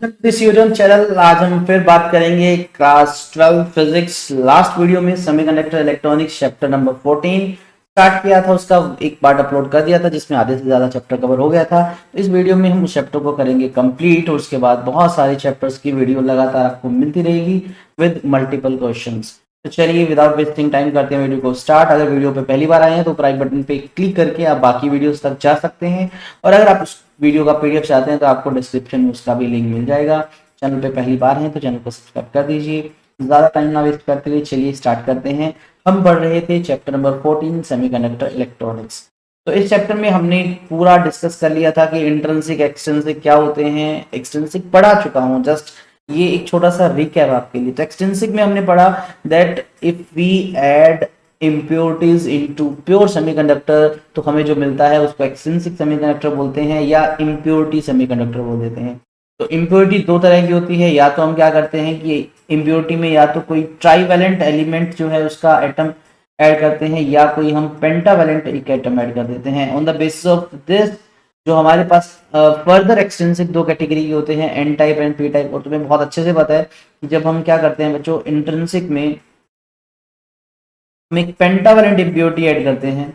This YouTube channel. आज हम फिर बात करेंगे क्लास 12 फिजिक्स। लास्ट वीडियो में semiconductor electronics chapter number 14 start किया था, उसका एक पार्ट अपलोड कर दिया था जिसमें आधे से ज्यादा चैप्टर कवर हो गया था। तो इस वीडियो में हम उस चैप्टर को करेंगे कंप्लीट और उसके बाद बहुत सारे चैप्टर्स की वीडियो लगातार आपको मिलती रहेगी विद मल्टीपल क्वेश्चंस। तो चलिए विदाउट वेस्टिंग टाइम करते हैं वीडियो को स्टार्ट। अगर वीडियो पे पहली बार आए हैं तो ऊपर बटन पे क्लिक करके आप बाकी वीडियोस तक जा सकते हैं, और अगर आप उस वीडियो का पीडीएफ चाहते हैं तो आपको डिस्क्रिप्शन में उसका भी लिंक मिल जाएगा। चैनल पे पहली बार हैं तो चैनल को सब्सक्राइब कर दीजिए। ज़्यादा टाइम ना वेस्ट करते हुए चलिए स्टार्ट करते हैं। हम पढ़ रहे थे चैप्टर नंबर 14 सेमीकंडक्टर इलेक्ट्रॉनिक्स। तो इस चैप्टर में हमने पूरा डिस्कस कर लिया था कि इंट्रिंसिक एक्सट्रिंसिक क्या होते हैं। एक्सट्रिंसिक पढ़ा चुका हूँ, जस्ट ये एक छोटा सा रिकैप आपके लिए। तो एक्सट्रिंसिक में हमने पढ़ा that if we add impurities into pure semiconductor तो हमें जो मिलता है उसको एक्सट्रिंसिक सेमीकंडक्टर बोलते हैं या इम्प्योरिटी सेमीकंडक्टर बोल देते हैं। तो इम्प्योरिटी दो तरह की होती है, या तो हम क्या करते हैं कि इम्प्योरिटी में या तो कोई ट्राईवैलेंट एलिमेंट जो है उसका एटम ऐड करते हैं या कोई हम पेंटावैलेंट एक एटम ऐड कर देते हैं। On the basis of this जो हमारे पास फर्दर एक्सटेंसिव दो कैटेगरी के होते हैं, N type and P type. और तुम्हें बहुत अच्छे से पता है कि जब हम क्या करते हैं बच्चों, इंट्रिंसिक में हम एक पेंटावैलेंट इम्प्योरिटी ऐड करते हैं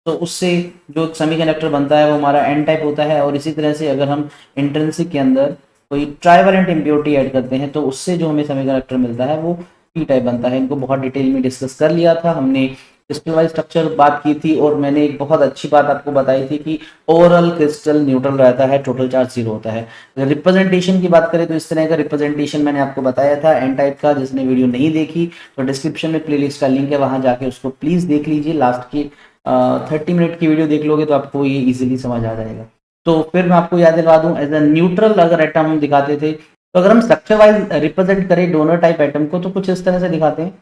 तो उससे जो सेमीकंडक्टर बनता है वो हमारा एन टाइप होता है। और इसी तरह से अगर हम इंट्रिंसिक के अंदर कोई ट्राईवैलेंट इम्प्योरिटी ऐड करते हैं तो उससे जो हमें सेमीकंडक्टर मिलता है वो पी टाइप बनता है। इनको बहुत डिटेल में डिस्कस कर लिया था हमने, क्रिस्टल वाइज स्ट्रक्चर बात की थी, और मैंने एक बहुत अच्छी बात आपको बताई थी कि ओवरऑल क्रिस्टल न्यूट्रल रहता है, टोटल चार्ज 0 होता है। अगर रिप्रेजेंटेशन की बात करें तो इस तरह का रिप्रेजेंटेशन मैंने आपको बताया था एन टाइप का। जिसने वीडियो नहीं देखी तो डिस्क्रिप्शन में प्लेलिस्ट का लिंक है, वहां जाके उसको प्लीज देख लीजिए। लास्ट की 30 मिनट की वीडियो देख लोगे तो आपको ये इजीली समझ आ जाएगा। तो फिर मैं आपको याद दिलवा दूं, एज अ न्यूट्रल अगर एटम हम दिखाते थे तो अगर हम स्ट्रक्चर वाइज रिप्रेजेंट करें डोनर टाइप एटम को तो कुछ इस तरह से दिखाते हैं।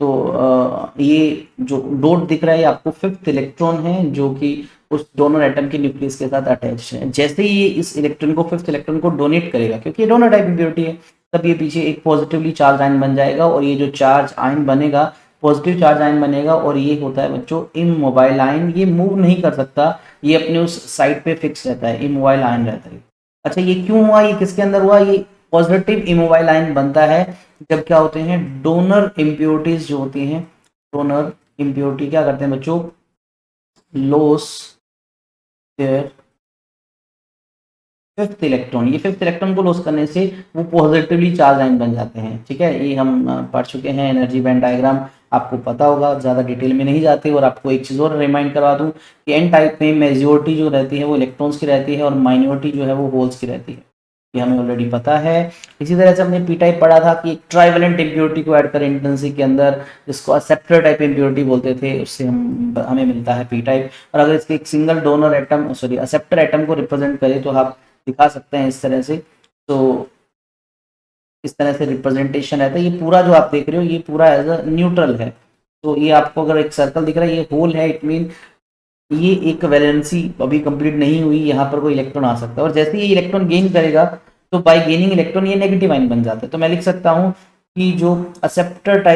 तो ये जो डॉट दिख रहा है आपको फिफ्थ इलेक्ट्रॉन है जो कि उस डोनर एटम के न्यूक्लियस के साथ अटैच है। जैसे ही ये इस इलेक्ट्रॉन को फिफ्थ इलेक्ट्रॉन को डोनेट करेगा, क्योंकि ये डोनर टाइप इम्प्योरिटी है, तब ये पीछे एक पॉजिटिवली चार्ज आयन बन जाएगा। और ये जो चार्ज आयन बनेगा पॉजिटिव चार्ज आयन बनेगा, और ये होता है बच्चों इमोबाइल आयन। ये मूव नहीं कर सकता, ये अपने उस साइड पे फिक्स रहता है, इमोबाइल आयन रहता है। अच्छा ये क्यों हुआ, ये किसके अंदर हुआ? ये पॉजिटिव इमोबाइल आयन बनता है जब क्या होते हैं डोनर इम्प्योरिटीज जो होती हैं, डोनर इम्प्योरिटी क्या करते हैं बच्चों, लॉस देयर फिफ्थ इलेक्ट्रॉन। ये फिफ्थ इलेक्ट्रॉन को लॉस करने से वो पॉजिटिवली चार्ज आयन बन जाते हैं। ठीक है, ये हम पढ़ चुके हैं, एनर्जी बैंड डायग्राम आपको पता होगा, ज़्यादा डिटेल में नहीं जाते। और आपको एक चीज़ और रिमाइंड करवा दूं कि एन टाइप में मेजोरिटी जो रहती है वो इलेक्ट्रॉन्स की रहती है और माइनॉरिटी जो है वो होल्स की रहती है, ये हमें ऑलरेडी पता है। इसी तरह से हमने पी टाइप पढ़ा था कि एक ट्राईवैलेंट इम्प्योरिटी को ऐड करें इंट्रिंसिक के अंदर, जिसको असेप्टर टाइप इम्प्योरिटी बोलते थे, उससे हमें मिलता है पी टाइप। और अगर इसके एक single donor atom sorry acceptor atom को रिप्रेजेंट करें तो आप दिखा सकते हैं इस तरह से। तो इस तरह से रिप्रेजेंटेशन रहता है। ये पूरा जो आप देख रहे हो ये पूरा एज अ न्यूट्रल है। तो ये आपको अगर एक सर्कल दिख रहा है ये होल है, इट मीन ये एक वैलेंसी अभी कंप्लीट नहीं हुई, यहाँ पर कोई इलेक्ट्रॉन आ सकता है। और जैसे ये इलेक्ट्रॉन गेन करेगा तो बाय गेनिंग इलेक्ट्रॉन ये नेगेटिव आयन बन जाता है। तो मैं लिख सकता हूँ कि जो असेप्टर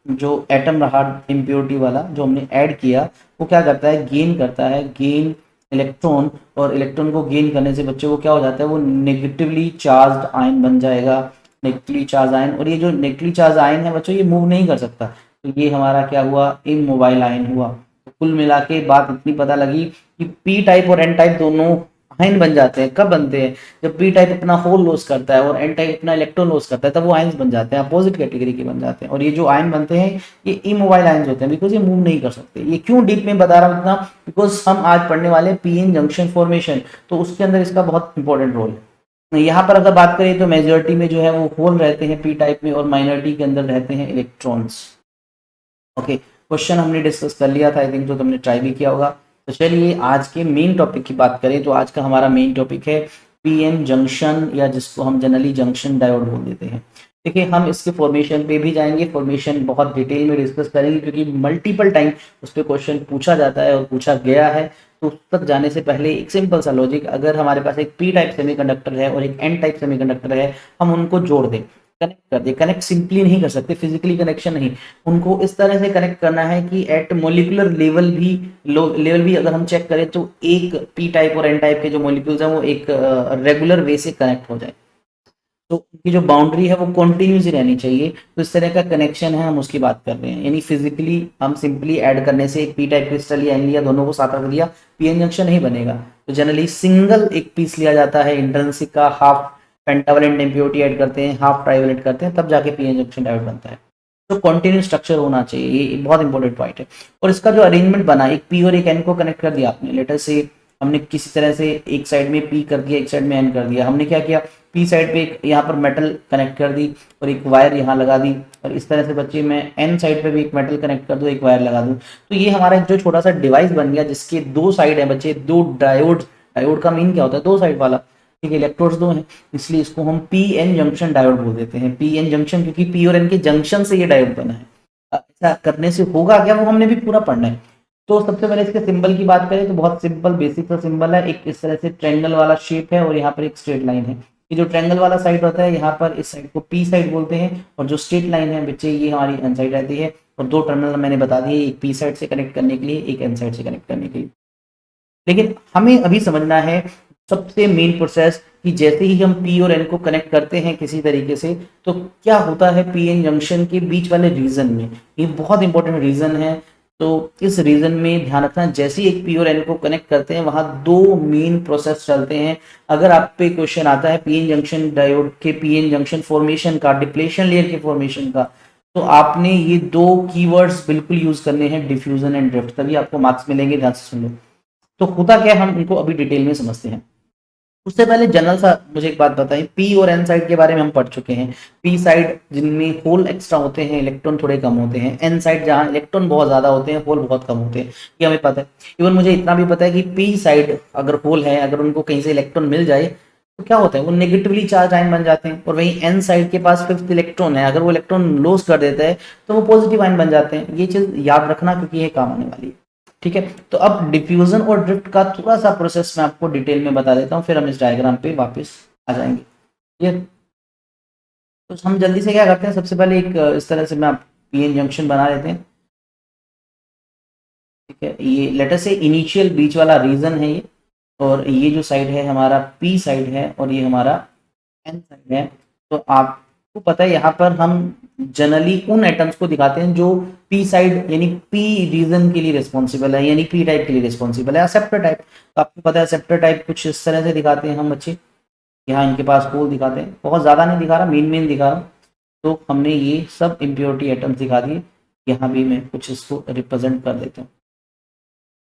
जो एटम रहा इम्प्योरिटी वाला जो हमने ऐड किया वो क्या करता है, गेन करता है, गेन इलेक्ट्रॉन। और इलेक्ट्रॉन को गेन करने से बच्चों को क्या हो जाता है, वो नेगेटिवली चार्ज आयन बन जाएगा, नेगेटिवली चार्ज आयन। और ये जो नेगेटिवली चार्ज आयन है बच्चों ये मूव नहीं कर सकता, तो ये हमारा क्या हुआ, इमोबाइल आयन हुआ। तो कुल मिला के बात इतनी पता लगी कि पी टाइप और एन टाइप दोनों आयन बन जाते हैं। कब बनते हैं, जब पी टाइप अपना होल लॉस करता है और एन टाइप अपना इलेक्ट्रॉन लॉस करता है, तब वो आयन्स बन जाते हैं, अपोजिट कैटेगरी के बन जाते हैं। और ये जो आयन बनते हैं ये इमोबाइल आयन्स होते हैं, बिकॉज ये मूव नहीं कर सकते। ये क्यों डीप में बता रहा हूँ इतना, बिकॉज हम आज पढ़ने वाले पी एन जंक्शन फॉर्मेशन, तो उसके अंदर इसका बहुत इंपॉर्टेंट रोल है। यहाँ पर अगर बात करें तो मेजॉरिटी में जो है वो होल रहते हैं पी टाइप में, और माइनॉरिटी के अंदर रहते हैं इलेक्ट्रॉन्स। ओके, क्वेश्चन हमने डिस्कस कर लिया था, आई थिंक जो तुमने ट्राई भी किया होगा। तो चलिए आज के मेन टॉपिक की बात करें तो आज का हमारा मेन टॉपिक है पीएन जंक्शन, या जिसको हम जनरली जंक्शन डायोड बोल देते हैं। देखिए हम इसके फॉर्मेशन पे भी जाएंगे, फॉर्मेशन बहुत डिटेल में डिस्कस करेंगे क्योंकि मल्टीपल टाइम उस पर क्वेश्चन पूछा जाता है और पूछा गया है। तो उस तक जाने से पहले एक सिंपल सा लॉजिक, अगर हमारे पास एक पी टाइप सेमीकंडक्टर है और एक एन टाइप सेमीकंडक्टर है, हम उनको जोड़ दें कनेक्ट कर दिए। कनेक्ट सिंपली नहीं कर सकते, फिजिकली कनेक्शन नहीं, उनको इस तरह से कनेक्ट करना है कि एट मोलिकुलर लेवल भी, लो लेवल भी अगर हम चेक करें तो एक पी टाइप और एन टाइप के जो मॉलिक्यूल्स हैं वो एक रेगुलर वे से कनेक्ट हो जाए। तो उनकी जो बाउंड्री है वो कॉन्टिन्यूस ही रहनी चाहिए। तो इस तरह का कनेक्शन है, हम उसकी बात कर रहे हैं। यानी फिजिकली हम सिंपली ऐड करने से एक पी टाइप क्रिस्टल या एन लिया, दोनों को साथ रख दिया, पीएन जंक्शन नहीं बनेगा। तो जनरली सिंगल एक पीस लिया जाता है इंट्रिंसिक का, हाफ पेंटावलेंट इम्प्योरिटी ऐड करते हैं, हाफ ट्राइवलेंट करते हैं, तब जाके पीएन जंक्शन डायोड बनता है। तो कॉन्टिन्यूस स्ट्रक्चर होना चाहिए, ये बहुत इंपॉर्टेंट पॉइंट है। और इसका जो अरेंजमेंट बना, एक पी और एक एन को कनेक्ट कर दिया आपने, लेटर से हमने किसी तरह से एक साइड में पी कर दिया, एक साइड में एन कर दिया। हमने क्या किया, पी साइड पे एक यहाँ पर मेटल कनेक्ट कर दी और एक वायर यहाँ लगा दी, और इस तरह से बच्चे मैं एन साइड पे भी एक मेटल कनेक्ट कर दूँ, एक वायर लगा दूँ। तो ये हमारा जो छोटा सा डिवाइस बन गया जिसके दो साइड है बच्चे, दो डायोड। डायोड का मीन क्या होता है, दो साइड वाला, ठीक है, इलेक्ट्रोड्स दो हैं, इसलिए इसको हम पी एन जंक्शन डायोड बोल देते हैं। पी एन जंक्शन क्योंकि पी और एन के जंक्शन से ये डायोड बना है। ऐसा करने से होगा क्या, वो हमने भी पूरा पढ़ना है। तो सबसे पहले इसके सिंबल की बात करें तो बहुत सिंपल बेसिक सा सिंबल है, एक इस तरह से ट्रायंगल वाला शेप है और यहाँ पर एक स्ट्रेट लाइन है। ये जो ट्रायंगल वाला साइड होता है, यहाँ पर इस साइड को पी साइड बोलते हैं, और जो स्ट्रेट लाइन है बच्चे ये हमारी एन साइड रहती है। और दो टर्मिनल मैंने बता दिए, एक पी साइड से कनेक्ट करने के लिए, एक एन साइड से कनेक्ट करने के लिए। लेकिन हमें अभी समझना है सबसे मेन प्रोसेस कि जैसे ही हम पी और एन को कनेक्ट करते हैं किसी तरीके से, तो क्या होता है पी एन जंक्शन के बीच वाले रीजन में। ये बहुत इंपॉर्टेंट रीजन है। तो इस रीजन में ध्यान रखना, जैसे ही एक पी और एन को कनेक्ट करते हैं वहां दो मेन प्रोसेस चलते हैं। अगर आप पे क्वेश्चन आता है पी एन जंक्शन डायोड के पी एन जंक्शन फॉर्मेशन का, डिप्लेशन लेयर के फॉर्मेशन का, तो आपने ये दो कीवर्ड्स बिल्कुल यूज करने हैं, डिफ्यूजन एंड ड्रिफ्ट, तभी आपको मार्क्स मिलेंगे। ध्यान से सुन लो। तो होता क्या है, हम इनको अभी डिटेल में समझते हैं। उससे पहले जनरल सा मुझे एक बात बताएं, पी और एन साइड के बारे में हम पढ़ चुके हैं। पी साइड जिनमें होल एक्स्ट्रा होते हैं, इलेक्ट्रॉन थोड़े कम होते हैं। एन साइड जहां इलेक्ट्रॉन बहुत ज्यादा होते हैं, होल बहुत कम होते हैं, ये हमें पता है। इवन मुझे इतना भी पता है कि पी साइड अगर होल है, अगर उनको कहीं से इलेक्ट्रॉन मिल जाए तो क्या होता है, वो नेगेटिवली चार्ज आयन बन जाते हैं। और वहीं एन साइड के पास फिफ्थ इलेक्ट्रॉन है, अगर वो इलेक्ट्रॉन लॉस कर देता है तो वो पॉजिटिव आयन बन जाते हैं। ये चीज याद रखना क्योंकि ये काम आने वाली है, ठीक है। तो अब डिफ्यूजन और ड्रिफ्ट का थोड़ा सा प्रोसेस मैं आपको डिटेल में बता देता हूँ, फिर हम इस डायग्राम पे वापस आ जाएंगे। ये तो हम जल्दी से क्या करते हैं, सबसे पहले एक इस तरह से मैं आप पीएन जंक्शन बना लेते हैं, ठीक है। ये लेटर से इनिशियल बीच वाला रीजन है ये, और ये जो साइड है हमारा पी साइड है, और ये हमारा एन साइड है। तो आपको पता है यहाँ पर हम जनरली उन एटम्स को दिखाते हैं जो पी साइड यानी पी रीजन के लिए रिस्पॉन्सिबल है, यानी पी टाइप के लिए रिस्पॉन्सिबल है। एक्सेप्टर टाइप, तो आपको पता है एक्सेप्टर टाइप कुछ इस तरह से दिखाते हैं हम बच्चे। यहाँ इनके पास होल दिखाते हैं, बहुत ज़्यादा नहीं दिखा रहा, मेन दिखा रहा हूँ। तो हमने ये सब इम्प्योरिटी एटम्स दिखा दिए। यहाँ भी मैं कुछ इसको रिप्रेजेंट कर देता हूँ,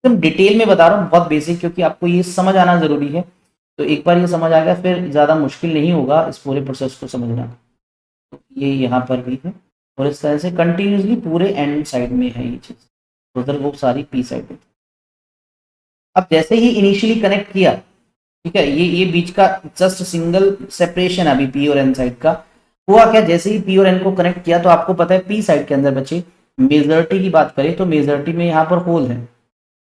एकदम डिटेल में बता रहा हूँ, बहुत बेसिक, क्योंकि आपको ये समझ आना जरूरी है। तो एक बार ये समझ आ गया फिर ज़्यादा मुश्किल नहीं होगा इस पूरे प्रोसेस को समझना। तो ये यहाँ पर भी है, और इस तरह से कंटिन्यूसली पूरे एंड साइड में है ये चीज़, उधर वो सारी पी साइड में। अब जैसे ही इनिशियली कनेक्ट किया, ठीक है, ये बीच का जस्ट सिंगल सेपरेशन अभी पी और एन साइड का हुआ क्या, जैसे ही पी और एन को कनेक्ट किया तो आपको पता है पी साइड के अंदर बच्चे मेजॉरिटी की बात करें तो मेजॉरिटी में यहाँ पर होल है,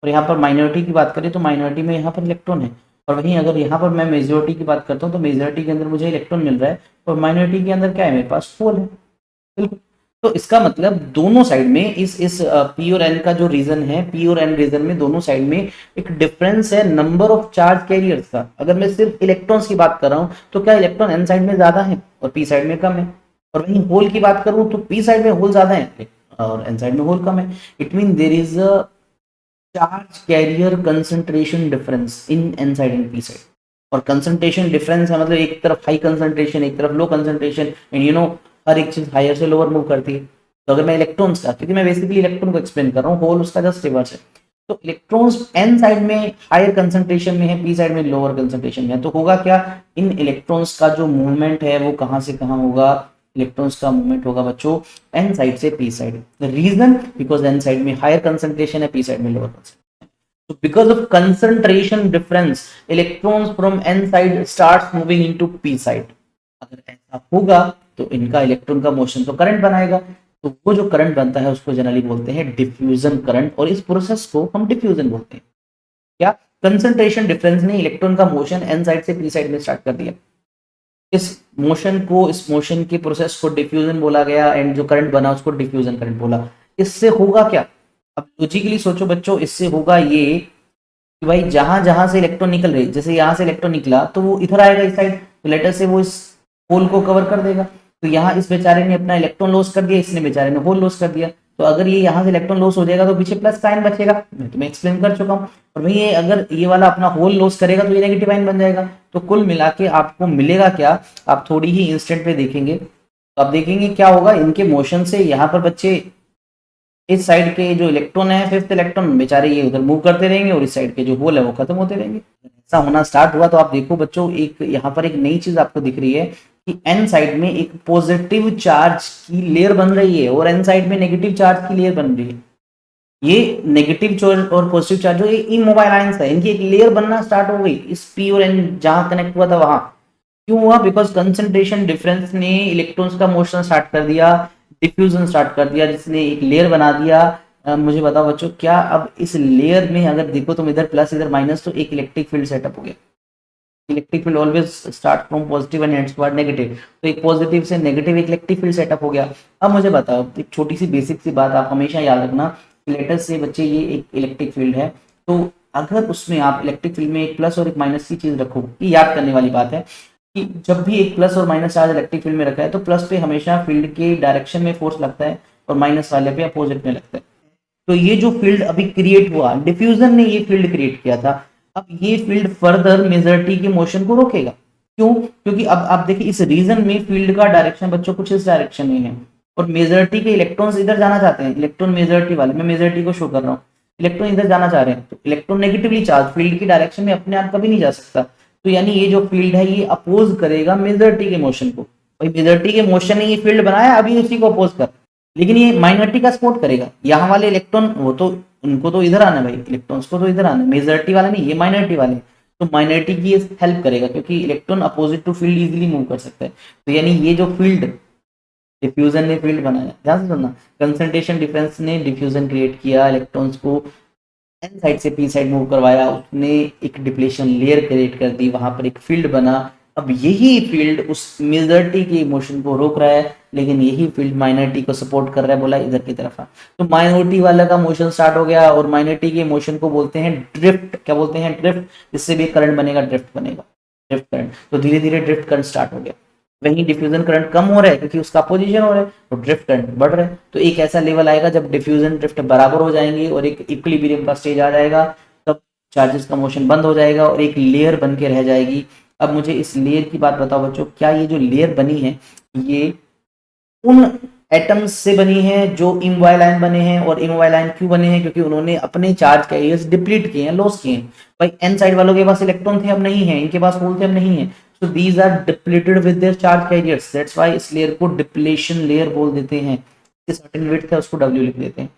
और यहाँ पर माइनॉरिटी की बात करें तो माइनॉरिटी में यहाँ पर इलेक्ट्रॉन है। और वहीं अगर यहाँ पर मैं मेजॉरिटी की बात करता हूँ तो मेजॉरिटी के अंदर मुझे इलेक्ट्रॉन मिल रहा है, और माइनॉरिटी के अंदर क्या है, मेरे पास होल है। बिल्कुल। तो इसका मतलब दोनों साइड में इस पी और एन का जो रीजन है, पी और एन रीजन में दोनों साइड में एक डिफरेंस है नंबर ऑफ चार्ज कैरियर्स का। अगर मैं सिर्फ इलेक्ट्रॉन्स की बात कर रहा हूँ तो क्या इलेक्ट्रॉन एन साइड में ज्यादा है और पी साइड में कम है। और वहीं होल की बात करूँ तो पी साइड में होल ज्यादा है और एन साइड में होल कम है। It mean there is a charge carrier concentration difference in N side and P side. और कंसंट्रेशन डिफरेंस है मतलब एक तरफ हाई कंसंट्रेशन, एक तरफ low concentration, and you know हर एक चीज हायर से लोअर मूव करती है। तो अगर मैं इलेक्ट्रॉन्स का, क्योंकि मैं बेसिकली इलेक्ट्रॉन को एक्सप्लेन कर रहा हूँ, होल उसका जस्ट रिवर्स है। तो इलेक्ट्रॉन्स एन साइड में हायर कंसंट्रेशन में है, पी साइड में लोअर कंसंट्रेशन में है। तो होगा क्या, इन इलेक्ट्रॉन्स का जो मूवमेंट है वो कहाँ से कहाँ होगा, इलेक्ट्रॉन्स का मूवमेंट होगा बच्चों एन साइड से P side. Reason because N side में हायर कंसंट्रेशन है, पी साइड में lower concentration. So because of concentration difference, electrons from n side starts moving into p side. अगर ऐसा होगा तो इनका इलेक्ट्रॉन का मोशन तो करंट बनाएगा, तो वो जो करंट बनता है उसको जनरली बोलते हैं डिफ्यूजन करंट, और इस प्रोसेस को हम डिफ्यूजन बोलते हैं। क्या, कंसंट्रेशन डिफरेंस ने इलेक्ट्रॉन का मोशन एन साइड से पी साइड में स्टार्ट कर दिया। इस मोशन के प्रोसेस को डिफ्यूजन बोला गया एंड जो करंट बना उसको डिफ्यूजन करंट बोला। इससे होगा क्या? अब लॉजिकली सोचो बच्चों, इससे होगा ये कि भाई जहां जहां से इलेक्ट्रॉन निकल रही, जैसे यहाँ से इलेक्ट्रॉन निकला तो वो इधर आएगा इस साइड, तो लेटर से वो इस होल को कवर कर देगा। तो यहाँ इस बेचारे ने अपना इलेक्ट्रॉन लॉस कर दिया, इसने बेचारे ने होल लॉस कर दिया। तो अगर ये यहाँ से इलेक्ट्रॉन लॉस हो जाएगा तो पीछे प्लस साइन बचेगा, मैं तुम्हें एक्सप्लेन कर चुका हूँ। और वही ये अगर ये वाला अपना होल लॉस करेगा तो ये नेगेटिव आइन बन जाएगा। तो कुल मिला के आपको मिलेगा क्या, आप थोड़ी ही इंस्टेंट पे देखेंगे। अब देखेंगे क्या होगा इनके मोशन से। यहाँ पर बच्चे इस साइड के जो इलेक्ट्रॉन है, फिफ्थ इलेक्ट्रॉन बेचारे ये उधर मूव करते रहेंगे और इस साइड के जो होल है वो खत्म होते रहेंगे। ऐसा होना स्टार्ट हुआ तो आप देखो बच्चों, एक यहाँ पर एक नई चीज आपको दिख रही है कि एन साइड में एक पॉजिटिव चार्ज की लेयर बन रही है और एन साइड में नेगेटिव चार्ज की लेयर बन रही है। ये नेगेटिव चार्ज और पॉजिटिव चार्ज जो ये इमोबाइल आयंस है, इनकी एक लेयर बनना स्टार्ट हो गई इस पी और एन जहां कनेक्ट हुआ था वहां। क्यों हुआ? बिकॉज कंसंट्रेशन डिफरेंस ने इलेक्ट्रॉन्स का मोशन स्टार्ट कर दिया, डिफ्यूजन स्टार्ट कर दिया, जिसने एक लेयर बना दिया। मुझे बताओ बच्चों, क्या अब इस लेयर में अगर देखो तुम इधर प्लस इधर माइनस, तो एक इलेक्ट्रिक फील्ड सेटअप हो गया। Electric field always start from positive and ends toward negative, तो एक पॉजिटिव से नेगेटिव एक इलेक्ट्रिक फील्ड सेटअप हो गया। अब मुझे बताओ एक छोटी सी बेसिक सी बात आप हमेशा याद रखना, लेटर से बच्चे ये एक इलेक्ट्रिक फील्ड है, तो अगर उसमें आप इलेक्ट्रिक फील्ड में एक प्लस और एक माइनस की चीज रखो, ये याद करने वाली बात है कि जब भी एक प्लस और माइनस चार्ज इलेक्ट्रिक फील्ड में रखा है तो प्लस पे हमेशा फील्ड के डायरेक्शन में फोर्स लगता है और माइनस वाले पे अपोजिट में लगता है। तो ये जो फील्ड अभी क्रिएट हुआ, डिफ्यूजन ने ये फील्ड क्रिएट किया था, अब ये फील्ड फर्दर मेजॉरिटी के मोशन को रोकेगा। क्यों? क्योंकि अब आप देखिए इस रीजन में फील्ड का डायरेक्शन बच्चों कुछ इस डायरेक्शन में है और मेजॉरिटी के इलेक्ट्रॉन्स इधर जाना चाहते हैं। इलेक्ट्रॉन मेजॉरिटी वाले, मैं मेजॉरिटी को शो कर रहा हूँ, इलेक्ट्रॉन इधर जाना चाह रहे हैं, तो इलेक्ट्रॉन नेगेटिवली चार्ज फील्ड की डायरेक्शन में अपने आप कभी नहीं जा सकता। तो यानी ये जो फील्ड है ये अपोज करेगा मेजॉरिटी के मोशन को। भाई मेजॉरिटी के मोशन ने ये फील्ड बनाया, अभी उसी को अपोज कर, लेकिन ये माइनॉरिटी का सपोर्ट करेगा। यहाँ वाले इलेक्ट्रॉन वो तो उनको तो इधर आना है, भाई इलेक्ट्रॉन्स को तो इधर आना है, मेजॉरिटी वाला नहीं, ये माइनॉरिटी वाले, तो माइनॉरिटी की हेल्प करेगा क्योंकि electron opposite to field easily move कर सकता है। तो यानी ये जो फील्ड डिफ्यूजन ने फील्ड बनाया, ध्यान से सुनना, कंसंट्रेशन डिफरेंस ने डिफ्यूजन क्रिएट किया, इलेक्ट्रॉन्स को एन साइड से पी साइड मूव करवाया, उसने एक डिप्लेशन लेयर क्रिएट कर दी, वहां पर एक फील्ड बना। अब यही फील्ड उस मेजॉरिटी के मोशन को रोक रहा है, लेकिन यही फील्ड माइनॉरिटी को सपोर्ट कर रहा है, बोला इधर की तरफ। तो माइनॉरिटी वाला का मोशन स्टार्ट हो गया और माइनॉरिटी के मोशन को बोलते हैं ड्रिफ्ट। क्या बोलते हैं? ड्रिफ्ट। जिससे भी करंट बनेगा, ड्रिफ्ट बनेगा, ड्रिफ्ट करंट। तो धीरे धीरे ड्रिफ्ट करंट स्टार्ट हो गया। वहीं डिफ्यूजन करंट कम हो रहा है क्योंकि उसका पोजीशन हो रहा है, तो ड्रिफ्ट करंट बढ़ रहा है। तो एक ऐसा लेवल आएगा जब डिफ्यूजन ड्रिफ्ट बराबर हो जाएंगे और एक इक्विलिब्रियम का स्टेज आ जाएगा, तब चार्जेस का मोशन बंद हो जाएगा और एक लेयर बन के रह जाएगी। अब मुझे इस लेयर की बात बताओ बच्चों, क्या ये जो लेयर बनी है ये उन एटम्स से बनी है जो इमोबाइल आयन बने हैं? और इमोबाइल आयन क्यों बने हैं? क्योंकि उन्होंने अपने चार्ज कैरियर्स डिप्लीट किए हैं, लॉस किए हैं। भाई एन साइड वालों के पास इलेक्ट्रॉन थे, अब नहीं है, इनके पास होल थे, अब नहीं है। So these are depleted with their charge carriers. That's why इस लेयर को डिप्लेशन लेयर बोल देते हैं। सर्टेन विड्थ है उसको W लिख देते हैं।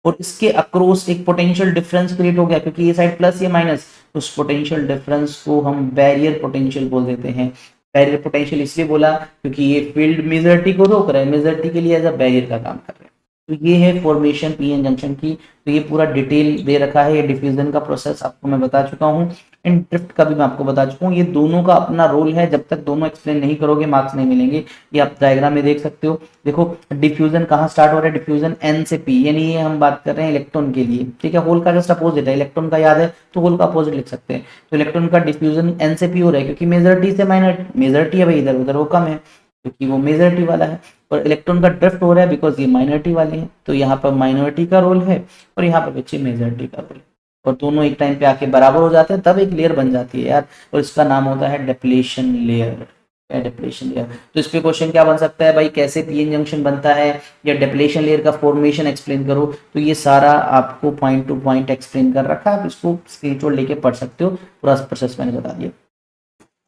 और इसके अक्रॉस एक पोटेंशियल डिफरेंस क्रिएट हो गया क्योंकि ये साइड प्लस ये माइनस, उस पोटेंशियल डिफरेंस को हम बैरियर पोटेंशियल बोल देते हैं। बैरियर पोटेंशियल इसलिए बोला क्योंकि ये फील्ड मेजॉरिटी को रोक रहा है, मेजॉरिटी के लिए एज अ बैरियर का काम कर रहा है। तो ये है फॉर्मेशन पीएन जंक्शन की। तो ये पूरा डिटेल दे रखा है, ये डिफ्यूजन का प्रोसेस आपको मैं बता चुका हूँ, एंड ड्रिफ्ट का भी मैं आपको बता चुका हूँ। ये दोनों का अपना रोल है, जब तक दोनों एक्सप्लेन नहीं करोगे मार्क्स नहीं मिलेंगे। ये आप डायग्राम में देख सकते हो। देखो डिफ्यूजन कहाँ स्टार्ट हो रहा है, डिफ्यूजन एन से पी, यानी ये हम बात कर रहे हैं इलेक्ट्रॉन के लिए, ठीक है। होल का जस्ट अपोजिट है, इलेक्ट्रॉन का याद है तो होल का अपोजिट लिख सकते हैं। तो इलेक्ट्रॉन का डिफ्यूजन एन से पी हो रहा है क्योंकि मेजॉरिटी से माइनॉरिटी, मेजॉरिटी है भाई इधर उधर वो कम है क्योंकि वो मेजॉरिटी वाला है, और इलेक्ट्रॉन का ड्रिफ्ट हो रहा है बिकॉज ये माइनॉरिटी वाले हैं। तो यहाँ पर माइनॉरिटी का रोल है और यहाँ पर बच्चे मेजॉरिटी का रोल है, और दोनों एक टाइम पे आके बराबर हो जाते हैं, तब एक लेयर बन जाती है यार, और इसका नाम होता है डिप्लेशन लेयर। Depletion layer. तो इस पे क्वेश्चन क्या बन सकता है भाई, कैसे पीएन जंक्शन बनता है या डिप्लेशन लेयर का फॉर्मेशन एक्सप्लेन करो। तो ये सारा आपको पॉइंट टू पॉइंट एक्सप्लेन कर रखा है, आप इसको स्क्रीनशॉट लेके पढ़ सकते हो, पूरा प्रोसेस मैंने बता दिया।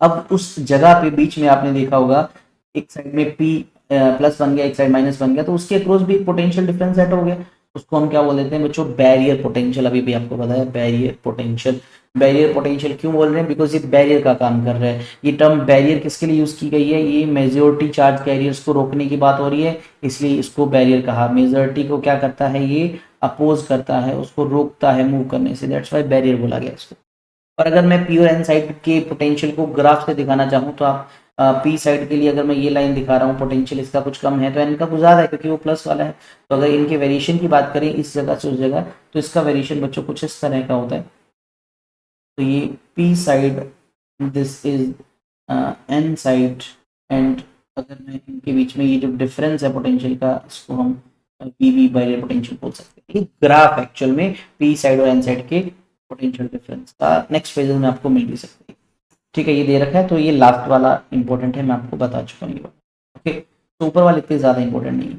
अब उस जगह पे बीच में आपने देखा होगा एक साइड में पी प्लस बन गया, एक साइड माइनस बन गया, तो उसके अक्रॉस भी पोटेंशियल डिफरेंस सेट हो गया। उसको हम क्या बोल देते हैं बच्चों, बैरियर पोटेंशियल। अभी भी आपको बताया बैरियर पोटेंशियल। बैरियर पोटेंशियल क्यों बोल रहे हैं? बिकॉज ये बैरियर का काम कर रहा है। ये टर्म बैरियर किसके लिए यूज की गई है? ये मेजॉरिटी चार्ज कैरियर्स को रोकने की बात हो रही है, इसलिए इसको बैरियर कहा। मेजॉरिटी को क्या करता है? ये अपोज करता है, उसको रोकता है मूव करने से, दैट्स वाई बैरियर बोला गया इसको। और अगर मैं पी और एन साइड के पोटेंशियल को ग्राफ से दिखाना चाहूँ तो आप पी साइड के लिए अगर मैं ये लाइन दिखा रहा हूँ, पोटेंशियल इसका कुछ कम है तो एन का कुछ ज़्यादा है क्योंकि वो प्लस वाला है। तो अगर इनके वेरिएशन की बात करें इस जगह से उस जगह, तो इसका वेरिएशन बच्चों कुछ इस तरह का होता है। तो ये P side, this is an side, and अगर मैं इनके बीच में ये जो डिफरेंस है पोटेंशियल का, इसको हम पी वी बाई पोटेंशियल बोल सकते हैं। ये ग्राफ एक्चुअल में पी साइड और एन साइड के पोटेंशियल डिफरेंस का नेक्स्ट फेजेस में आपको मिल भी सकती है। ठीक है, ये दे रखा है तो ये लास्ट वाला इंपॉर्टेंट है, मैं आपको बता चुका हूँ ये बात। ओके, तो ऊपर वाले इतने ज़्यादा इंपॉर्टेंट नहीं है।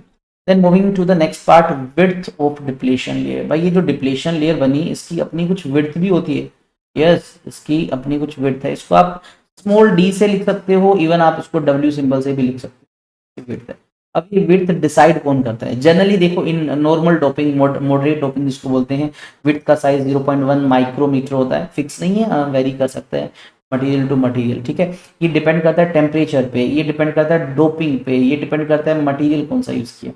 Then moving to the next part, width of depletion layer. भाई ये जो डिप्लेशन लेयर बनी इसकी अपनी कुछ विड्थ भी होती है। यस, इसकी अपनी कुछ विड्थ है। इसको आप स्मॉल डी से लिख सकते हो, इवन आप इसको डब्ल्यू सिंबल से भी लिख सकते हो, विड्थ है। अब ये विड्थ डिसाइड कौन करता है? जनरली देखो, in normal doping, moderate doping जिसको बोलते हैं, विड्थ का साइज 0.1 माइक्रोमीटर होता है, फिक्स नहीं है, वेरी कर सकता है मटेरियल टू मटेरियल। ठीक है, ये डिपेंड करता है टेम्परेचर पे, ये डिपेंड करता है डोपिंग पे, ये डिपेंड करता है मटेरियल कौन सा यूज किया।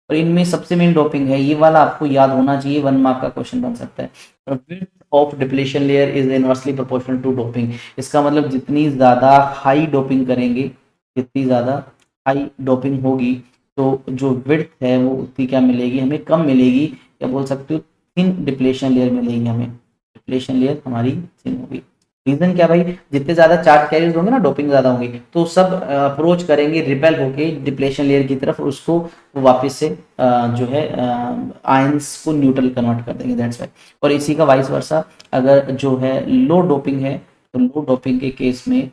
और इनमें सबसे मेन डोपिंग है, ये वाला आपको याद होना चाहिए, 1 मार्क का क्वेश्चन बन सकता है। Width of depletion layer is inversely proportional to doping. इसका मतलब जितनी ज़्यादा हाई डोपिंग करेंगे, जितनी ज़्यादा हाई डोपिंग होगी, तो जो विड्थ है वो उतनी क्या मिलेगी हमें, कम मिलेगी, या बोल सकते हो थिन डिप्लेशन लेयर मिलेगी हमें। डिप्लेशन लेयर हमारी थिन होगी। रीजन क्या भाई, जितने ज्यादा चार्ज कैरियर्स होंगे ना, डोपिंग ज्यादा होंगी, तो सब अप्रोच करेंगे, रिपेल होके डिप्लेशन लेयर की तरफ, उसको वापस से जो है आयंस को न्यूट्रल कन्वर्ट कर देंगे, दैट्स वाई। और इसी का वाइस वर्सा, अगर जो है लो डोपिंग है, तो लो डोपिंग के केस में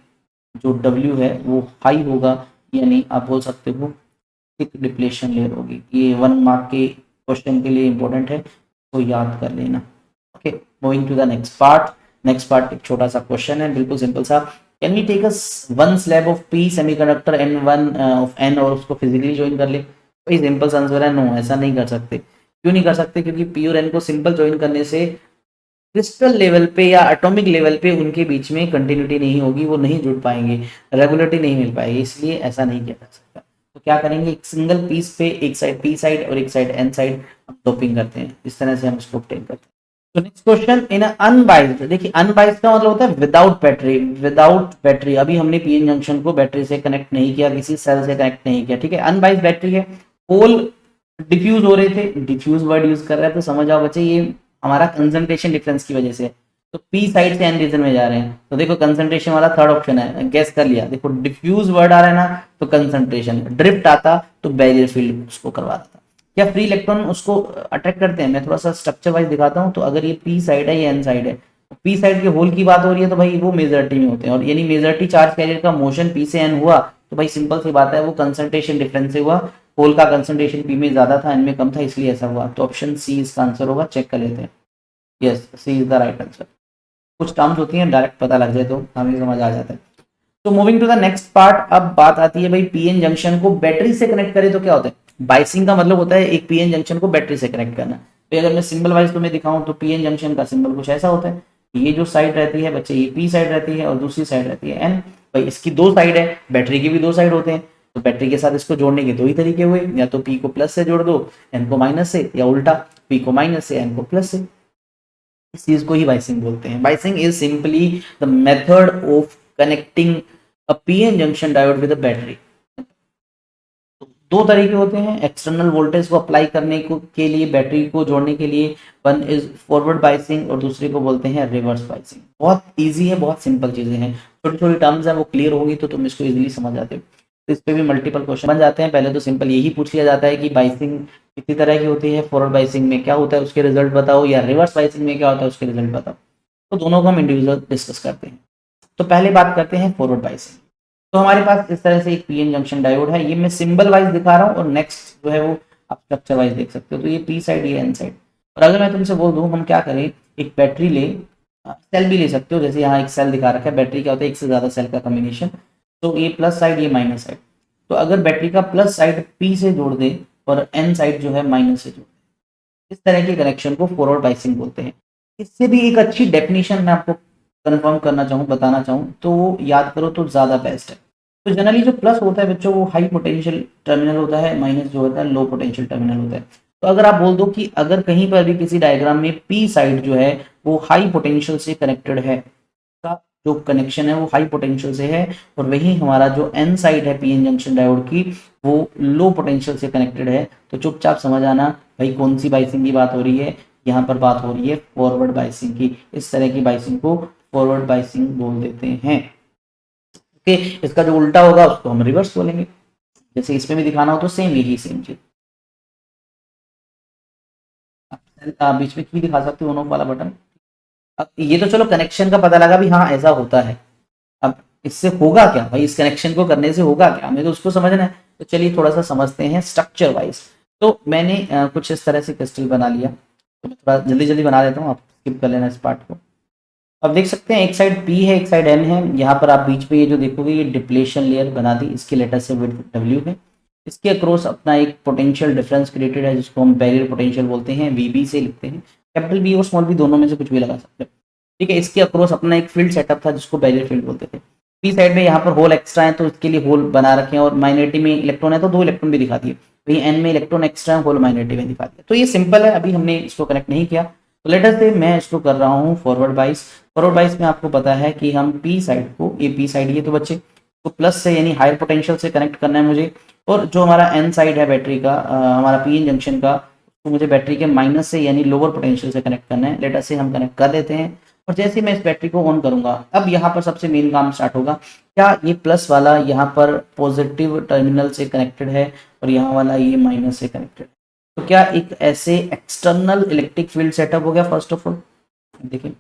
जो डब्ल्यू है वो हाई होगा, यानी आप बोल सकते हो थिक डिप्लेशन लेयर होगी। ये 1 मार्क के क्वेश्चन के लिए इंपॉर्टेंट है, तो याद कर लेना। Okay, moving to the next part. Next part एक छोटा सा क्वेश्चन है, बिल्कुल सिंपल सा। Can we take one slab of P semiconductor and one of N, और उसको फिजिकली ज्वाइन कर ले? भाई सिंपल आंसर है नो, ऐसा नहीं कर सकते। क्यों नहीं कर सकते? क्योंकि पी और एन को सिंपल ज्वाइन करने से क्रिस्टल लेवल पे या एटॉमिक लेवल पे उनके बीच में कंटिन्यूटी नहीं होगी, वो नहीं जुड़ पाएंगे, रेगुलरिटी नहीं मिल पाएगी, इसलिए ऐसा नहीं किया जा सकता। तो क्या करेंगे, एक सिंगल पीस पे एक साइड पी साइड और एक साइड एन साइड हम डोपिंग करते हैं, इस तरह से हम इसको ऑब्टेन करते हैं। तो नेक्स्ट क्वेश्चन, इन अनबाइज्ड, देखिए अनबाइज्ड का मतलब होता है विदाउट बैटरी। विदाउट बैटरी, अभी हमने पीएन जंक्शन को बैटरी से कनेक्ट नहीं किया, किसी सेल से कनेक्ट नहीं किया, ठीक है, अनबाइज्ड बैटरी है। होल डिफ्यूज हो रहे थे, डिफ्यूज वर्ड यूज कर रहा है तो समझ आओ बच्चे, ये हमारा कंसंट्रेशन डिफरेंस की वजह से। तो पी साइड से एन रीजन में जा रहे हैं, तो देखो कंसंट्रेशन वाला थर्ड ऑप्शन है, गैस कर लिया। देखो डिफ्यूज वर्ड आ रहा है ना, तो कंसंट्रेशन, ड्रिफ्ट आता तो बैरियर फील्ड उसको करवा देता। क्या फ्री इलेक्ट्रॉन उसको अटैक करते हैं? मैं थोड़ा सा स्ट्रक्चर वाइज दिखाता हूँ। तो अगर ये पी साइड है, ये एन साइड है, पी साइड के होल की बात हो रही है, तो भाई वो मेजॉरिटी में होते हैं, और यानी मेजॉरिटी चार्ज कैरियर का मोशन पी से एन हुआ, तो भाई सिंपल सी बात है, वो कंसंट्रेशन डिफरेंस से हुआ। होल का कंसंट्रेशन पी में ज्यादा था, एन में कम था, इसलिए ऐसा हुआ। तो ऑप्शन सी इसका आंसर होगा, चेक कर लेते हैं। Yes, C is the right answer. कुछ टर्म्स होती हैं डायरेक्ट पता लग जाए तो हमें समझ आ जाता है। तो moving to the next part, अब बात आती है भाई पीएन जंक्शन को बैटरी से कनेक्ट करें तो क्या होता है? बाइसिंग का मतलब होता है एक पीएन जंक्शन को बैटरी से कनेक्ट करना। तो अगर मैं सिंबल वाइज तुम्हें दिखाऊं तो पीएन जंक्शन का सिंबल कुछ ऐसा होता है, ये जो साइड रहती है बच्चे, ये पी साइड रहती है और दूसरी साइड रहती है एन। भाई इसकी दो साइड है, बैटरी की भी दो साइड होते हैं, तो बैटरी के साथ इसको जोड़ने के दो ही तरीके हुए, या तो पी को प्लस से जोड़ दो, एन को माइनस से, या उल्टा पी को माइनस से, एन को प्लस से। इस चीज को ही बाइसिंग बोलते हैं। Biasing is simply the method of connecting a PN junction diode with a battery. दो तरीके होते हैं एक्सटर्नल वोल्टेज को अप्लाई करने को के लिए, बैटरी को जोड़ने के लिए। वन इज फॉरवर्ड बाइसिंग और दूसरे को बोलते हैं रिवर्स बाइसिंग। बहुत इजी है, बहुत सिंपल चीजें हैं, छोटी छोटी टर्म्स हैं, वो क्लियर होगी तो तुम इसको इजीली समझ जाते हो। तो इस पे भी मल्टीपल क्वेश्चन बन जाते हैं। पहले तो सिंपल यही पूछ लिया जाता है कि बाइसिंग कितनी तरह की होती है, फॉरवर्ड बाइसिंग में क्या होता है उसके रिजल्ट बताओ, या रिवर्स बाइसिंग में क्या होता है उसके रिजल्ट बताओ। तो दोनों को हम इंडिविजुअल डिस्कस करते हैं। तो पहले बात करते हैं फॉरवर्ड बाइसिंग। तो हमारे पास इस तरह से एक पीएन जंक्शन डायोड है, ये मैं सिंबल वाइज दिखा रहा हूँ, और नेक्स्ट जो है वो आप स्ट्रक्चर वाइज देख सकते हो। तो ये पी साइड, ये एन साइड। और अगर मैं तुमसे बोल दूं हम क्या करें, एक बैटरी ले, सेल भी ले सकते हो, जैसे यहाँ एक सेल दिखा रखा है, बैटरी क्या होता है, एक से ज्यादा सेल का कॉम्बिनेशन। तो ये प्लस साइड, ये माइनस साइड। तो अगर बैटरी का प्लस साइड पी से जोड़ दे और एन साइड जो है माइनस से जोड़ दे, इस तरह के कनेक्शन को फॉरवर्ड बाइसिंग बोलते हैं। इससे भी एक अच्छी डेफिनेशन मैं आपको कंफर्म करना चाहूँ, बताना चाहूँ, तो वो याद करो तो ज़्यादा बेस्ट है। तो जनरली जो प्लस होता है बच्चों वो हाई पोटेंशियल टर्मिनल होता है, माइनस जो होता है लो पोटेंशियल टर्मिनल होता है। तो अगर आप बोल दो कि अगर कहीं पर भी किसी डायग्राम में पी साइड जो है वो हाई पोटेंशियल से कनेक्टेड है, जो कनेक्शन है वो हाई पोटेंशियल से है, और वही हमारा जो एन साइड है पीएन जंक्शन डायोड की वो लो पोटेंशियल से कनेक्टेड है। तो चुपचाप समझ आना भाई कौन सी बाइसिंग की बात हो रही है, यहाँ पर बात हो रही है फॉरवर्ड बाइसिंग की। इस तरह की बाइसिंग को फॉरवर्ड बाइसिंग बोल देते हैं। ओके, इसका जो उल्टा होगा उसको हम रिवर्स बोलेंगे। जैसे इसमें भी दिखाना हो तो सेम यही सेम चीज, आप बीच में भी दिखा सकते हो ऑन ऑफ वाला बटन। अब ये तो चलो कनेक्शन का पता लगा भी हाँ ऐसा होता है। अब इससे होगा क्या भाई, इस कनेक्शन को करने से होगा क्या, हमें तो उसको समझना है। तो चलिए थोड़ा सा समझते हैं स्ट्रक्चर वाइज। तो मैंने कुछ इस तरह से क्रिस्टल बना लिया, तो मैं थोड़ा जल्दी जल्दी बना देता हूँ, आप स्किप कर लेना इस पार्ट को। अब देख सकते हैं एक साइड P है एक साइड N है, यहाँ पर आप बीच में ये जो देखोगे ये डिप्लेशन लेयर बना दी, इसकी लेटर से विड्थ W है। इसके अक्रॉस अपना एक पोटेंशियल डिफरेंस क्रिएटेड है जिसको हम बैरियर पोटेंशियल बोलते हैं, VB से लिखते हैं, कैपिटल B और स्मॉल b दोनों में से कुछ भी लगा सकते हैं। ठीक है, इसके अक्रॉस अपना एक फील्ड सेटअप था जिसको बैरियर फील्ड बोलते थे। पी साइड में यहाँ पर होल एक्स्ट्रा है तो इसके लिए होल बना रखे हैं, और माइनॉरिटी में इलेक्ट्रॉन है तो 2 इलेक्ट्रॉन भी दिखा दिए। वही एन में इलेक्ट्रॉन एक्स्ट्रा है, होल माइनॉरिटी में दिखा दिया। तो ये सिंपल है, अभी हमने इसको कनेक्ट नहीं किया। तो लेटर से मैं इसको कर रहा हूँ फॉरवर्ड बाइस। फॉरवर्ड बाइस में आपको पता है कि हम पी साइड को, ये पी साइड ये तो बच्चे तो प्लस से यानी हायर पोटेंशियल से कनेक्ट करना है मुझे, और जो हमारा एन साइड है बैटरी का, हमारा पी एन जंक्शन का, तो मुझे बैटरी के माइनस से यानी लोअर पोटेंशियल से कनेक्ट करना है। लेटर से हम कनेक्ट कर देते हैं, और जैसे ही मैं इस बैटरी को ऑन करूंगा अब यहाँ पर सबसे मेन काम स्टार्ट होगा। क्या ये प्लस वाला यहाँ पर पॉजिटिव टर्मिनल से कनेक्टेड है और यहाँ वाला ये माइनस से कनेक्टेड है, तो क्या एक ऐसे एक्सटर्नल इलेक्ट्रिक फील्ड सेटअप हो गया। फर्स्ट ऑफ ऑल देखिए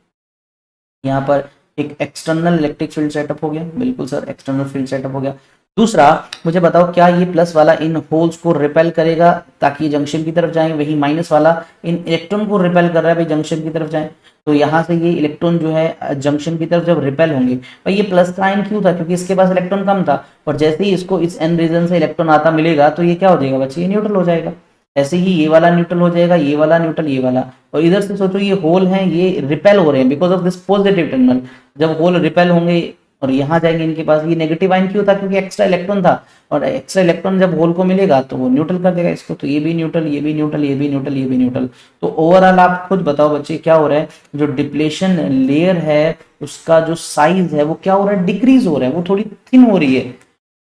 यहाँ पर एक एक्सटर्नल इलेक्ट्रिक फील्ड सेटअप हो गया, बिल्कुल सर एक्सटर्नल फील्ड सेटअप हो गया। दूसरा मुझे बताओ क्या ये प्लस वाला इन होल्स को रिपेल करेगा ताकि जंक्शन की तरफ जाए, वही माइनस वाला इन इलेक्ट्रॉन को रिपेल कर रहा है भाई जंक्शन की तरफ जाए। तो यहाँ से ये इलेक्ट्रॉन जो है जंक्शन की तरफ जब रिपेल होंगे, भाई ये प्लस का आयन क्यों था, क्योंकि इसके पास इलेक्ट्रॉन कम था, और जैसे ही इसको इस एन रीजन से इलेक्ट्रॉन आता मिलेगा तो ये क्या हो जाएगा बच्चे, ये न्यूट्रल हो जाएगा। ऐसे ही ये वाला न्यूट्रल हो जाएगा, ये वाला न्यूट्रल, ये वाला। और इधर से सोचो ये होल हैं ये रिपेल हो रहे हैं because of this positive terminal. जब होल रिपेल होंगे और यहाँ जाएंगे इनके पास, ये नेगेटिव आयन क्यों था, क्योंकि एक्स्ट्रा इलेक्ट्रॉन था, और एक्स्ट्रा इलेक्ट्रॉन जब होल को मिलेगा तो वो न्यूट्रल कर देगा इसको। तो ये भी न्यूट्रल, ये भी न्यूट्रल, ये भी न्यूट्रल, ये भी न्यूट्रल। तो ओवरऑल आप खुद बताओ बच्चे क्या हो रहा है, जो डिप्लेशन लेयर है उसका जो साइज है वो क्या हो रहा है, डिक्रीज हो रहा है, वो थोड़ी थिन हो रही है।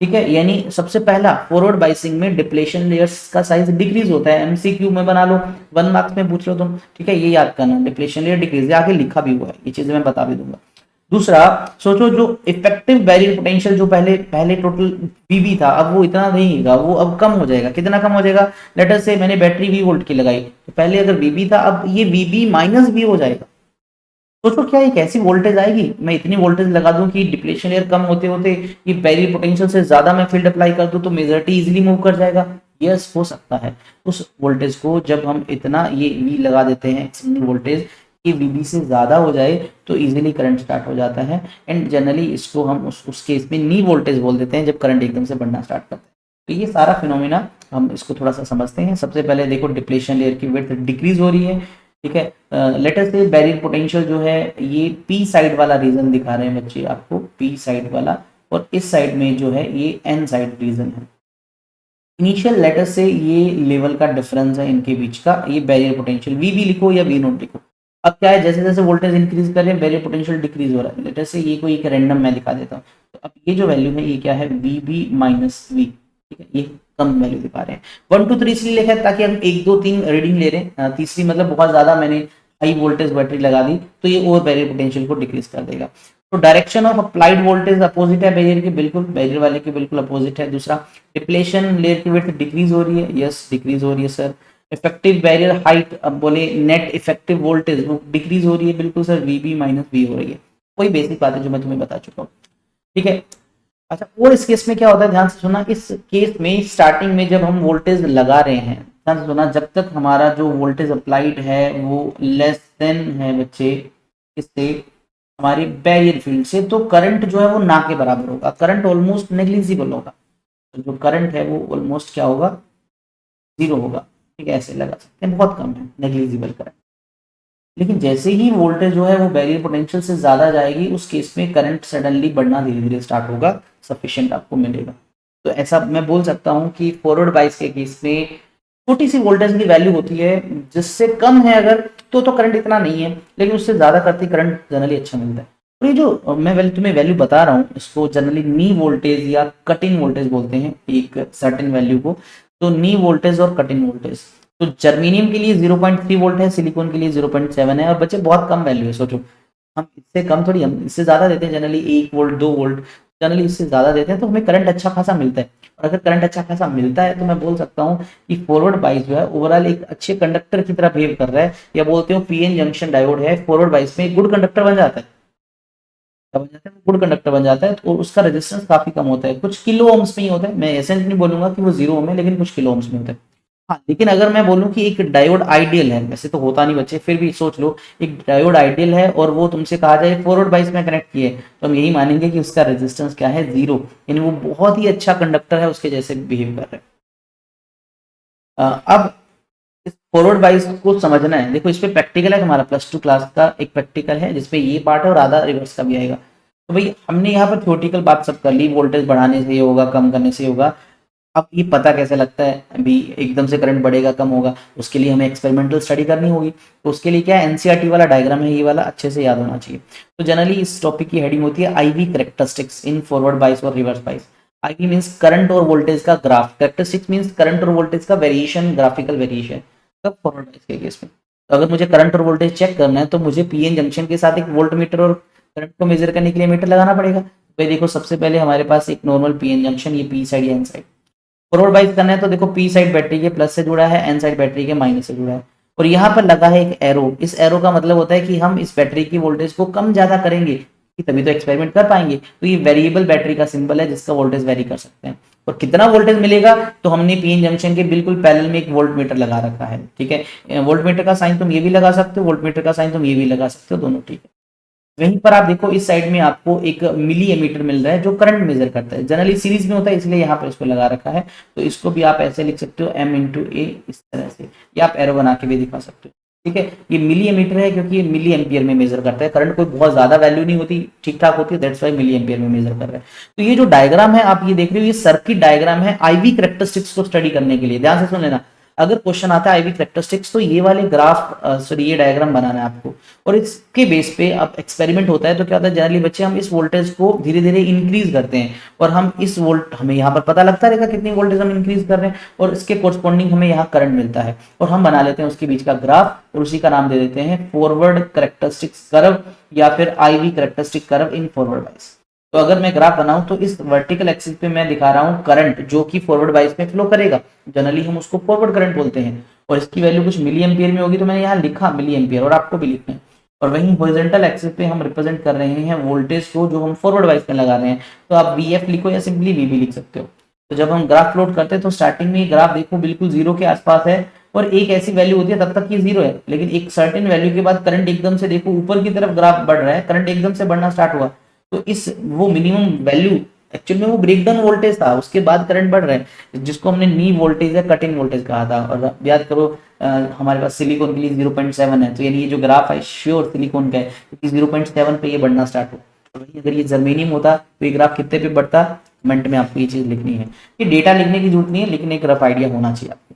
ठीक है, यानी सबसे पहला फॉरवर्ड बाइसिंग में डिप्लेशन लेयर्स का साइज डिक्रीज होता है। एमसीक्यू में बना लो, 1 मार्क्स में पूछ लो तुम, ठीक है, ये याद करना, डिप्लेशन लेयर डिक्रीज, आगे लिखा भी हुआ है, ये चीजें मैं बता भी दूंगा। दूसरा सोचो जो इफेक्टिव बैरियर पोटेंशियल जो पहले पहले टोटल वीबी था, अब वो इतना नहीं होगा, वो अब कम हो जाएगा। कितना कम हो जाएगा, लेटर से मैंने बैटरी वी वोल्ट की लगाई, तो पहले अगर वीबी था अब ये वीबी माइनस वी हो जाएगा। सोचो क्या एक ऐसी वोल्टेज आएगी, मैं इतनी वोल्टेज लगा दूं कि डिप्लेशन एयर कम होते होते ये बैरियर पोटेंशियल से ज्यादा मैं फील्ड अप्लाई कर दूं तो मेजॉरिटी इजीली मूव कर जाएगा। यस हो सकता है। उस वोल्टेज को जब हम इतना ये वी लगा देते हैं एक्सटर्नल वोल्टेज कि वीबी से ज्यादा हो जाए तो इजीली करंट स्टार्ट हो जाता है। एंड जनरली इसको हम उस केस में नी वोल्टेज बोल देते हैं जब करंट एकदम से बढ़ना स्टार्ट करता है। तो ये सारा फिनोमिना हम इसको थोड़ा सा समझते हैं। सबसे पहले देखो डिप्लेशन लेयर की विड्थ डिक्रीज हो रही है, ठीक है। लेटर से बैरियर पोटेंशियल जो है ये पी साइड वाला रीजन दिखा रहे हैं बच्चे आपको, पी साइड वाला, और इस साइड में जो है ये एन साइड रीजन है। इनिशियल लेटर से ये लेवल का डिफरेंस है इनके बीच का, ये बैरियर पोटेंशियल वी भी लिखो या वी नोट लिखो। अब क्या है, जैसे जैसे वोल्टेज इंक्रीज कर रहे हैं बैरियर पोटेंशियल डिक्रीज हो रहा है। लेटर से ये कोई एक रैंडम मैं दिखा देता हूँ। तो अब ये जो वैल्यू है ये क्या है, वी बी माइनस वी, ठीक है, ये कम वैल्यू दिखा रहे हैं। 1 2 3 इसलिए लिखा है ताकि हम 1 2 3 रीडिंग ले रहे हैं, तीसरी मतलब बहुत ज्यादा मैंने हाई वोल्टेज बैटरी लगा दी तो ये और बैरियर पोटेंशियल को डिक्रीज कर देगा। तो direction of applied voltage opposite है बैरियर के, बिल्कुल बैरियर वाले के बिल्कुल अपोजिट है। दूसरा डिप्लेशन लेयर की विड्थ डिक्रीज हो रही है, यस डिक्रीज हो रही है सर। इफेक्टिव बैरियर हाइट, अब बोले नेट इफेक्टिव वोल्टेज वो डिक्रीज हो रही है, बिल्कुल सर वीबी माइनस वी हो रही है। कोई बेसिक बात है जो मैं तुम्हें बता चुका हूँ, ठीक है। अच्छा, और इस केस में क्या होता है ध्यान से सुना, इस केस में स्टार्टिंग में जब हम वोल्टेज लगा रहे हैं, ध्यान से सुना, जब तक हमारा जो वोल्टेज अप्लाइड है वो लेस देन है बच्चे इससे, हमारी बैरियर फील्ड से, तो करंट जो है वो ना के बराबर होगा, करंट ऑलमोस्ट नेग्लिजिबल होगा। तो जो करंट है वो ऑलमोस्ट क्या होगा, जीरो होगा, ठीक है, ऐसे लगा सकते हैं, बहुत कम है नेग्लिजिबल करंट। लेकिन जैसे ही वोल्टेज जो है वो बैरियर पोटेंशियल से ज्यादा जाएगी उस केस में करंट सडनली बढ़ना धीरे धीरे स्टार्ट होगा, सफिशिएंट आपको मिलेगा। तो ऐसा मैं बोल सकता हूँ कि फॉरवर्ड बाइस के केस में छोटी सी वोल्टेज की वैल्यू होती है, जिससे कम है अगर तो करंट इतना नहीं है, लेकिन उससे ज्यादा करती करंट जनरली अच्छा मिलता है। और ये जो मैं तुम्हें वैल्यू बता रहा हूँ, इसको जनरली नी वोल्टेज या कट इन वोल्टेज बोलते हैं एक सर्टेन वैल्यू को। तो नी वोल्टेज और कट इन वोल्टेज, तो जर्मेनियम के लिए 0.3 वोल्ट है, सिलिकॉन के लिए 0.7 है, और बच्चे बहुत कम वैल्यू है। सोचो हम इससे कम थोड़ी, हम इससे ज्यादा देते हैं जनरली, 1 वोल्ट 2 वोल्ट, जनरली इससे ज्यादा देते हैं, तो हमें करंट अच्छा खासा मिलता है। और अगर करंट अच्छा खासा मिलता है तो मैं बोल सकता हूँ कि फॉरवर्ड बाइस जो है ओवरऑल एक अच्छे कंडक्टर की तरह बिहेव कर रहा है, या बोलते हो पीएन जंक्शन डायोड है फॉरवर्ड बाइस में एक गुड कंडक्टर बन जाता है। क्या बन जाता है? वो गुड कंडक्टर बन जाता है, तो उसका रेजिस्टेंस काफी कम होता है, कुछ किलो ओम्स में ही होता है। मैं ऐसे नहीं बोलूंगा कि वो 0 ओम है, लेकिन कुछ किलो ओम्स में होता है। हाँ, लेकिन अगर मैं बोलूं कि एक डायोड आइडियल है, वैसे तो होता नहीं बच्चे, फिर भी सोच लो एक डायोड आइडियल है और वो तुमसे कहा जाए फॉरवर्ड बाइस में कनेक्ट किए, तो हम यही मानेंगे कि उसका रेजिस्टेंस क्या है, 0, यानी वो बहुत ही अच्छा कंडक्टर है, उसके जैसे बिहेव कर रहे हैं। अब इस फॉरवर्ड बाइस को समझना है, देखो इस पे प्रैक्टिकल है, तुम्हारा +2 क्लास का एक प्रैक्टिकल है जिसपे ये पार्ट है और आधा रिवर्स का भी आएगा। तो भाई हमने यहाँ पर थ्योरेटिकल बात सब कर ली, वोल्टेज बढ़ाने से ये होगा, कम करने से होगा। अब ये पता कैसे लगता है अभी एकदम से करंट बढ़ेगा कम होगा, उसके लिए हमें एक्सपेरिमेंटल स्टडी करनी होगी। तो उसके लिए क्या है, एनसीईआरटी वाला डायग्राम है, ये वाला अच्छे से याद होना चाहिए। तो जनरली इस टॉपिक की हेडिंग होती है आईवी करेक्टरिस्टिक्स इन फॉरवर्ड बाइस और reverse bias. IV means current और वोल्टेज का ग्राफ, करेक्टरिस्टिक्स मींस करंट और वोल्टेज का वेरिएशन, ग्राफिकल वेरिएशन, कब, फॉरवर्ड बाइस के केस में। तो अगर मुझे करंट और वोल्टेज चेक करना है तो मुझे पीएन जंक्शन के साथ एक वोल्ट मीटर और करंट को मेजर करने के लिए मीटर लगाना पड़ेगा। भाई देखो सबसे पहले हमारे पास एक नॉर्मल पीएन जंक्शन, ये पी साइड या एन साइड। फॉरवर्ड बाइस करना है तो देखो पी साइड बैटरी के प्लस से जुड़ा है, एन साइड बैटरी के माइनस से जुड़ा है, और यहाँ पर लगा है एक एरो। इस एरो का मतलब होता है कि हम इस बैटरी की वोल्टेज को कम ज्यादा करेंगे कि तभी तो एक्सपेरिमेंट कर पाएंगे। तो ये वेरिएबल बैटरी का सिंबल है जिसका वोल्टेज वेरी कर सकते हैं। और कितना वोल्टेज मिलेगा, तो हमने पीएन जंक्शन के बिल्कुल पैरेलल में एक वोल्ट मीटर लगा रखा है, ठीक है। वोल्ट मीटर का साइन तुम ये भी लगा सकते हो, वोल्ट मीटर का साइन तुम ये भी लगा सकते हो, दोनों ठीक है। वहीं पर आप देखो इस साइड में आपको एक मिली एमीटर मिल रहा है जो करंट मेजर करता है, जनरली सीरीज में होता है इसलिए यहाँ पर इसको लगा रखा है। तो इसको भी आप ऐसे लिख सकते हो m×a, इस तरह से, या आप एरो बना के भी दिखा सकते हो, ठीक है। ये मिली एमीटर है क्योंकि ये मिली एम्पियर में मेजर करता है, करंट कोई बहुत ज्यादा वैल्यू नहीं होती, ठीक ठाक होती है, दैट्स वाई मिली एम्पियर में मेजर कर रहा है। तो ये जो डायग्राम है आप ये देख रहे हो, ये सर्किट डायग्राम है आईवी करेक्टरिस्टिक्स को स्टडी करने के लिए। ध्यान से सुन लेना, अगर क्वेश्चन आता है आईवी करेक्टरिस्टिक्स तो ये वाले ग्राफ सॉरी ये डायग्राम बनाना है आपको, और इसके बेस पे अब एक्सपेरिमेंट होता है। तो क्या होता है जनरली बच्चे, हम इस वोल्टेज को धीरे धीरे इंक्रीज करते हैं, और हम इस वोल्ट, हमें यहाँ पर पता लगता रहेगा कितनी वोल्टेज हम इंक्रीज कर रहे हैं, और इसके कोरस्पॉन्डिंग हमें यहाँ करंट मिलता है, और हम बना लेते हैं उसके बीच का ग्राफ, और उसी का नाम दे देते हैं फॉरवर्ड करेक्टरिस्टिक्स कर्व, या फिर IV characteristic curve in forward bias. तो अगर मैं ग्राफ बनाऊं तो इस वर्टिकल एक्सिस पे मैं दिखा रहा हूं करंट जो कि फॉरवर्ड बाइस में फ्लो करेगा, जनरली हम उसको फॉरवर्ड करंट बोलते हैं, और इसकी वैल्यू कुछ मिली एम्पियर में होगी, तो मैंने यहाँ लिखा मिली एम्पियर, और आपको भी लिखना है। और वहीं हॉरिजॉन्टल एक्सिस पे हम रिप्रेजेंट कर रहे हैं वोल्टेज को जो हम फॉरवर्ड बाइस में लगा रहे हैं, तो आप वी एफ लिखो या सिंपली वी भी लिख सकते हो। तो जब हम ग्राफ प्लॉट करते हैं तो स्टार्टिंग में ग्राफ देखो बिल्कुल 0 के आसपास है, और एक ऐसी वैल्यू होती है तब तक ये 0 है, लेकिन एक सर्टेन वैल्यू के बाद करंट एकदम से देखो ऊपर की तरफ ग्राफ बढ़ रहा है, करंट एकदम से बढ़ना स्टार्ट हुआ, तो इस वो मिनिमम वैल्यू एक्चुअल में वो ब्रेकडाउन वोल्टेज था, उसके बाद करंट बढ़ रहा है, जिसको हमने नी वोल्टेज या कट इन वोल्टेज कहा था। और याद करो हमारे पास सिलिकॉन के लिए 0.7 है, तो यानी ये जो ग्राफ है श्योर सिलिकॉन का है, क्योंकि 0.7 पे ये बढ़ना स्टार्ट हुआ। तो वही अगर ये जर्मेनियम होता तो ये ग्राफ कितने पे बढ़ता, कमेंट में आपको ये चीज लिखनी है। ये डेटा लिखने की जरूरत नहीं है, लेकिन एक रफ आइडिया होना चाहिए आपको,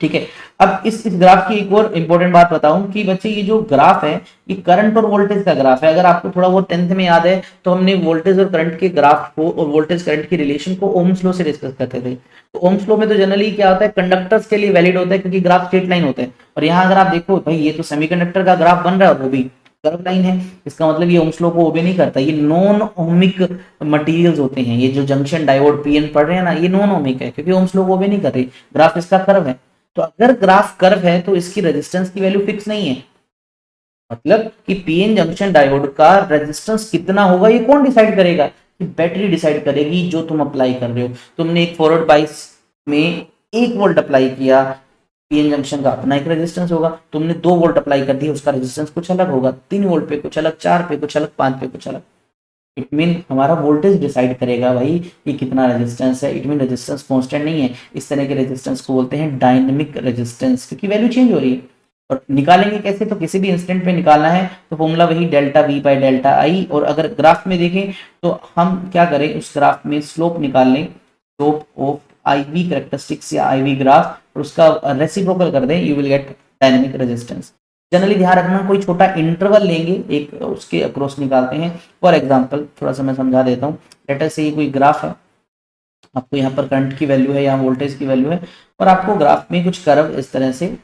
ठीक है। अब इस ग्राफ की एक और इंपॉर्टेंट बात बताऊं कि बच्चे ये जो ग्राफ है ये करंट और वोल्टेज का ग्राफ है। अगर आपको थोड़ा बहुत 10th में याद है तो हमने वोल्टेज और करंट के ग्राफ को और वोल्टेज करंट की रिलेशन को ओम्स लॉ से डिस्कस करते थे। तो ओम्स लॉ में तो जनरली क्या होता है, कंडक्टर्स के लिए वैलिड होता है क्योंकि ग्राफ स्ट्रेट लाइन होता है। और यहाँ अगर आप देखो भाई ये तो सेमीकंडक्टर का ग्राफ बन रहा है और वो भी कर्व लाइन है, इसका मतलब ये ओम्स लॉ को ओबे नहीं करता। ये नॉन ओमिक मटेरियल्स होते हैं, ये जो जंक्शन डायोड पीएन पढ़ रहे हैं ना, ये नॉन ओमिक है क्योंकि ओम्स लॉ को ओबे नहीं कर रही, ग्राफ इसका कर्व है। तो अगर ग्राफ कर्व है तो इसकी रेजिस्टेंस की वैल्यू फिक्स नहीं है, मतलब कि पीएन जंक्शन डायोड का रेजिस्टेंस कितना होगा ये कौन डिसाइड करेगा, कि बैटरी डिसाइड करेगी जो तुम अप्लाई कर रहे हो। तुमने एक फॉरवर्ड बाइस में 1 वोल्ट अप्लाई किया, पीएन जंक्शन का अपना एक रेजिस्टेंस होगा, तुमने 2 वोल्ट अप्लाई कर दिया, उसका रेजिस्टेंस कुछ अलग होगा, 3 वोल्ट पे कुछ अलग, 4 पे कुछ अलग, 5 पे कुछ अलग। इट मीन हमारा वोल्टेज डिसाइड करेगा भाई कि कितना रेजिस्टेंस है, इट मीन रेजिस्टेंस कांस्टेंट नहीं है। इस तरह के रेजिस्टेंस को बोलते हैं डायनेमिक रेजिस्टेंस, क्योंकि वैल्यू चेंज हो रही है। और निकालेंगे कैसे, तो किसी भी इंस्टेंट पे निकालना है तो फॉर्मूला वही डेल्टा वी बाई डेल्टा आई। और अगर ग्राफ में देखें तो हम क्या करें, उस ग्राफ में स्लोप निकाल लें, स्लोप ऑफ आईवी कैरेक्टरिस्टिक्स या आईवी ग्राफ, और उसका रेसिप्रोकल कर दें, you will get dynamic resistance. Generally ध्यान रखना, कोई छोटा इंटरवल लेंगे, एक उसके अक्रॉस निकालते हैं। फॉर एग्जांपल थोड़ा सा मैं समझा देता हूँ। लेट अस से कोई ग्राफ है, आपको यहाँ पर करंट की वैल्यू है, यहाँ वोल्टेज की वैल्यू है, और आपको ग्राफ में कुछ कर्व इस तरह से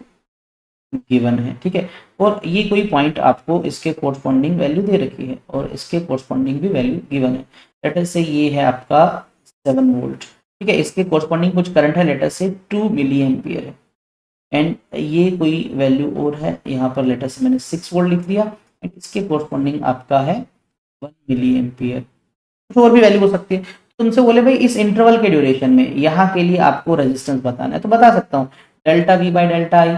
गिवन है, ठीक है, और ये कोई पॉइंट आपको इसके कोरस्पॉन्डिंग वैल्यू दे रखी है और इसके कोरस्पॉन्डिंग भी वैल्यू गिवन है। लेट अस से ये है आपका 7 वोल्ट, ठीक है, इसके कोरस्पॉन्डिंग कुछ करंट है, लेट अस से 2 मिली एम्पियर है, एंड ये कोई वैल्यू और है, यहाँ पर लेट अस से मैंने 6 वोल्ट लिख दिया, एंड इसके कोरस्पॉन्डिंग आपका है 1 मिली एम्पियर। कुछ और भी वैल्यू हो सकती है। तुमसे बोले भाई इस इंटरवल के ड्यूरेशन में यहाँ के लिए आपको रेजिस्टेंस बताना है, तो बता सकता हूँ delta we by delta I.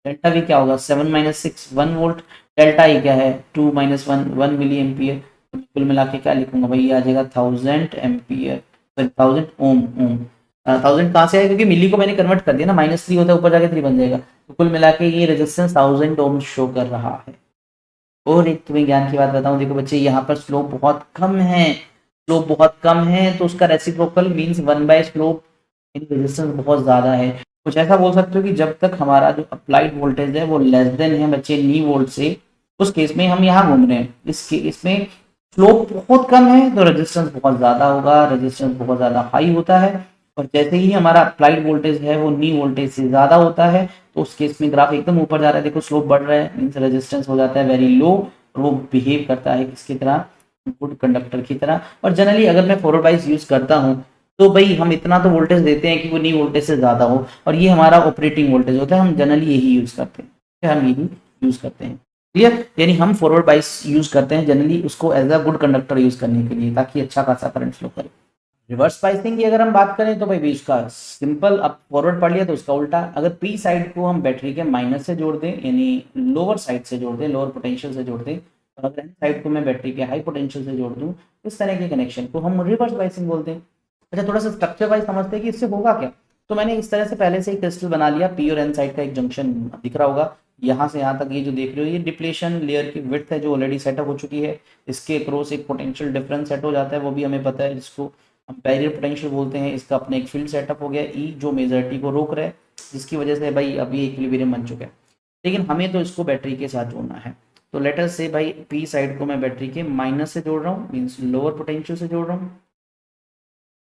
Delta we क्या होगा, 7 माइनस 6 1 वोल्ट, डेल्टा आई क्या है 2 माइनस 1 1 मिली एम्पियर। तो कुल मिला के क्या लिखूंगा भाई, ये आ जाएगा 1000 एम्पियर, सॉरी 1000 ओम। 1000 कहाँ से आएगा, क्योंकि मिली को मैंने कन्वर्ट कर दिया ना, -3 होता है ऊपर जाके 3 बन जाएगा, तो कुल मिला के ये रेजिस्टेंस 1000 ओम शो कर रहा है। और एक तुम्हें ज्ञान की बात बताऊं, देखो बच्चे यहाँ पर स्लोप बहुत कम है, स्लोप बहुत कम है, तो उसका reciprocal means 1 by slope in resistance बहुत ज्यादा है। कुछ ऐसा बोल सकते हो कि जब तक हमारा जो अप्लाइड वोल्टेज है वो लेस देन है बच्चे नी वोल्ट से, उस केस में हम यहाँ घूम रहे हैं। इसमें स्लोप बहुत कम है तो रेजिस्टेंस बहुत ज्यादा होगा, रेजिस्टेंस बहुत ज्यादा हाई होता है, और जैसे ही हमारा अप्लाइड वोल्टेज है वो नी वोल्टेज से ज्यादा होता है, तो उस केस में ग्राफ एकदम ऊपर जा रहा है, देखो स्लोप बढ़ रहा है, मीन्स रेजिस्टेंस हो जाता है वेरी लो, और वो बिहेव करता है किसकी तरह, गुड कंडक्टर की तरह। और जनरली अगर मैं फॉरवर्ड बाइस यूज करता हूँ तो भाई हम इतना तो वोल्टेज देते हैं कि वो नी वोल्टेज से ज्यादा हो, और ये हमारा ऑपरेटिंग वोल्टेज होता है, हम जनरली यही यूज करते हैं, हम यही यूज करते हैं, क्लियर। यानी हम फॉरवर्ड बाइस यूज करते हैं जनरली उसको as a good conductor use करने के लिए, ताकि अच्छा खासा करंट फ्लो करे। रिवर्स बाइसिंग की अगर हम बात करें तो भाई इसका सिंपल, अब फॉरवर्ड पढ़ लिया तो उसका उल्टा, अगर पी साइड को हम बैटरी के माइनस से जोड़ दें, यानी लोअर साइड से जोड़ दें, लोअर पोटेंशियल से जोड़ दें, और अगर एन साइड को मैं बैटरी के हाई पोटेंशियल से जोड़ दूं, इस तरह के कनेक्शन को हम रिवर्स बाइसिंग बोलते हैं। अच्छा, थोड़ा सा स्ट्रक्चर वाइज समझते हैं कि इससे होगा क्या। तो मैंने इस तरह से पहले से ही क्रिस्टल बना लिया, पी और एन साइड का एक जंक्शन दिख रहा होगा, यहाँ से यहाँ तक ये जो देख रहे हो ये डिप्लेशन लेयर की विड्थ है जो ऑलरेडी सेटअप हो चुकी है, इसके अक्रॉस एक पोटेंशियल डिफरेंस सेट हो जाता है, वो भी हमें पता है, जिसको हम बैरियर पोटेंशियल बोलते हैं। इसका अपना एक फील्ड सेटअप हो गया ई जो मेजर टी को रोक रहा है, जिसकी वजह से भाई अब ये इक्विलिब्रियम बन चुका है। लेकिन हमें तो इसको बैटरी के साथ जोड़ना है, तो लेट अस से भाई पी साइड को मैं बैटरी के माइनस से जोड़ रहा हूँ, मीन्स लोअर पोटेंशियल से जोड़ रहा हूँ,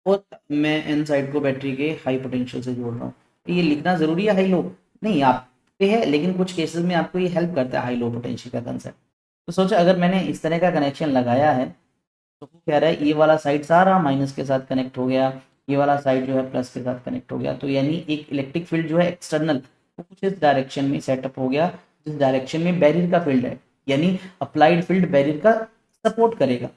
और मैं एन साइड को बैटरी के हाई पोटेंशियल से जोड़ रहा हूँ। ये लिखना जरूरी है हाई लो, नहीं आप पे है, लेकिन कुछ केसेस में आपको ये हेल्प करता है हाई लो पोटेंशियल का कंसेप्ट। तो सोचो अगर मैंने इस तरह का कनेक्शन लगाया है, तो वो कह रहा है ये वाला साइड सारा माइनस के साथ कनेक्ट हो गया, ये वाला साइड जो है प्लस के साथ कनेक्ट हो गया, तो यानी एक इलेक्ट्रिक फील्ड जो है एक्सटर्नल वो कुछ इस डायरेक्शन में सेटअप हो गया, जिस डायरेक्शन में बैरियर का फील्ड है, यानी अप्लाइड फील्ड बैरियर का सपोर्ट करेगा,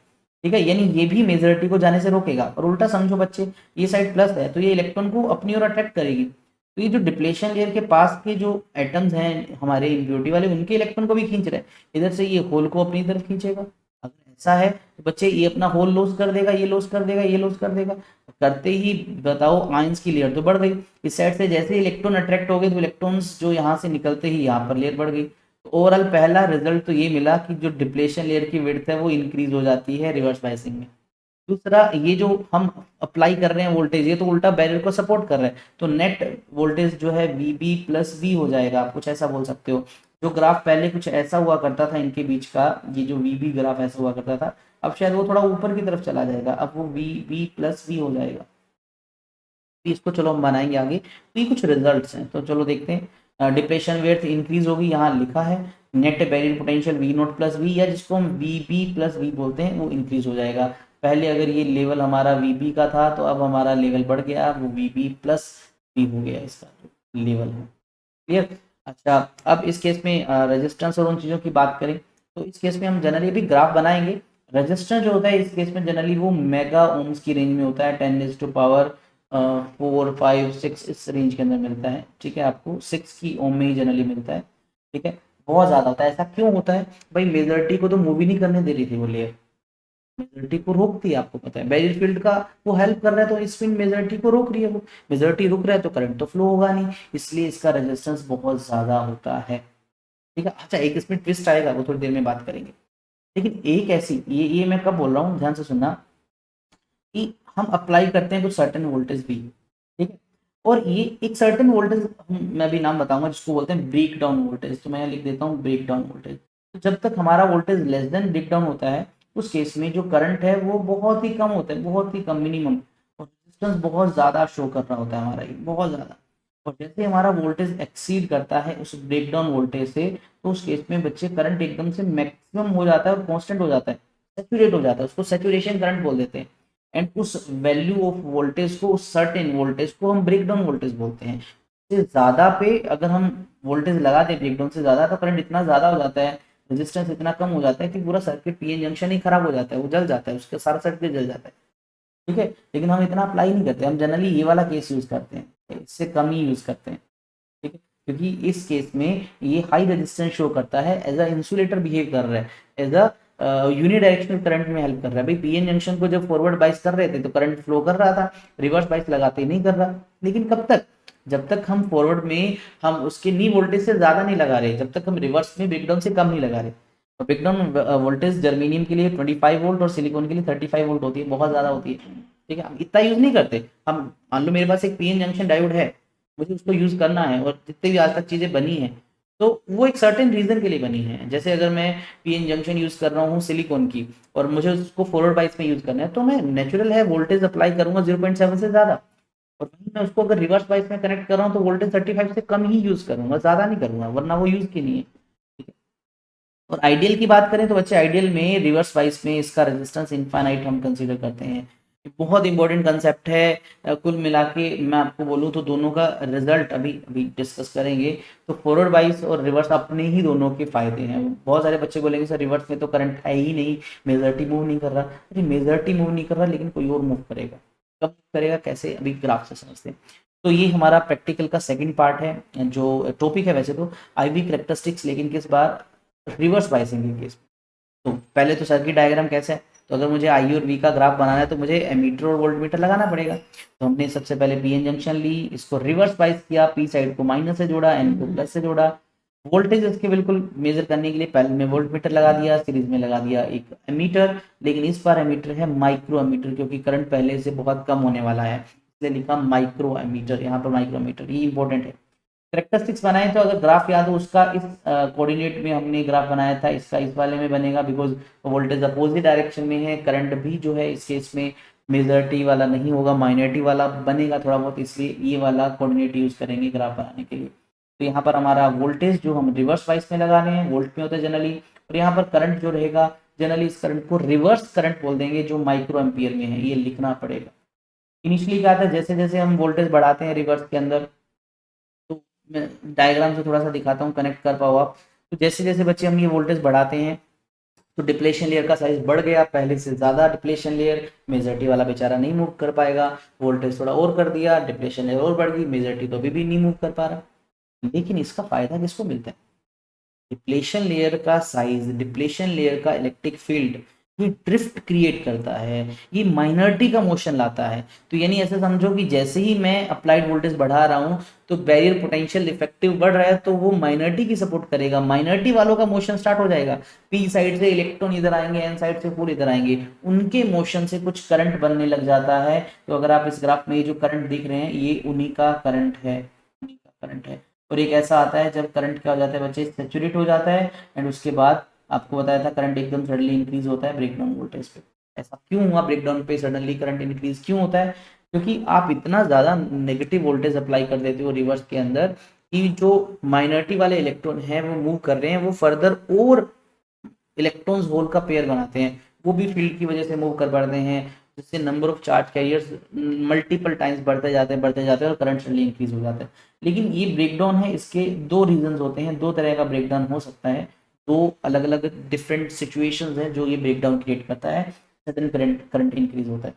ठीक है, यानी ये भी मेजॉरिटी को जाने से रोकेगा। और उल्टा समझो बच्चे, ये साइड प्लस है तो ये इलेक्ट्रॉन को अपनी ओर अट्रैक्ट करेगी, तो ये जो डिप्लेशन लेयर के पास के जो एटम्स हैं हमारे इम्प्योरिटी वाले, उनके इलेक्ट्रॉन को भी खींच रहे हैं, इधर से ये होल को अपनी तरफ खींचेगा। अगर ऐसा है तो बच्चे ये अपना होल लॉस कर देगा, ये लॉस कर देगा, ये लॉस कर देगा, करते ही बताओ आयंस की लेयर तो बढ़ गई, इस साइड से जैसे इलेक्ट्रॉन अट्रैक्ट हो गए तो इलेक्ट्रॉन्स जो यहाँ से निकलते ही यहाँ पर लेयर बढ़ गई। तो ओवरऑल पहला रिजल्ट तो ये मिला कि जो डिप्लेशन लेयर की विड्थ है वो इंक्रीज हो जाती है रिवर्स बायसिंग में। दूसरा, ये जो हम अप्लाई कर रहे हैं वोल्टेज, ये तो उल्टा बैरियर को सपोर्ट कर रहे हैं, तो नेट वोल्टेज जो है वी बी प्लस वी हो जाएगा, आप कुछ ऐसा बोल सकते हो। जो ग्राफ पहले कुछ ऐसा हुआ करता था इनके बीच का, ये जो वी बी ग्राफ ऐसा हुआ करता था, अब शायद वो थोड़ा ऊपर की तरफ चला जाएगा, अब वो वी बी प्लस वी हो जाएगा। इसको चलो हम बनाएंगे आगे, तो ये कुछ रिजल्ट्स हैं, तो चलो देखते हैं। डिप्रेशन वेथ इंक्रीज होगी, यहाँ लिखा है net barrier potential V naught plus V, या जिसको हम वी बी प्लस वी बोलते हैं, वो इंक्रीज हो जाएगा। पहले अगर ये लेवल हमारा वी बी का था तो अब हमारा लेवल बढ़ गया, वो वी बी प्लस वी हो गया, इसका जो लेवल है, क्लियर। अच्छा, अब इस केस में रेजिस्टेंस और उन चीज़ों की बात करें, तो इस केस में हम जनरली अभी ग्राफ बनाएंगे। रेजिस्टेंस जो होता है इस केस में जनरली वो मेगा ओम्स की रेंज में होता है, 10⁻⁴ 4 5 6 इस रेंज के अंदर मिलता है, ठीक है, आपको 6 की ओम में ही जनरली मिलता है, ठीक है। बहुत ज़्यादा होता है, ऐसा क्यों होता है भाई, मेजॉरिटी को तो मूव ही नहीं करने दे रही थी वो लेयर, मेजॉरिटी को रोकती है, आपको पता है बैरियर फील्ड का वो हेल्प कर रहा है, तो इस फील्ड मेजॉरिटी को रोक रही है, वो मेजॉरिटी रुक रहा है तो करंट तो फ्लो होगा नहीं, इसलिए इसका रेजिस्टेंस बहुत ज़्यादा होता है, ठीक है। अच्छा, एक इसमें ट्विस्ट आएगा, वो थोड़ी देर में बात करेंगे, लेकिन एक ऐसी, ये मैं कब बोल रहा हूँ ध्यान से सुनना, कि हम अप्लाई करते हैं कुछ सर्टेन वोल्टेज भी, ठीक है, और ये एक सर्टेन वोल्टेज मैं भी नाम बताऊंगा जिसको बोलते हैं ब्रेक डाउन वोल्टेज, तो मैं लिख देता हूँ ब्रेक डाउन वोल्टेज। तो जब तक हमारा voltage less than break down होता है उस केस में जो करंट है वो बहुत ही कम होता है, बहुत ही कम, मिनिमम, और रेजिस्टेंस बहुत ज़्यादा शो कर रहा होता है हमारा, ये बहुत ज़्यादा। और जैसे हमारा वोल्टेज एक्सीड करता है उस ब्रेक डाउन वोल्टेज से, तो उस केस में बच्चे करंट एकदम से मैक्सिमम हो जाता है और कांस्टेंट हो जाता है, सेचुरेट हो जाता है, उसको सेचुरेशन करंट बोल देते हैं। एंड उस वैल्यू ऑफ वोल्टेज को, उस सर्टेन वोल्टेज को हम ब्रेक डाउन वोल्टेज बोलते हैं। इससे ज़्यादा पे अगर हम वोल्टेज लगा दें ब्रेक डाउन से ज़्यादा, तो करंट इतना ज़्यादा हो जाता है, रेजिस्टेंस इतना कम हो जाता है कि पूरा सर्किट, पीएन जंक्शन ही खराब हो जाता है, वो जल जाता है, उसका सारा सर्किट जल जाता है। ठीक है, लेकिन हम इतना अप्लाई नहीं करते, हम जनरली ये वाला केस यूज़ करते हैं, इससे कम ही यूज़ करते हैं। ठीक है, क्योंकि इस केस में ये हाई रेजिस्टेंस शो करता है, एज अ इंसुलेटर बिहेव कर रहा है, एज अ यूनिडायरेक्शनल करंट में हेल्प कर रहा है। भाई पीएन जंक्शन को जब फॉरवर्ड बाइस कर रहे थे तो करंट फ्लो कर रहा था, रिवर्स बाइस लगाते ही नहीं कर रहा। लेकिन कब तक? जब तक हम फॉरवर्ड में हम उसके नी वोल्टेज से ज्यादा नहीं लगा रहे, जब तक हम रिवर्स में ब्रेकडाउन से कम नहीं लगा रहे। तो ब्रेकडाउन वोल्टेज जर्मेनियम के लिए 25 वोल्ट और सिलिकॉन के लिए 35 वोल्ट होती है, बहुत ज्यादा होती है। ठीक है, हम इतना यूज नहीं करते। हम मान लो मेरे पास एक पीएन जंक्शन डायोड है, मुझे उसको यूज करना है, और जितने भी आज तक चीजें बनी हैं तो वो एक सर्टेन रीजन के लिए बनी है। जैसे अगर मैं पीएन जंक्शन यूज कर रहा हूँ सिलिकॉन की, और मुझे उसको फॉरवर्ड बाइस में यूज करना है, तो मैं नेचुरल है वोल्टेज अप्लाई करूंगा 0.7 से ज्यादा। और वहीं मैं उसको अगर रिवर्स बाइस में कनेक्ट कर रहा हूँ तो वोल्टेज 35 से कम ही यूज करूंगा, ज्यादा नहीं करूंगा, वरना वो यूज की नहीं है। ठीक है, और आइडियल की बात करें तो बच्चे आइडियल में रिवर्स बाइस में इसका रेजिस्टेंस इनफाइनाइट हम कंसीडर करते हैं। ये बहुत इंपॉर्टेंट कंसेप्ट है। कुल मिला के मैं आपको बोलूँ तो दोनों का रिजल्ट अभी अभी डिस्कस करेंगे। तो फॉरवर्ड बाइस और रिवर्स अपने ही दोनों के फायदे हैं। बहुत सारे बच्चे बोलेंगे सर रिवर्स में तो करंट है ही नहीं, मेजॉरिटी मूव नहीं कर रहा। अरे मेजॉरिटी मूव नहीं कर रहा, लेकिन कोई और मूव करेगा। कब करेगा, कैसे, अभी ग्राफ से समझते हैं। तो ये हमारा प्रैक्टिकल का सेकंड पार्ट है, जो टॉपिक है वैसे तो आईवी कैरेक्टरिस्टिक्स, लेकिन किस बार रिवर्स बाइसिंग के केस। तो पहले तो सर्किट डायग्राम कैसे है, तो अगर मुझे आई और वी का ग्राफ बनाना है तो मुझे एमीटर और वोल्टमीटर लगाना पड़ेगा। तो हमने सबसे पहले पीएन जंक्शन ली, इसको रिवर्स बाइस किया, पी साइड को माइनस से जोड़ा, एन को प्लस से जोड़ा। वोल्टेज इसके बिल्कुल मेजर करने के लिए पहले में वोल्टमीटर लगा दिया, सीरीज में लगा दिया एक एमीटर। लेकिन इस बार एमीटर है माइक्रो एमीटर, क्योंकि करंट पहले से बहुत कम होने वाला है, इसलिए लिखा माइक्रो एमीटर, यहाँ पर माइक्रो एमीटर, ये इंपॉर्टेंट है। करेक्टरिस्टिक्स बनाए तो अगर ग्राफ याद हो उसका, इस कोऑर्डिनेट में हमने ग्राफ बनाया था, इसका इस वाले में बनेगा, बिकॉज वोल्टेज अपोजिट डायरेक्शन में है। करंट भी जो है इस केस में मेजॉरिटी वाला नहीं होगा, माइनॉरिटी वाला बनेगा थोड़ा बहुत, इसलिए ये वाला कोऑर्डिनेट यूज करेंगे ग्राफ बनाने के लिए। तो यहाँ पर हमारा वोल्टेज जो हम रिवर्स वाइस में लगा रहे हैं, वोल्ट में होता है जनरली, और यहाँ पर करंट जो रहेगा जनरली इस करंट को रिवर्स करंट बोल देंगे, जो माइक्रो एम्पियर में है, ये लिखना पड़ेगा। इनिशियली क्या था, जैसे जैसे हम वोल्टेज बढ़ाते हैं रिवर्स के अंदर, तो मैं डायग्राम से थोड़ा सा दिखाता हूँ, कनेक्ट कर पाओ आप। तो जैसे जैसे बच्चे हम ये वोल्टेज बढ़ाते हैं तो डिप्लेशन लेयर का साइज बढ़ गया, पहले से ज़्यादा डिप्लेशन लेयर, मेजॉरिटी वाला बेचारा नहीं मूव कर पाएगा। वोल्टेज थोड़ा और कर दिया, डिप्लेशन लेयर और बढ़ गई, मेजॉरिटी तो अभी भी नहीं मूव कर पा रहा। लेकिन इसका फायदा किसको मिलता है? डिप्लेशन लेयर का साइज, डिप्लेशन लेयर का इलेक्ट्रिक फील्ड, ये ड्रिफ्ट क्रिएट करता है, ये माइनॉरिटी का मोशन लाता है। तो यानी ऐसे समझो कि जैसे ही मैं अप्लाइड वोल्टेज बढ़ा रहा हूं तो बैरियर पोटेंशियल इफेक्टिव बढ़ रहा है, तो वो माइनॉरिटी की सपोर्ट करेगा, माइनॉरिटी वालों का मोशन स्टार्ट हो जाएगा। पी साइड से इलेक्ट्रॉन इधर आएंगे, एन साइड से पूरे इधर आएंगे, उनके मोशन से कुछ करंट बनने लग जाता है। तो अगर आप इस ग्राफ में ये जो करंट दिख रहे हैं, ये उन्हीं का करंट है, उन्हीं का करंट है। और एक ऐसा आता है जब करंट क्या हो जाता है बच्चे, सेचुरेट हो जाता है, एंड उसके बाद आपको बताया था करंट एकदम सडनली इंक्रीज होता है ब्रेकडाउन वोल्टेज पे। ऐसा क्यों हुआ, ब्रेकडाउन पे सडनली करंट इंक्रीज क्यों होता है? क्योंकि आप इतना ज़्यादा नेगेटिव वोल्टेज अप्लाई कर देते हो रिवर्स के अंदर, कि जो माइनॉरिटी वाले इलेक्ट्रॉन हैं वो मूव कर रहे हैं, वो फर्दर और इलेक्ट्रॉन्स होल का पेयर बनाते हैं, वो भी फील्ड की वजह से मूव कर पड़ते हैं, जिससे number of charge carriers multiple times बढ़ते जाते हैं और करंट सडनली इंक्रीज हो जाता है। लेकिन ये ब्रेकडाउन है, इसके दो रीजंस होते हैं, दो तरह का ब्रेकडाउन हो सकता है, दो अलग अलग डिफरेंट सिचुएशंस हैं जो ये ब्रेकडाउन क्रिएट करता है, सडन करंट करंट इंक्रीज होता है।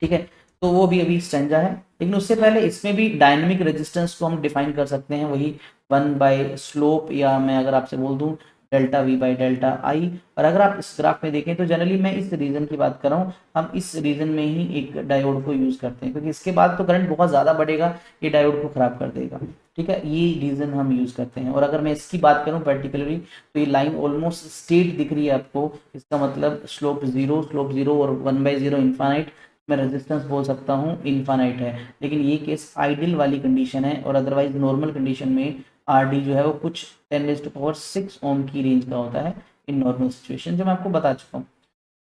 ठीक है, तो वो भी अभी स्टैंजा है। लेकिन उससे पहले इसमें भी डायनेमिक रेजिस्टेंस को हम डिफाइन कर सकते हैं, वही 1/स्लोप, या मैं अगर आपसे बोल दूं डेल्टा वी बाई डेल्टा आई। और अगर आप इस ग्राफ में देखें तो जनरली मैं इस रीजन की बात कर रहा हूँ, हम इस रीजन में ही एक डायोड को यूज करते हैं, क्योंकि इसके बाद तो करंट बहुत ज़्यादा बढ़ेगा, ये डायोड को खराब कर देगा। ठीक है, ये रीजन हम यूज करते हैं। और अगर मैं इसकी बात करूं पर्टिकुलरली, तो ये लाइन ऑलमोस्ट स्ट्रेट दिख रही है आपको, इसका मतलब स्लोप जीरो और 1/0 इन्फाइनाइट, मैं रेजिस्टेंस बोल सकता हूँ इनफाइनाइट है, लेकिन ये केस आइडियल वाली कंडीशन है, और अदरवाइज नॉर्मल कंडीशन में आर डी जो है वो कुछ 10⁻6 ओम की रेंज का होता है इन नॉर्मल सिचुएशन, जो मैं आपको बता चुका हूँ।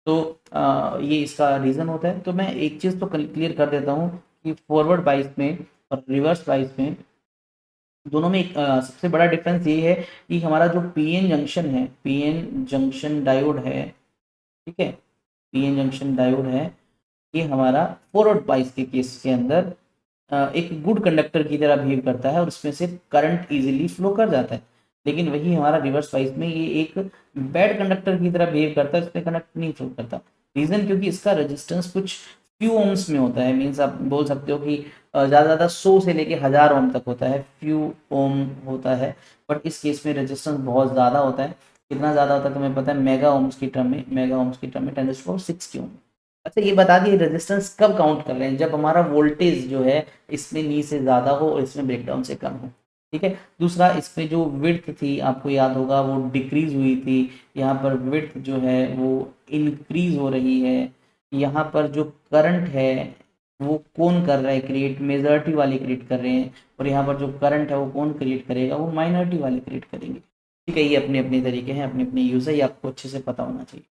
तो ये इसका रीज़न होता है। तो मैं एक चीज़ तो क्लियर कर देता हूँ कि फॉरवर्ड बाइस में और रिवर्स बाइस में दोनों में एक सबसे बड़ा डिफरेंस ये है कि हमारा जो पीएन जंक्शन है, पीएन जंक्शन डायोड है, ठीक है, पीएन जंक्शन डायोड है, ये हमारा फॉरवर्ड बाइस के केस के अंदर एक गुड कंडक्टर की तरह बिहेव करता है और उसमें से करंट इजीली फ्लो कर जाता है। लेकिन वही हमारा रिवर्स बाइस में ये एक बैड कंडक्टर की तरह बिहेव करता है, उसमें करंट नहीं फ्लो करता। रीजन क्योंकि इसका रेजिस्टेंस कुछ फ्यू ओम्स में होता है, मीन्स आप बोल सकते हो कि ज़्यादा ज़्यादा 100 से लेके 1000 ओम तक होता है, फ्यू ओम होता है। बट इस केस में रेजिस्टेंस बहुत ज़्यादा होता है। कितना ज़्यादा होता है तुम्हें पता है, मेगा ओम्स की टर्म में, मेगा ओम्स की टर्म में 10⁻6 की ओम। अच्छा ये बता दिए रेजिस्टेंस कब काउंट कर रहे हैं, जब हमारा वोल्टेज जो है इसमें नी से ज़्यादा हो और इसमें ब्रेकडाउन से कम हो, ठीक है। दूसरा, इसमें जो विड्थ थी आपको याद होगा वो डिक्रीज हुई थी, यहाँ पर विड्थ जो है वो इंक्रीज हो रही है। यहाँ पर जो करंट है वो कौन कर रहा है क्रिएट, मेजॉरिटी वाले क्रिएट कर रहे हैं, और यहाँ पर जो करंट है वो कौन क्रिएट करेगा, वो माइनॉरिटी वाले क्रिएट करेंगे, ठीक है। ये अपने अपने तरीके हैं, अपने अपने यूज़ है, ये आपको अच्छे से पता होना चाहिए,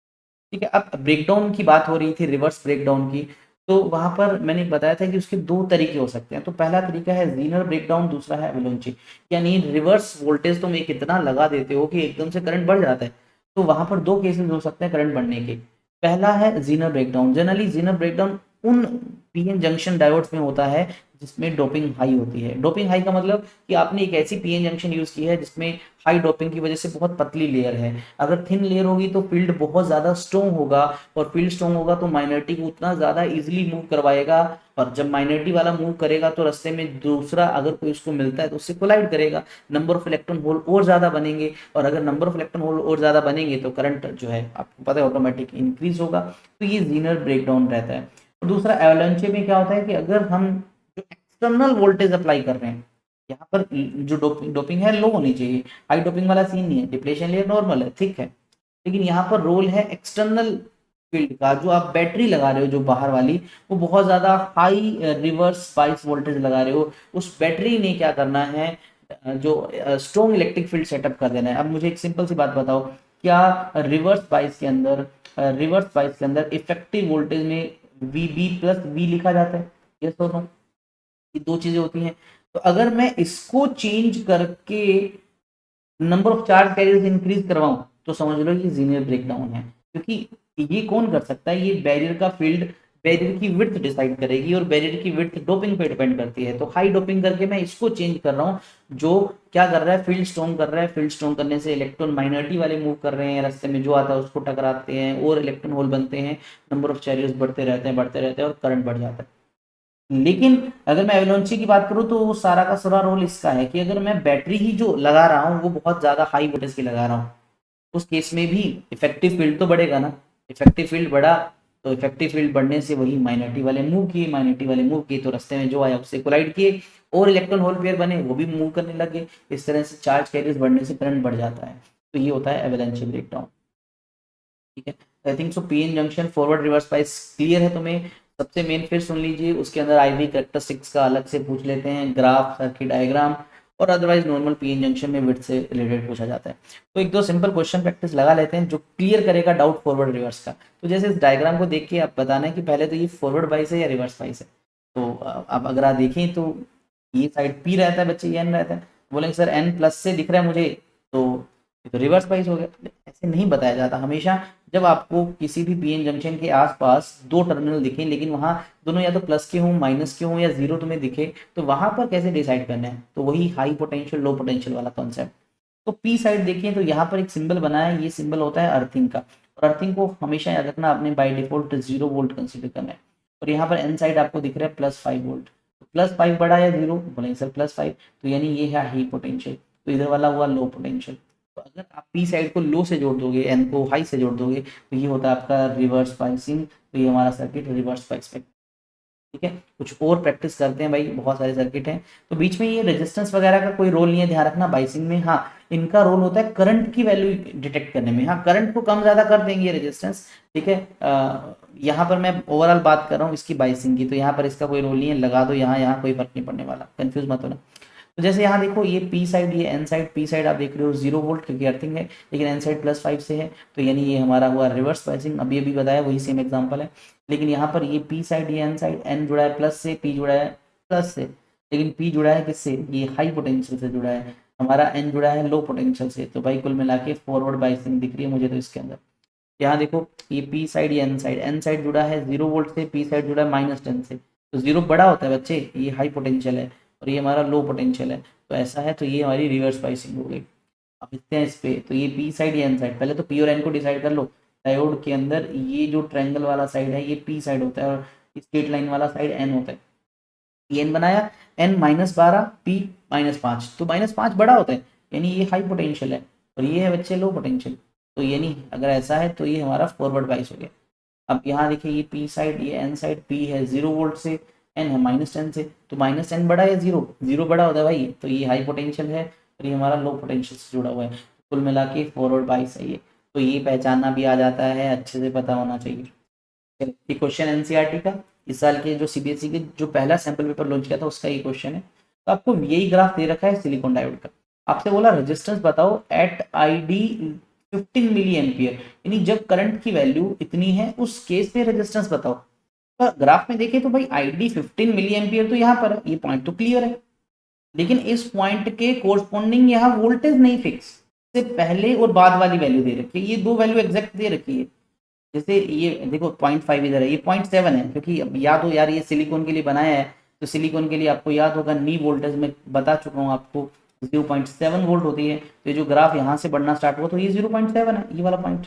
ठीक है। अब ब्रेकडाउन की बात हो रही थी, रिवर्स ब्रेकडाउन की, तो वहां पर मैंने बताया था कि उसके दो तरीके हो सकते हैं। तो पहला तरीका है जीनर ब्रेकडाउन, दूसरा है एवलांचे, यानी रिवर्स वोल्टेज तुम एक इतना लगा देते हो कि एकदम से करंट बढ़ जाता है। तो वहां पर दो केसेस हो सकते हैं करंट बढ़ने के। पहला है Zener breakdown. Generally Zener breakdown उन पीएन जंक्शन डायोड्स में होता है जिसमें डोपिंग हाई होती है। डोपिंग हाई का मतलब कि आपने एक ऐसी पीएन जंक्शन यूज की है जिसमें हाई डोपिंग की वजह से बहुत पतली लेयर है। अगर थिन लेयर होगी तो फील्ड बहुत ज़्यादा स्ट्रॉन्ग होगा, और फील्ड स्ट्रॉन्ग होगा तो माइनॉरिटी को उतना ज़्यादा इजीली मूव करवाएगा, और जब माइनॉरिटी वाला मूव करेगा तो रास्ते में दूसरा अगर कोई उसको मिलता है तो उससे कोलाइड करेगा, नंबर ऑफ इलेक्ट्रॉन होल और ज़्यादा बनेंगे, और अगर नंबर ऑफ इलेक्ट्रॉन होल और ज़्यादा बनेंगे तो करंट जो है आपको पता है ऑटोमेटिक इंक्रीज होगा। तो ये जीनर ब्रेकडाउन रहता है। और दूसरा एवलांचे में क्या होता है कि अगर हम जो एक्सटर्नल वोल्टेज अप्लाई कर रहे हैं, यहाँ पर जो डोपिंग है लो होनी चाहिए, हाई डोपिंग वाला सीन नहीं है, डिप्लेशन लेयर नॉर्मल है, ठीक है। लेकिन यहाँ पर रोल है एक्सटर्नल फील्ड का, जो आप बैटरी लगा रहे हो जो बाहर वाली, वो बहुत ज़्यादा हाई रिवर्स बाइस वोल्टेज लगा रहे हो, उस बैटरी ने क्या करना है, जो स्ट्रॉन्ग इलेक्ट्रिक फील्ड सेटअप कर देना है। अब मुझे एक सिंपल सी बात बताओ, क्या रिवर्स बाइस के अंदर इफेक्टिव वोल्टेज में वी बी प्लस वी लिखा जाता है? ये दोनों, ये दो चीजें होती हैं। तो अगर मैं इसको चेंज करके number of charge carriers increase करवाऊं तो समझ लो ये जीनियर ब्रेकडाउन है, क्योंकि ये कौन कर सकता है, ये बैरियर का फील्ड, बैरियर की विड्थ डिसाइड करेगी, और बैरियर की विड्थ डोपिंग पे डिपेंड करती है। तो हाई डोपिंग करके मैं इसको चेंज कर रहा हूँ, जो क्या कर रहा है, फील्ड स्ट्रॉन्ग कर रहा है। फील्ड स्ट्रॉन्ग करने से इलेक्ट्रॉन माइनॉरिटी वाले मूव कर रहे हैं, रास्ते में जो आता है उसको टकराते हैं और इलेक्ट्रॉन होल बनते हैं, नंबर ऑफ कैरियर्स बढ़ते रहते हैं और करंट बढ़ जाता है। लेकिन अगर मैं एवलांचे की बात करूं तो वो सारा का सारा रोल इसका है कि अगर मैं बैटरी ही जो लगा रहा हूँ वो बहुत ज़्यादा हाई वोल्टेज की लगा रहा हूँ, उस केस में भी इफेक्टिव फील्ड तो बढ़ेगा ना। इफेक्टिव फील्ड बढ़ा तो इफेक्टिव फील्ड बढ़ने से वही माइनॉरिटी वाले मूव किए, माइनॉरिटी वाले मूव किए तो रास्ते में जो आया उससे कोलाइड किए, और इलेक्ट्रॉन होल पेयर बने वो भी मूव करने लगे। इस तरह से चार्ज कैरियर्स बढ़ने से करंट बढ़ जाता है। तो ये होता है एवलांचे ब्रेकडाउन, ठीक है। I think so PN junction forward reverse bias clear है तुम्हें। सबसे मेन फिर सुन लीजिए, उसके अंदर आईवी कैरेक्टरिस्टिक्स का अलग से पूछ लेते हैं, ग्राफ, सर्किट डायग्राम, और अदरवाइज नॉर्मल पीएन जंक्शन में विड्थ से रिलेटेड पूछा जाता है। तो एक दो सिंपल क्वेश्चन प्रैक्टिस लगा लेते हैं जो क्लियर करेगा डाउट फॉरवर्ड रिवर्स का। तो जैसे इस डायग्राम को देख के आप बताना है कि पहले तो ये फॉरवर्ड बाइस है या रिवर्स बाइस है। तो आप अगर आप देखें तो ये साइड पी रहता है बच्चे, ये एन रहता है, बोलेंगे सर एन प्लस से दिख रहा है मुझे, तो ये तो रिवर्स बाइस हो गया। ऐसे नहीं बताया जाता। हमेशा जब आपको किसी भी पीएन जंक्शन के आसपास दो टर्मिनल दिखे लेकिन वहां दोनों या तो प्लस के हों, माइनस के हों, या जीरो तुम्हें दिखे, तो वहां पर कैसे डिसाइड करना है, तो वही हाई पोटेंशियल लो पोटेंशियल वाला कॉन्सेप्ट। तो पी साइड देखिए तो यहाँ पर एक सिंबल बना है, ये सिंबल होता है अर्थिंग का, और अर्थिंग को हमेशा याद रखना, आपने बाई डिफॉल्ट 0 वोल्ट कंसिडर करना है। और यहाँ पर एन साइड आपको दिख रहा है +5 वोल्ट, तो +5 बड़ा या जीरो, बोलेंगे सर +5, तो यानी ये है हाई पोटेंशियल, तो इधर वाला हुआ लो पोटेंशियल। तो अगर आप पी साइड को लो से जोड़ दोगे, एन को हाई से जोड़ दोगे, तो ये होता है आपका रिवर्स बाइसिंग। तो ये हमारा सर्किट रिवर्स बाइस, ठीक है। कुछ और प्रैक्टिस करते हैं भाई, बहुत सारे सर्किट हैं। तो बीच में ये रेजिस्टेंस वगैरह का कोई रोल नहीं है, ध्यान रखना बाइसिंग में। हाँ, इनका रोल होता है करंट की वैल्यू डिटेक्ट करने में। हाँ, करंट को कम ज़्यादा कर देंगे रेजिस्टेंस, ठीक है। यहाँ पर मैं ओवरऑल बात कर रहा हूँ इसकी बाइसिंग की, तो यहाँ पर इसका कोई रोल नहीं है, लगा दो यहाँ, यहाँ कोई फर्क नहीं पड़ने वाला, कंफ्यूज मत होना। तो जैसे यहाँ देखो ये पी साइड, ये एन साइड, पी साइड आप देख रहे हो 0 वोल्ट क्योंकि अर्थिंग है, लेकिन एन साइड +5 से है, तो यानी ये हमारा हुआ रिवर्स बाइसिंग। अभी अभी बताया वही सेम एग्जांपल है। लेकिन यहाँ पर ये पी साइड, ये एन साइड, एन जुड़ा है प्लस से, पी जुड़ा है प्लस से, लेकिन पी जुड़ा है किससे, ये हाई पोटेंशियल से जुड़ा है, हमारा एन जुड़ा है लो पोटेंशियल से। तो भाई कुल मिला के फॉरवर्ड बाइसिंग दिख रही है मुझे तो इसके अंदर। यहाँ देखो ये पी साइड, ये एन साइड जुड़ा है 0 वोल्ट से, पी साइड जुड़ा है -10 से, तो 0 बड़ा होता है बच्चे, ये हाई पोटेंशियल है और ये हमारा लो पोटेंशियल है, तो ऐसा है, तो ये हमारी रिवर्स बाइसिंग हो गई। अब देखते हैं इस पे, तो ये पी साइड, ये एन साइड, पहले तो पी और एन को डिसाइड कर लो। डायोड के अंदर ये जो ट्रायंगल वाला साइड है ये पी साइड होता है और स्ट्रेट लाइन वाला साइड एन होता है। एन बनाया, एन -12, पी -5, तो -5 बड़ा होता है, यानी ये हाई पोटेंशियल है और ये है बच्चे लो पोटेंशियल, तो यानी अगर ऐसा है तो ये हमारा फॉरवर्ड बाइस हो गया। अब यहाँ देखिए ये पी साइड, ये एन साइड, पी है 0 वोल्ट से, एन है -10 से, तो -10 बड़ा है, 0 बड़ा होता है भाई, तो ये हाई पोटेंशियल है और ये हमारा लो पोटेंशियल से जुड़ा हुआ है, कुल मिला के फॉरवर्ड बाइस है ये। तो ये पहचानना भी आ जाता है, अच्छे से पता होना चाहिए। ये क्वेश्चन एनसीईआरटी का इस साल के जो सीबीएसई के जो पहला सैंपल पेपर लॉन्च किया था उसका ये क्वेश्चन है। तो आपको यही ग्राफ दे रखा है सिलिकॉन डायोड का, आपसे बोला रेजिस्टेंस बताओ एट आईडी 15 मिली एम्पियर, यानी जब करंट की वैल्यू इतनी है उस केस में रेजिस्टेंस बताओ। तो ग्राफ में देखें तो भाई आईडी 15 मिली एम्पियर तो यहाँ पर है, ये पॉइंट तो क्लियर है, लेकिन इस पॉइंट के कोरस्पॉन्डिंग यहाँ वोल्टेज नहीं फिक्स, से पहले और बाद वाली वैल्यू दे रखी है, ये दो वैल्यू एग्जैक्ट दे रखी है। जैसे ये देखो 0.5 इधर है, ये 0.7 है, क्योंकि अब याद हो यार ये सिलिकॉन के लिए बनाया है, तो सिलिकॉन के लिए आपको याद होगा नी वोल्टेज में बता चुका हूँ आपको 0.7 वोल्ट होती है। तो ये जो ग्राफ यहाँ से बढ़ना स्टार्ट हुआ तो ये 0.7 है, ये वाला पॉइंट,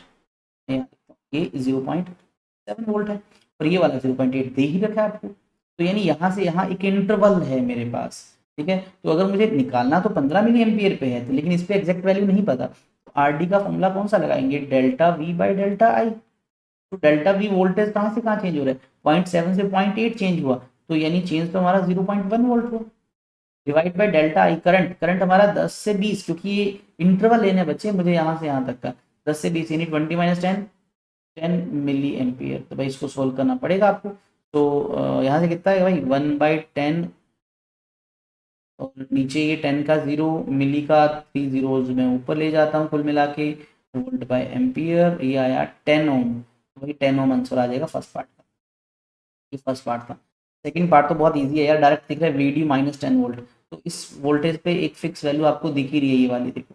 ये 0.7 वोल्ट है और ये वाला 0.8 दे ही रखा है आपको। तो यानी यहाँ से यहाँ एक इंटरवल है मेरे पास, ठीक है। तो अगर मुझे निकालना तो 15 मिली एम्पियर पे है, तो लेकिन इस पे एग्जैक्ट वैल्यू नहीं पता, तो आर डी का फॉर्मूला कौन सा लगाएंगे, डेल्टा वी बाई डेल्टा आई। तो डेल्टा वी वोल्टेज कहाँ से कहाँ चेंज हो रहा है, 0.7 से 0.8 चेंज हुआ, तो यानी चेंज तो हमारा 0.1 वोल्ट हुआ, divide by delta I current, current हमारा 10 से 20, क्योंकि ये इंटरवल लेने बच्चे मुझे यहाँ से यहाँ तक का, 10 से 20 यानी 20 - 10 मिली एम्पियर। तो भाई इसको सोल्व करना पड़ेगा आपको। तो यहाँ से कितना है भाई 1/10 और नीचे ये 10 का 0, मिली का 3 जीरोज में ऊपर ले जाता हूँ, कुल मिला के वोल्ट बाय एम्पियर, ये आया 10 ओम। वही 10 ओम आंसर आ जाएगा फर्स्ट पार्ट का, ये फर्स्ट पार्ट था। सेकंड पार्ट तो बहुत इजी है यार, डायरेक्ट दिख रहा है वीडी -10 वोल्ट, तो इस वोल्टेज पे एक फिक्स वैल्यू आपको दिख ही रही है, ये वाली देखो,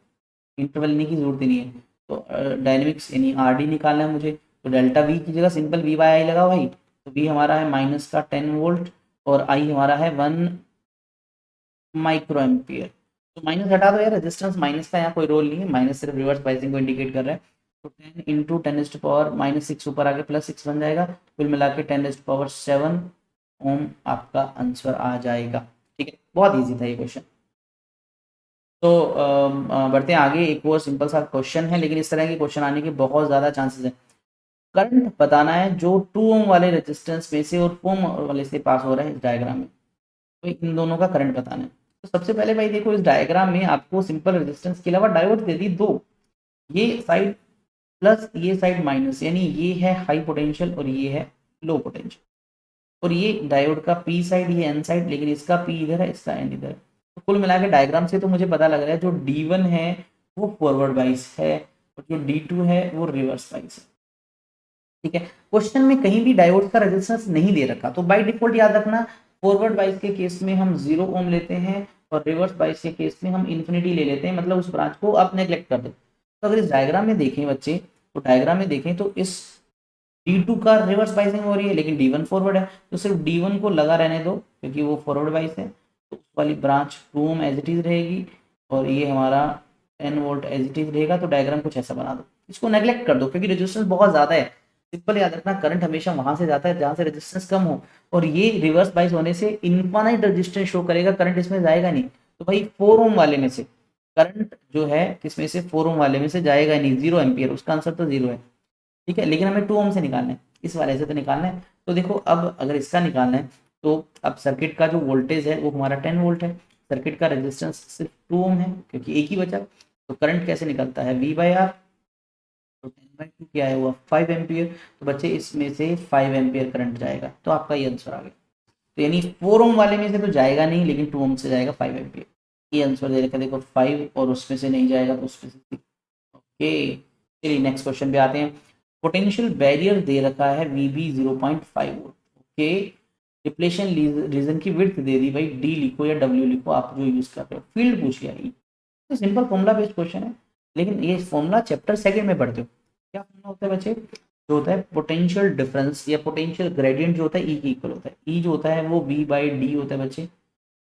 इंटरवल लेने की जरूरत ही नहीं है। तो डायनेमिक्स यानी आर डी निकालना है मुझे, तो डेल्टा वी की जगह सिंपल वी बाई आई लगाओ भाई, तो वी हमारा है -10 वोल्ट और आई हमारा है 1 माइक्रो एम्पियर। तो माइनस हटा दो यार, रेजिस्टेंस माइनस का यहाँ कोई रोल नहीं है, माइनस सिर्फ रिवर्स बाइसिंग को इंडिकेट कर रहा है। तो 10 इंटू 10⁻⁻6 ऊपर आके +6 बन जाएगा, कुल मिला के 10⁻7 ओम आपका आंसर आ जाएगा, ठीक है। बहुत ईजी था ये क्वेश्चन। तो बढ़ते हैं आगे, एक और सिंपल सा क्वेश्चन है, लेकिन इस तरह के क्वेश्चन आने के बहुत ज़्यादा चांसेस है। करंट बताना है जो 2 ओम वाले रेजिस्टेंस में से और 4 ओम वाले से पास हो रहा है इस डायग्राम में, तो इन दोनों का करंट बताना है। तो सबसे पहले भाई देखो इस डायग्राम में आपको सिंपल रेजिस्टेंस के अलावा डायोड दे दी दो, ये साइड प्लस ये साइड माइनस, यानी ये है हाई पोटेंशियल और ये है लो पोटेंशियल, और ये डायोड का पी साइड, ये एन साइड, लेकिन इसका पी इधर है, इसका एन इधर है। तो कुल मिला के डायग्राम से तो मुझे पता लग रहा है जो D1 है वो फॉरवर्ड बाइस है और जो D2 है वो रिवर्स बाइस है, ठीक है। क्वेश्चन में कहीं भी डायोड का रेजिस्टेंस नहीं दे रखा, तो बाय डिफॉल्ट याद रखना फॉरवर्ड बाइस के केस में हम 0 ओम लेते हैं और रिवर्स बाइस के केस में हम इन्फिनिटी ले लेते हैं, मतलब उस ब्रांच को आप नेग्लेक्ट कर दो। तो अगर इस डायग्राम में देखें बच्चे, तो डायग्राम में देखें तो इस D2 का रिवर्स बाइसिंग हो रही है, लेकिन D1 फॉरवर्ड है, तो सिर्फ D1 को लगा रहने दो क्योंकि वो फॉरवर्ड बाइस है, तो उस वाली branch 2 ohm as it is रहेगी और ये हमारा 10 वोल्ट एज इट इज रहेगा। तो डायग्राम कुछ ऐसा बना दो, इसको नेग्लेक्ट कर दो क्योंकि रेजिस्टेंस बहुत ज़्यादा है। सिंपल याद रखना करंट हमेशा वहां से जाता है जहां से रेजिस्टेंस कम हो, और ये रिवर्स बाइस होने से इनफाइनाइट रेजिस्टेंस शो करेगा, करंट इसमें जाएगा नहीं। तो भाई 4 ओम वाले में से करंट जो है किसमें से 4 ओम वाले में से जाएगा नहीं, 0 एम्पियर, उसका आंसर तो 0 है, ठीक है। लेकिन हमें 2 ओम से निकालना है, इस वाले से तो निकालना है। तो देखो अब अगर इसका निकालना है तो अब सर्किट का जो वोल्टेज है वो हमारा 10 वोल्ट है, सर्किट का रेजिस्टेंस सिर्फ 2 ओम है क्योंकि एक ही बचा, तो करंट कैसे निकलता है, V बाई आर, तो 10/2 क्या है हुआ 5 एम्पियर। तो बच्चे इसमें से 5 एम्पियर करंट जाएगा, तो आपका ये आंसर आ गया। तो यानी 4 ओम वाले में से तो जाएगा नहीं, लेकिन 2 ओम से जाएगा 5 एम्पियर। ये आंसर दे रखा है देखो 5, और उसमें से नहीं जाएगा तो उसमें से 6। ओके, चलिए नेक्स्ट क्वेश्चन पे आते हैं। पोटेंशियल बैरियर दे रखा है VB 0.5 volt. Okay, depletion region की विड्थ दे दी भाई, D लिखो या W लिखो, आप जो यूज कर रहे हो। फील्ड पूछ लिया, तो सिंपल फॉर्मुला बेस्ड क्वेश्चन है, लेकिन ये फॉर्मुला चैप्टर सेकंड में पढ़ते हो। क्या फॉर्मुला होता है बच्चे, जो होता है पोटेंशियल डिफरेंस या पोटेंशियल ग्रेडियंट जो होता है E के इक्वल होता है। E जो होता है वो V बाई डी होता है बच्चे।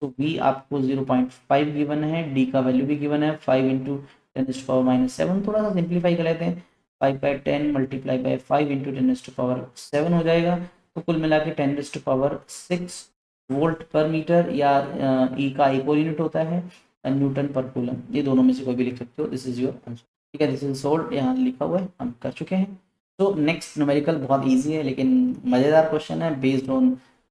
तो V आपको 0.5 गिवन है, D का वैल्यू भी गिवन है 5 इंटू 10⁻⁷। थोड़ा सा सिंप्लीफाई कर लेते हैं, 5/10 मल्टीप्लाई बाई 5 इंटू 10⁻7 हो जाएगा। तो कुल मिला के 10⁻6 वोल्ट पर मीटर, या E का एक और यूनिट होता है न्यूटन पर कूलम। ये दोनों में से कोई भी लिख सकते हो, दिस इज योर आंसर। ठीक है, दिस इज सोल्ड, यहाँ लिखा हुआ है, हम कर चुके हैं। तो नेक्स्ट न्यूमेरिकल बहुत इजी है, लेकिन मज़ेदार क्वेश्चन है, based on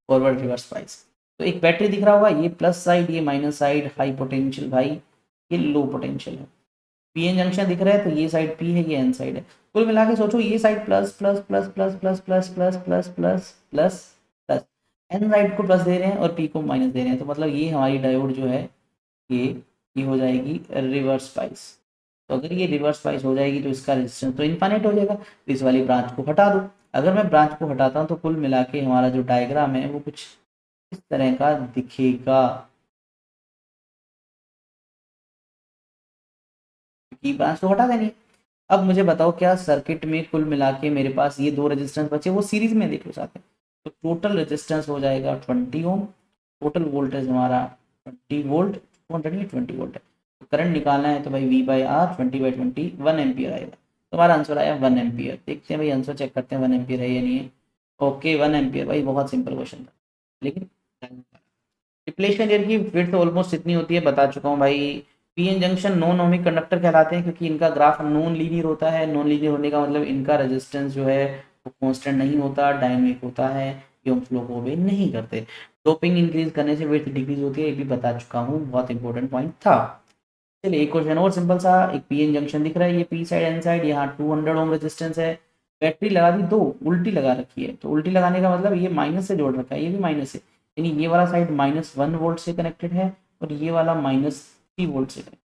forward reverse wise. तो एक बैटरी दिख रहा होगा, ये प्लस साइड, ये माइनस साइड, हाई पोटेंशियल भाई, ये लो पोटेंशियल है। पीएन जंक्शन दिख रहा है, तो ये साइड पी है, ये एन साइड है। कुल मिला के सोचो, ये side plus plus plus plus plus plus plus plus plus plus plus, N side को प्लस दे रहे हैं और पी को माइनस दे रहे हैं। तो मतलब ये हमारी डायोड जो है ये हो जाएगी रिवर्स बाइस। तो अगर ये रिवर्स बाइस हो जाएगी तो इसका रेजिस्टेंस तो इनफाइनाइट हो जाएगा। तो इस वाली ब्रांच को हटा दो। अगर मैं ब्रांच को हटाता हूँ तो कुल मिला के हमारा जो डायग्राम है वो कुछ इस तरह का दिखेगा, क्योंकि ब्रांच तो हटा देनी है। अब मुझे बताओ, क्या सर्किट में कुल मिला के मेरे पास ये दो रेजिस्टेंस बचे, वो सीरीज में देख लो साथ में। तो टोटल रेजिस्टेंस हो जाएगा 20 ओम, टोटल वोल्टेज हमारा 20 वोल्ट, 20 वोल्ट है। तो करंट निकालना है तो भाई V बाई आर 20/20 1 एम्पियर आएगा। तो हमारा आंसर आया 1 एम्पियर। देखते हैं भाई आंसर, चेक करते हैं 1 एम्पियर है या नहीं है। ओके 1 एम्पियर भाई, बहुत सिंपल क्वेश्चन था, लेकिन डिप्लेशन एयर की विड्थ ऑलमोस्ट इतनी होती है, बता चुका हूँ भाई। PN junction non ohmic conductor कहलाते हैं, क्योंकि इनका ग्राफ नॉन लीनियर होता है। नॉन लीनियर होने का मतलब इनका रेजिस्टेंस जो है वो कांस्टेंट नहीं होता, डायनेमिक होता है, ये फ्लो को ओबे नहीं करते। डोपिंग इंक्रीज करने से विड्थ डिक्रीज होती है, ये भी बता चुका हूँ, बहुत इंपॉर्टेंट पॉइंट था। चलिए एक क्वेश्चन और सिंपल सा। एक पीएन जंक्शन दिख रहा है, ये पी साइड एन साइड, यहाँ 200 ओम रेजिस्टेंस है। बैटरी लगा दी दो, उल्टी लगा रखी है। तो उल्टी लगाने का मतलब ये माइनस से जोड़ रखा है, ये भी माइनस है, यानी ये वाला साइड -1 वोल्ट से कनेक्टेड है और ये वाला -3 वोल्ट से कनेक्टेड।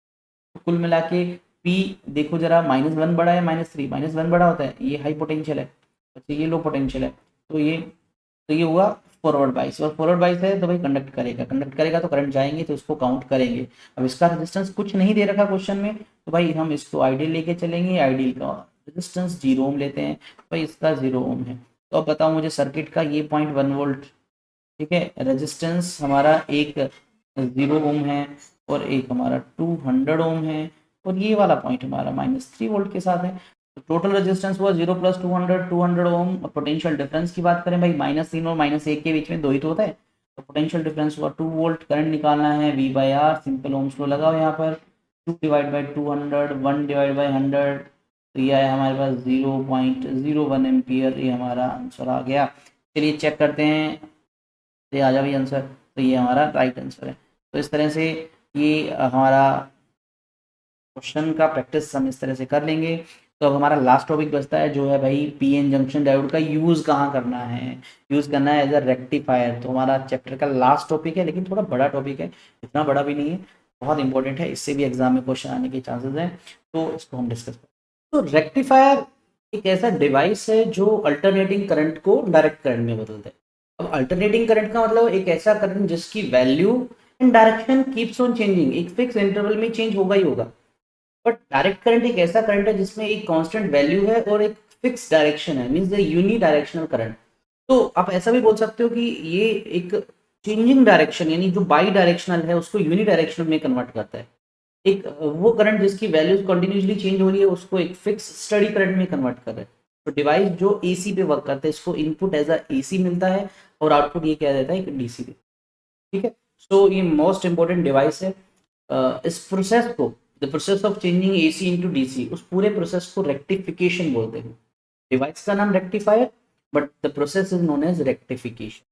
तो कुल मिला के पी देखो जरा, -1 बड़ा है -3, -1 बड़ा होता है, ये हाई पोटेंशियल है, अच्छा ये लो पोटेंशियल है। तो ये हुआ फॉरवर्ड बाइस, और फॉरवर्ड बाइस है तो भाई कंडक्ट करेगा, कंडक्ट करेगा तो करंट जाएंगे, तो उसको काउंट करेंगे। अब इसका रेजिस्टेंस कुछ नहीं दे रखा क्वेश्चन में, तो भाई हम इसको आइडियल लेके चलेंगे। आइडियल का रेजिस्टेंस 0 ओम लेते हैं, भाई इसका 0 ओम है। तो अब बताओ मुझे, सर्किट का ये 0.1 वोल्ट, ठीक है, रेजिस्टेंस हमारा एक 0 ओम है और एक हमारा 200 ओम है, और ये वाला पॉइंट हमारा -3 वोल्ट के साथ है। तो टोटल रेजिस्टेंस हुआ 0 + 200 ओम। और पोटेंशियल डिफरेंस की बात करें भाई, -3 और -1 के बीच में 2 ही तो होता है, तो पोटेंशियल डिफरेंस हुआ 2 वोल्ट। करंट निकालना है V by R, simple Ohm's law लगाओ यहाँ पर, 2/200, 1/100, तो ये आया हमारे पास 0.01 एम्पियर, ये हमारा आंसर आ गया। चलिए चेक करते हैं, ये आ जाए भाई आंसर, तो ये हमारा राइट आंसर है। तो इस तरह से ये हमारा क्वेश्चन का प्रैक्टिस हम इस तरह से कर लेंगे। तो अब हमारा लास्ट टॉपिक बचता है, जो है भाई पीएन जंक्शन डायोड का यूज़ कहाँ करना है। यूज़ करना है एज अ रेक्टिफायर। तो हमारा चैप्टर का लास्ट टॉपिक है, लेकिन थोड़ा बड़ा टॉपिक है, इतना बड़ा भी नहीं है, बहुत इंपॉर्टेंट है, इससे भी एग्जाम में क्वेश्चन आने के चांसेस हैं, तो इसको हम डिस्कस करें। तो रेक्टिफायर एक ऐसा डिवाइस है जो अल्टरनेटिंग करंट को डायरेक्ट करंट में बदलता है। अब अल्टरनेटिंग करंट का मतलब एक ऐसा करंट जिसकी value and direction keeps on changing, एक फिक्स इंटरवल में चेंज होगा ही होगा। बट डायरेक्ट करंट एक ऐसा करंट है जिसमें एक कांस्टेंट वैल्यू है और एक फिक्स डायरेक्शन है, means the unidirectional current. तो आप ऐसा भी बोल सकते हो कि ये एक चेंजिंग डायरेक्शन, यानी जो बाई डायरेक्शनल है उसको यूनी डायरेक्शनल में कन्वर्ट करता है। एक वो करंट जिसकी वैल्यूज कंटिन्यूसली चेंज हो रही है उसको एक फिक्स स्टडी करंट में कन्वर्ट कर रहा है। तो डिवाइस जो एसी पे वर्क करता है, इसको इनपुट एज अ एसी मिलता है और आउटपुट ये क्या देता है, एक डीसी पे। ठीक है, सो ये मोस्ट इंपॉर्टेंट डिवाइस है। इस प्रोसेस को, the process of changing AC into DC, उस पूरे प्रोसेस को रेक्टिफिकेशन बोलते हैं। डिवाइस का नाम rectifier, but the process is known as rectification.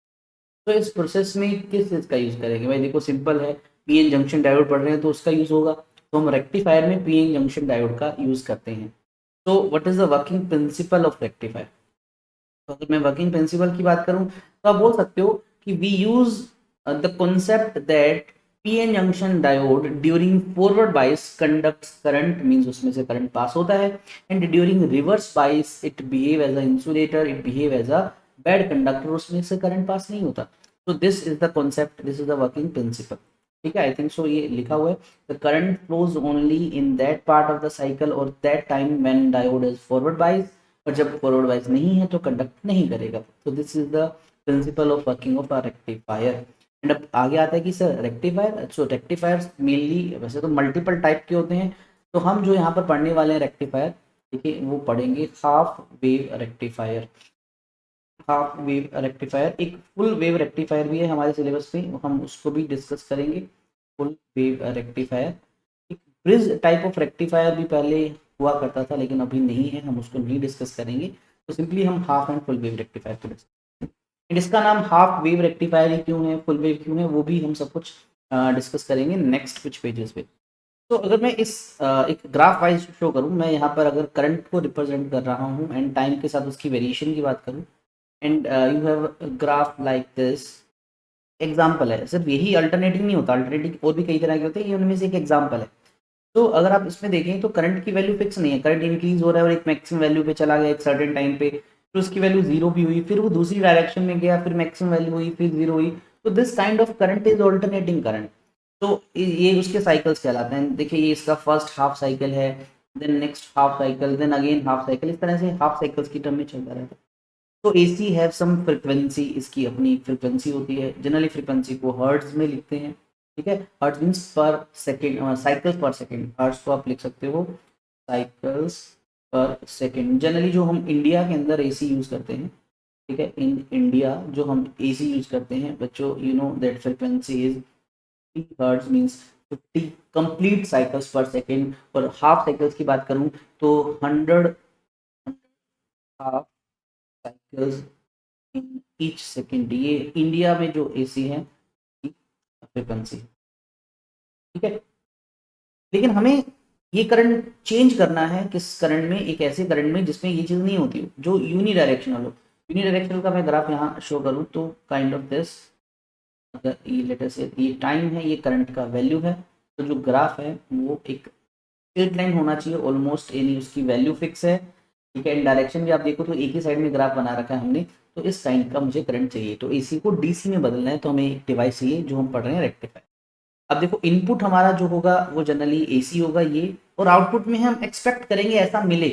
तो इस प्रोसेस में किस चीज़ का यूज़ करेंगे भाई, देखो सिंपल है, पीएन जंक्शन डायोड पढ़ रहे हैं तो उसका यूज़ होगा। तो हम रेक्टिफायर में पीएन जंक्शन डायोड का यूज करते हैं। तो what is the working principle of rectifier? तो अगर मैं वर्किंग प्रिंसिपल की बात करूं तो आप बोल सकते हो कि we use the concept that PN junction diode during forward bias conducts current, means उसमें से करंट पास होता है, and during reverse bias it behave as a insulator, it behave as a bad conductor, उसमें से current pass नहीं होता। तो this is the concept, this is the working principle. ठीक है, आई थिंक सो ये लिखा हुआ है, the current flows only in that part of the cycle और that time when diode is forward बाइस, और जब फॉरवर्ड वाइज नहीं है तो कंडक्ट नहीं करेगा। तो this is the principle of working of a rectifier. And अब आगे आता है कि सर रेक्टिफायर, सो रेक्टिफायर मेनली वैसे तो मल्टीपल टाइप के होते हैं, तो हम जो यहाँ पर पढ़ने वाले हैं रेक्टिफायर, देखिए वो पढ़ेंगे half wave rectifier. Half wave rectifier, एक फुल वेव रेक्टिफायर भी है हमारे सिलेबस में, हम उसको भी डिस्कस करेंगे। फुल वेव रेक्टिफायर, एक ब्रिज टाइप ऑफ रेक्टिफायर भी पहले हुआ करता था लेकिन अभी नहीं है, हम उसको नहीं डिस्कस करेंगे। तो सिंपली हम half and full wave rectifier को डिस्कस, एंड इसका नाम हाफ वेव रेक्टिफायर ही क्यों है, फुल वेव क्यों है, वो भी हम सब कुछ डिस्कस करेंगे नेक्स्ट कुछ पेजेस पे। तो अगर मैं इस एक ग्राफ वाइज शो करूँ, मैं यहाँ पर अगर करंट को रिप्रेजेंट कर रहा हूँ एंड टाइम के साथ उसकी वेरिएशन की बात करूँ, and you have graph like this, example है, सिर्फ यही अल्टरनेटिंग नहीं होता, अल्टरनेटिंग और भी कई तरह के होते हैं, ये उनमें से एक एग्जाम्पल है। तो अगर आप इसमें देखें तो करंट की वैल्यू फिक्स नहीं है, करंट इंक्रीज हो रहा है और एक मैक्सिमम वैल्यू पे चला गया एक सर्टेन टाइम पे, फिर उसकी वैल्यू जीरो भी हुई, फिर वो दूसरी डायरेक्शन में गया, फिर मैक्सिमम वैल्यू हुई, फिर जीरो हुई। तो this kind of current is alternating current. तो ये उसके साइकिल्स कहलाते हैं। देखिए ये इसका फर्स्ट हाफ साइकिल है, then next half cycle, then again half cycle, इस तरह से हाफ साइकिल्स की टर्म में चलता रहता है। तो एसी हैव सम फ्रिक्वेंसी, इसकी अपनी फ्रिक्वेंसी होती है, जनरली फ्रिक्वेंसी को हर्ट्ज में लिखते हैं। ठीक है, हर्ट्ज मीन्स पर सेकेंड, साइकिल्स पर सेकेंड, हर्ट्ज को आप लिख सकते हो साइकिल्स पर सेकेंड। जनरली जो हम इंडिया के अंदर एसी यूज करते हैं, ठीक है, इन इंडिया जो हम एसी यूज करते हैं बच्चों, you know that frequency is hertz means 50 complete cycles पर सेकेंड। और हाफ साइकिल्स की बात करूं तो 100 half cycles in each second, ये इंडिया में जो एसी है फ्रिक्वेंसी। ठीक है, लेकिन हमें ये करंट चेंज करना है किस करंट में, एक ऐसे करंट में जिसमें ये चीज़ नहीं होती हो, जो यूनी डायरेक्शनल हो। यूनी डायरेक्शनल का मैं ग्राफ यहाँ शो करूँ तो काइंड ऑफ दिस, अगर ये लेटर से ये टाइम है, ये करंट का वैल्यू है, तो जो ग्राफ है वो एक स्ट्रेट लाइन होना चाहिए ऑलमोस्ट, यानी उसकी वैल्यू फिक्स है। ठीक है, इन डायरेक्शन भी आप देखो तो एक ही साइड में ग्राफ बना रखा है हमने। तो इस काइंड का मुझे करंट चाहिए, तो एसी को डीसी में बदलना है, तो हमें एक डिवाइस चाहिए जो हम पढ़ रहे हैं रेक्टिफायर। अब देखो इनपुट हमारा जो होगा वो जनरली एसी होगा ये, और आउटपुट में हम एक्सपेक्ट करेंगे ऐसा मिले,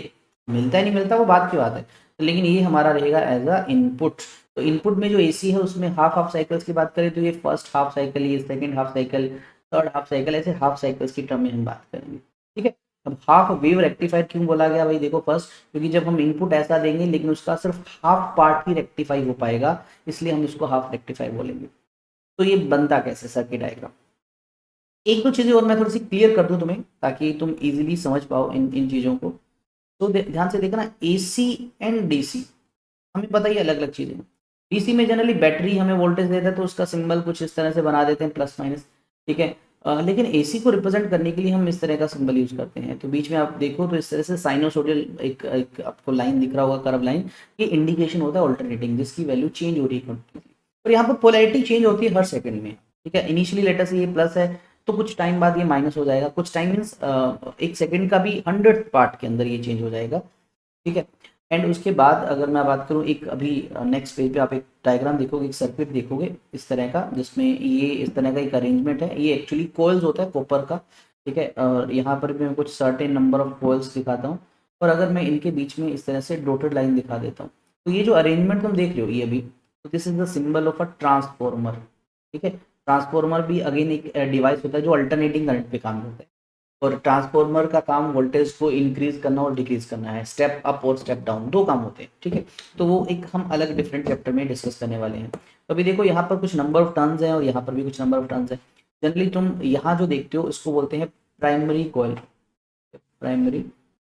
मिलता है नहीं मिलता वो बात की बात है, लेकिन ये हमारा रहेगा एज अ इनपुट। तो इनपुट में जो एसी है उसमें हाफ हाफ साइकिल्स की बात करें तो ये फर्स्ट हाफ साइकिल, ये second half cycle, third half cycle, ऐसे हाफ साइकिल्स की टर्म में हम बात करेंगे। ठीक है, अब हाफ वेव रेक्टिफायर क्यों बोला गया भाई, देखो फर्स्ट क्योंकि जब हम इनपुट ऐसा देंगे लेकिन उसका सिर्फ हाफ पार्ट ही रेक्टिफाई हो पाएगा, इसलिए हम इसको हाफ रेक्टिफायर बोलेंगे। तो ये बनता कैसे सर्किट डायग्राम, एक दो चीजें और मैं थोड़ी सी क्लियर कर दूं तुम्हें ताकि तुम इजीली समझ पाओ इन इन चीजों को। तो ध्यान से देखना, एसी एंड डीसी हमें पता ही अलग अलग चीजें हैं। डीसी में जनरली बैटरी हमें वोल्टेज देता है तो उसका सिंबल कुछ इस तरह से बना देते हैं प्लस माइनस। ठीक है, लेकिन एसी को रिप्रेजेंट करने के लिए हम इस तरह का सिंबल यूज करते हैं। तो बीच में आप देखो तो इस तरह से साइनोसोडियल एक आपको लाइन दिख रहा होगा, कर्व लाइन, ये इंडिकेशन होता है ऑल्टरनेटिंग, जिसकी वैल्यू चेंज हो रही है कंटिन्यूसली। और यहाँ पर पोलैरिटी चेंज होती है हर सेकंड में। ठीक है, इनिशियली लेटर से ये प्लस है तो कुछ टाइम बाद ये माइनस हो जाएगा, कुछ टाइम मीन्स एक सेकंड का भी 100th पार्ट के अंदर ये चेंज हो जाएगा। ठीक है, एंड उसके बाद अगर मैं बात करूँ एक अभी नेक्स्ट पेज पे आप एक डायग्राम देखोगे, एक सर्किट देखोगे इस तरह का, जिसमें ये इस तरह का एक अरेंजमेंट है, ये एक्चुअली कोयल्स होता है कॉपर का। ठीक है, और यहाँ पर भी मैं कुछ सर्टेन नंबर ऑफ कोयल्स दिखाता हूँ, और अगर मैं इनके बीच में इस तरह से डॉटेड लाइन दिखा देता हूँ, तो ये जो अरेंजमेंट तुम देख रहे हो ये अभी, तो this is the symbol of a transformer. ठीक है, ट्रांसफॉर्मर भी अगेन एक डिवाइस होता है जो अल्टरनेटिंग करंट पे काम करता है, और ट्रांसफॉर्मर का काम वोल्टेज को इंक्रीज करना और डिक्रीज करना है, स्टेप अप और स्टेप डाउन दो काम होते हैं। ठीक है, तो वो एक हम अलग डिफरेंट चैप्टर में डिस्कस करने वाले हैं। तो अभी देखो यहाँ पर कुछ नंबर ऑफ टर्न्स हैं और यहाँ पर भी कुछ नंबर ऑफ टर्न्स हैं। जनरली तुम यहाँ जो देखते हो इसको बोलते हैं प्राइमरी कॉइल, प्राइमरी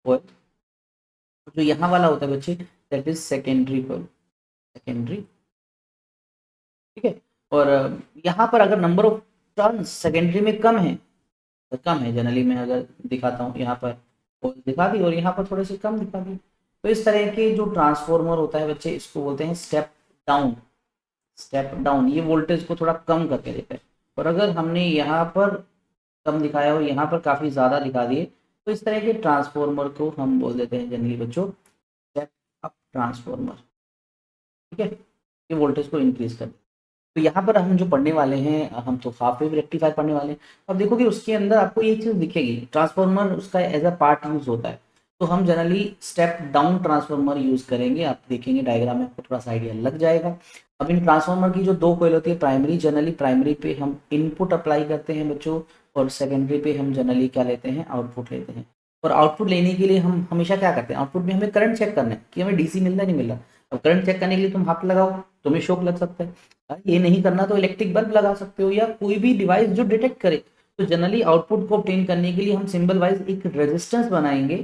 कॉइल। जो यहाँ वाला होता है बच्चे that is secondary coil, secondary. ठीक है, और यहाँ पर अगर नंबर ऑफ टर्न्स सेकेंडरी में कम है तो कम है जनरली, मैं अगर दिखाता हूँ यहाँ पर कोयल दिखा दी और यहाँ पर थोड़े से कम दिखा दी। तो इस तरह के जो ट्रांसफॉर्मर होता है बच्चे, इसको बोलते हैं स्टेप डाउन। स्टेप डाउन ये वोल्टेज को थोड़ा कम करके देता है। और अगर हमने यहाँ पर कम दिखाया और यहाँ पर काफ़ी ज़्यादा दिखा दिए, तो इस तरह के ट्रांसफॉर्मर को हम बोल देते हैं जनरली बच्चों स्टेप अप ट्रांसफॉर्मर। ठीक है, ये वोल्टेज को इंक्रीज कर। तो यहाँ पर हम जो पढ़ने वाले हैं, हम तो हाफ वेव रेक्टिफायर पढ़ने वाले हैं। अब देखो कि उसके अंदर आपको ये चीज़ दिखेगी, ट्रांसफॉर्मर उसका एज अ पार्ट यूज होता है। तो हम generally step down transformer use करेंगे। आप देखेंगे डायग्राम में आपको थोड़ा सा आइडिया लग जाएगा। अब इन ट्रांसफॉर्मर की जो दो कॉइल होती है, प्राइमरी, जनरली प्राइमरी पे हम इनपुट अप्लाई करते हैं बच्चों, और सेकेंडरी पे हम जनरली क्या लेते हैं, आउटपुट लेते हैं। और आउटपुट लेने के लिए हम हमेशा क्या करते हैं, आउटपुट में हमें करंट चेक करना है कि हमें डीसी मिल रहा है नहीं मिल रहा। अब करंट चेक करने के लिए तुम हाथ लगाओ, तुम्हें शॉक लग सकता है। ये नहीं करना तो इलेक्ट्रिक बल्ब लगा सकते हो, या कोई भी डिवाइस जो डिटेक्ट करे। तो जनरली आउटपुट को ऑब्टेन करने के लिए हम सिंबल वाइज एक रेजिस्टेंस बनाएंगे।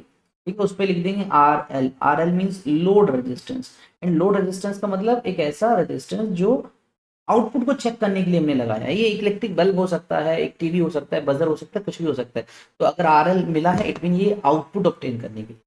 ठीक है, उस पर लिख देंगे R L. R L means load resistance. And load resistance का मतलब एक ऐसा रेजिस्टेंस जो आउटपुट को चेक करने के लिए हमने लगाया है। ये इलेक्ट्रिक बल्ब हो सकता है, एक टीवी हो सकता है, बजर हो सकता है, कुछ भी हो सकता है। तो अगर आर एल मिला है, इट मीन ये आउटपुट ऑब्टेन करने के लिए।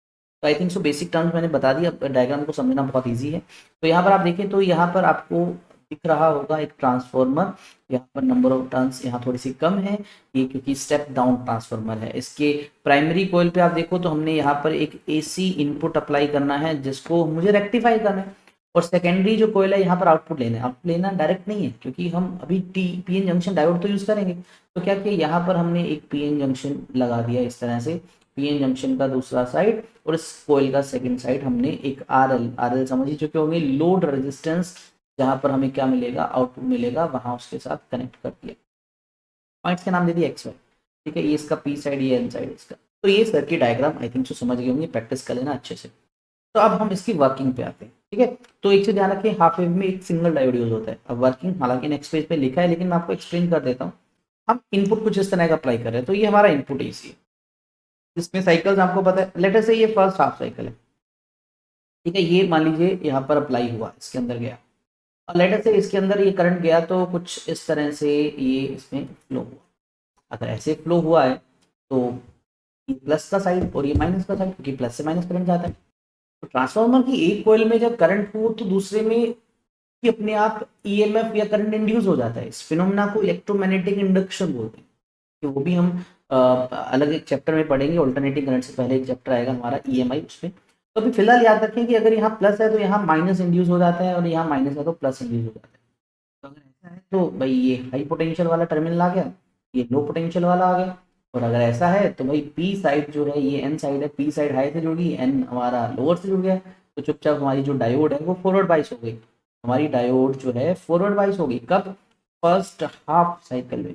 तो आई थिंक सो बेसिक टर्म्स मैंने बता दिया, डायग्राम को समझना बहुत ईजी है। तो यहाँ पर आप देखें तो यहाँ पर आपको दिख रहा होगा एक ट्रांसफॉर्मर। यहाँ पर नंबर ऑफ टर्न्स यहाँ थोड़ी सी कम है, ये क्योंकि स्टेप डाउन ट्रांसफॉर्मर है। इसके प्राइमरी कॉइल पे आप देखो तो हमने यहाँ पर एक एसी इनपुट अप्लाई करना है, जिसको मुझे रेक्टिफाई करना है। और सेकेंडरी जो कॉइल है, यहाँ पर आउटपुट लेना है। आउटपुट लेना डायरेक्ट नहीं है, क्योंकि हम अभी पीएन जंक्शन डायोड तो यूज करेंगे। तो क्या किया, यहाँ पर हमने एक पीएन जंक्शन लगा दिया इस तरह से, पीएन जंक्शन का दूसरा साइड, और इस कॉइल का सेकंड साइड हमने एक आरएल समझ ही चुके होंगे, लोड रेजिस्टेंस, जहां पर हमें क्या मिलेगा, आउटपुट मिलेगा, वहां उसके साथ कनेक्ट कर दिया। पॉइंट्स के नाम दे दिए एक्स वाई। ठीक है, ये इसका पी साइड, ये एन साइड इसका। तो ये सर्किट डायग्राम आई थिंक सो समझ गए होंगे, प्रैक्टिस कर लेना अच्छे से। तो अब हम इसकी वर्किंग पे आते हैं। ठीक है, तो एक चीज ध्यान रखिए, हाफ वेव में एक सिंगल डायोड यूज होता है। अब वर्किंग हालांकि नेक्स्ट पेज पे लिखा है, लेकिन मैं आपको एक्सप्लेन कर देता हूँ। हम इनपुट कुछ इस तरह का अप्लाई कर रहे हैं। तो ये हमारा इनपुट एसी है, इसमें साइकिल्स आपको पता है। लेटर से ये फर्स्ट हाफ साइकिल है। ठीक है, ये मान लीजिए यहाँ पर अप्लाई हुआ, इसके अंदर गया, और लेटर से इसके अंदर ये करंट गया, तो कुछ इस तरह से ये इसमें फ्लो हुआ। अगर ऐसे फ्लो हुआ है तो ये प्लस का साइड और ये माइनस का साइड, क्योंकि प्लस से माइनस करंट जाता है। तो ट्रांसफार्मर की एक कॉइल में जब करंट हो तो दूसरे में कि अपने आप ईएमएफ या करंट इंड्यूस हो जाता है। इस फिनोमेना को इलेक्ट्रोमैग्नेटिक इंडक्शन बोलते हैं, कि वो भी हम अलग एक चैप्टर में पढ़ेंगे। ऑल्टरनेटिंग करंट से पहले एक चैप्टर आएगा हमारा ईएमआई, उसमें। तो अभी फिलहाल याद रखें कि अगर यहाँ प्लस है तो यहाँ माइनस इंड्यूस हो जाता है, और यहाँ माइनस है तो प्लस इंड्यूस हो जाता है। तो अगर ऐसा है तो भाई ये हाई पोटेंशियल वाला टर्मिनल आ गया, ये लो पोटेंशियल वाला आ गया। और अगर ऐसा है तो भाई पी साइड जो है, ये एन साइड है, पी साइड हाई से जुड़ गई, एन हमारा लोअर से जुड़ गया। तो चुपचाप हमारी जो डायोड है वो फॉरवर्ड बाइस हो गई। हमारी डायोड जो है फॉरवर्ड बाइस हो गई। कब? फर्स्ट हाफ साइकिल में।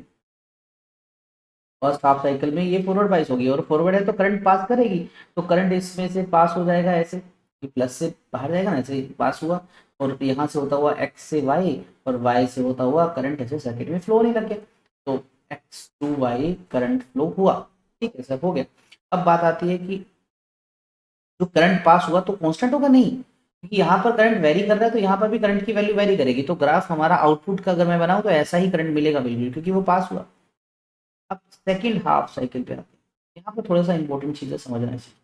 फर्स्ट हाफ साइकिल में ये फॉरवर्ड बाइस होगी, और फॉरवर्ड है तो करंट पास करेगी। तो करंट इसमें से पास हो जाएगा ऐसे, कि प्लस से बाहर जाएगा ना, ऐसे पास हुआ। और यहाँ से होता हुआ एक्स से वाई, और वाई से होता हुआ करंट ऐसे सर्किट में फ्लो नहीं लग गया। तो X to Y current flow हुआ। ठीक है, सब हो गया। अब बात आती है कि जो करंट पास हुआ तो कांस्टेंट होगा नहीं, क्योंकि यहाँ पर करंट वेरी कर रहा है, तो यहाँ पर भी करंट की वैल्यू वेरी करेगी। तो ग्राफ हमारा आउटपुट का अगर मैं बनाऊं तो ऐसा ही करंट मिलेगा बिल्कुल, क्योंकि वो पास हुआ। अब सेकंड हाफ साइकिल पे आते हैं। यहाँ पर थोड़ा सा इंपॉर्टेंट चीजें समझना चाहिए।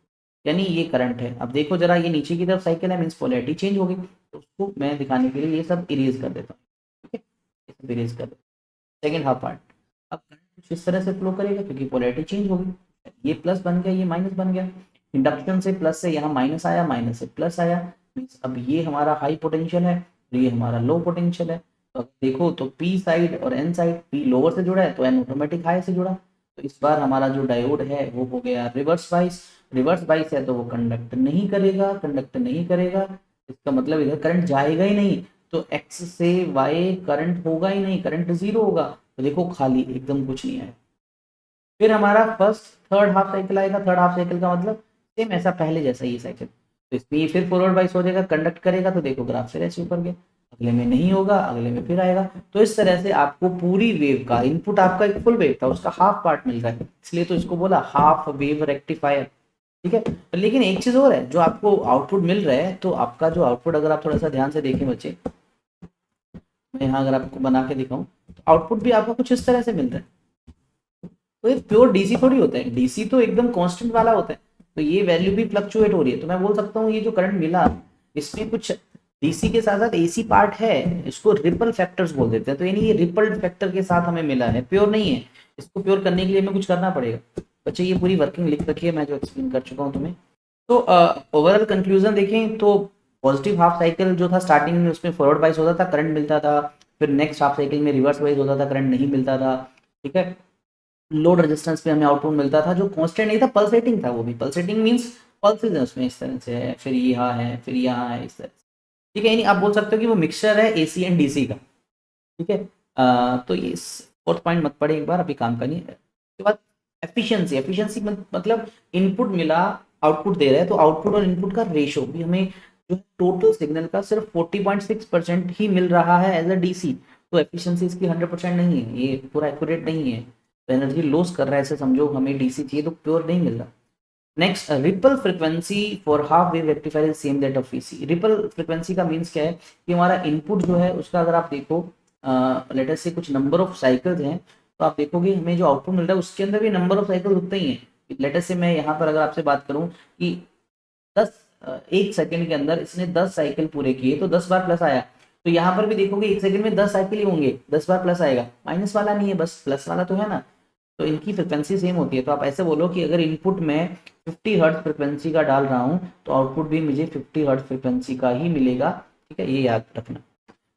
यानी ये करंट है, अब देखो जरा, ये नीचे की तरफ साइकिल है, मीन्स पोलैरिटी चेंज हो गई। तो उसको मैं दिखाने के लिए ये सब इरेज कर देता हूँ। ठीक है, ये सब इरेज कर देता हूँ। सेकेंड हाफ पार्ट, अब करंट कुछ इस तरह से फ्लो करेगा, क्योंकि पोलैरिटी चेंज हो गई। ये प्लस बन गया, ये माइनस बन गया। इंडक्शन से प्लस से यहाँ माइनस आया, माइनस से प्लस आया। मीन्स अब ये हमारा हाई पोटेंशियल है, और ये हमारा लो पोटेंशियल है। तो देखो तो पी साइड और एन साइड, पी लोअर से जुड़ा है तो एन ऑटोमेटिक हाई से जुड़ा। तो इस बार हमारा जो डायोड है वो हो गया रिवर्स बाइस। रिवर्स बाइस है तो वो कंडक्ट नहीं करेगा, कंडक्ट नहीं करेगा, इसका मतलब इधर करंट जाएगा ही नहीं। तो एक्स से वाई करंट होगा ही नहीं, करंट जीरो होगा। तो देखो खाली एकदम कुछ नहीं आया। फिर हमारा फर्स्ट थर्ड हाफ साइकिल आएगा। थर्ड हाफ साइकिल का मतलब सेम ऐसा पहले जैसा ही साइकिल। तो इसमें ये फिर फॉरवर्ड बाइस हो जाएगा, कंडक्ट करेगा। तो देखो ग्राफ से ऐसे ऊपर गया, अगले में नहीं होगा, अगले में फिर आएगा। तो इस तरह से आपको पूरी वेव का इनपुट, आपका एक फुल वेव था, उसका हाफ पार्ट मिल रहा है, इसलिए तो इसको बोला हाफ वेव रेक्टिफायर। ठीक है, लेकिन एक चीज और है, जो आपको आउटपुट मिल रहा है, तो आपका जो आउटपुट अगर आप थोड़ा सा ध्यान से देखें बच्चे, मैं यहाँ अगर आपको बना के दिखाऊं, तो आउटपुट भी आपका कुछ इस तरह से मिल रहा है। तो ये प्योर डीसी थोड़ी होता है, डीसी तो एकदम कांस्टेंट वाला होता है, तो ये वैल्यू भी फ्लक्चुएट हो रही है। तो मैं बोल सकता हूँ ये जो करंट मिला इसमें कुछ डीसी के साथ साथ एसी पार्ट है, इसको रिपल फैक्टर्स बोल देते हैं। तो यानी ये रिपल्ड फैक्टर के साथ हमें मिला है, प्योर नहीं है। इसको प्योर करने के लिए हमें कुछ करना पड़ेगा। बच्चे ये पूरी वर्किंग लिख रखी है, मैं जो एक्सप्लेन कर चुका हूँ तुम्हें। तो ओवरऑल कंक्लूजन देखें तो पॉजिटिव हाफ साइकिल जो था स्टार्टिंग में उसमें फॉरवर्ड वाइज होता था, करंट मिलता था। फिर नेक्स्ट हाफ साइकिल में रिवर्स वाइज होता था, करंट नहीं मिलता था। ठीक है, लोड रेजिस्टेंस पे हमें आउटपुट मिलता था जो कांस्टेंट नहीं था, पल्सेटिंग था। वो भी पल्सेटिंग मींस पल्सेस है उसमें, इस तरह से है, फिर यहाँ है, फिर यहाँ है, इस तरह से। ठीक है, यानी आप बोल सकते हो कि वो मिक्सचर है एसी एंड डीसी का। ठीक है, तो ये फोर्थ पॉइंट मत पड़े एक बार, अभी काम करनी है। उसके बाद एफिशिएंसी, एफिशिएंसी मतलब इनपुट मिला, आउटपुट दे रहा है, तो आउटपुट और इनपुट का रेशो भी हमें जो टोटल सिग्नल का सिर्फ 40.6% ही मिल रहा है एज अ डीसी। तो एफिशिएंसी इसकी 100% नहीं है, ये पूरा एक्यूरेट नहीं है। तो एनर्जी लॉस कर रहा है ऐसे समझो, हमें डीसी चाहिए तो प्योर नहीं मिल रहा। Next, ripple frequency for half wave rectifier is same that of VC. Ripple frequency का मीन्स क्या है कि हमारा इनपुट जो है उसका अगर आप देखो लेट अस से कुछ नंबर ऑफ साइकिल्स हैं, तो आप देखोगे हमें जो आउटपुट मिल रहा है उसके अंदर भी नंबर ऑफ साइकिल उतना ही है। लेट अस से मैं यहाँ पर अगर आपसे बात करूँ कि 10 एक सेकंड के अंदर इसने 10 साइकिल पूरे किए तो 10 बार प्लस आया। तो यहाँ पर भी देखोगे एक सेकंड में 10 साइकिल ही होंगे, 10 बार प्लस आएगा। माइनस वाला नहीं है, बस प्लस वाला तो है ना। तो इनकी फ्रिक्वेंसी सेम होती है। तो आप ऐसे बोलो कि अगर इनपुट में 50 हर्ट्ज फ्रिक्वेंसी का डाल रहा हूँ तो आउटपुट भी मुझे 50 हर्ट्ज फ्रिक्वेंसी का ही मिलेगा। ठीक है, ये याद रखना।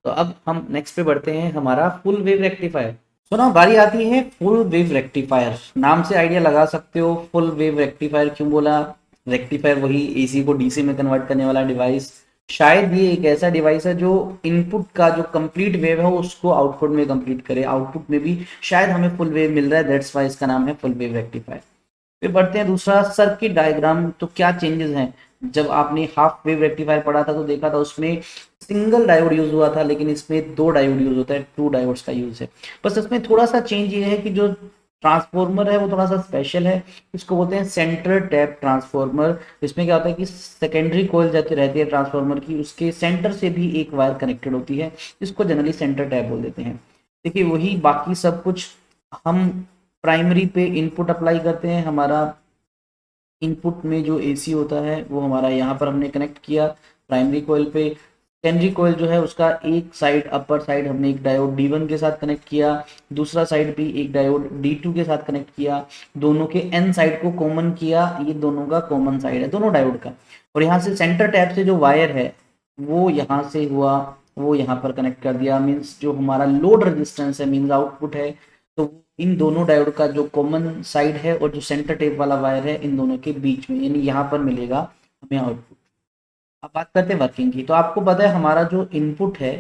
तो अब हम नेक्स्ट पे बढ़ते हैं, हमारा फुल वेव रेक्टिफायर। तो ना बारी आती है फुल वेव रेक्टिफायर। नाम से आइडिया लगा सकते हो फुल वेव रेक्टिफायर क्यों बोला। रेक्टिफायर वही एसी को डीसी में कन्वर्ट करने वाला डिवाइस। शायद ये एक ऐसा डिवाइस है जो इनपुट का जो कंप्लीट वेव है उसको आउटपुट में कंप्लीट करे, आउटपुट में भी शायद हमें फुल वेव मिल रहा है, दैट्स वाई इसका नाम है फुल वेव रेक्टिफायर। फिर बढ़ते हैं दूसरा, सर्किट डायग्राम। तो क्या चेंजेस हैं, जब आपने हाफ वेव रेक्टिफायर पढ़ा था तो देखा था उसमें सिंगल डायोड यूज हुआ था, लेकिन इसमें 2 डायोड यूज होता है, 2 डायोड्स का यूज है। बस इसमें थोड़ा सा चेंज ये है कि जो ट्रांसफॉर्मर है वो थोड़ा सा स्पेशल है, इसको बोलते हैं सेंटर टैप ट्रांसफॉर्मर। इसमें क्या होता है कि सेकेंडरी कॉइल जाती रहती है ट्रांसफॉर्मर की, उसके सेंटर से भी एक वायर कनेक्टेड होती है, इसको जनरली सेंटर टैप बोल देते हैं। देखिए वही बाकी सब कुछ हम प्राइमरी पे इनपुट अप्लाई करते हैं। हमारा इनपुट में जो एसी होता है वो हमारा यहाँ पर हमने कनेक्ट किया प्राइमरी कॉइल पे। सेकेंडरी कॉइल जो है उसका एक साइड अपर साइड हमने एक डायोड D1 के साथ कनेक्ट किया, दूसरा साइड भी एक डायोड D2 के साथ कनेक्ट किया, दोनों के एन साइड को कॉमन किया, ये दोनों का कॉमन साइड है दोनों डायोड का। और यहाँ से सेंटर टैप से जो वायर है वो यहाँ से हुआ, वो यहाँ पर कनेक्ट कर दिया, मीन्स जो हमारा लोड रेजिस्टेंस है मीन्स आउटपुट है, तो इन दोनों डायोड का जो कॉमन साइड है और जो सेंटर टेप वाला वायर है इन दोनों के बीच में, यानी यहाँ पर मिलेगा हमें आउटपुट। अब बात करते हैं वर्किंग की। तो आपको पता है हमारा जो इनपुट है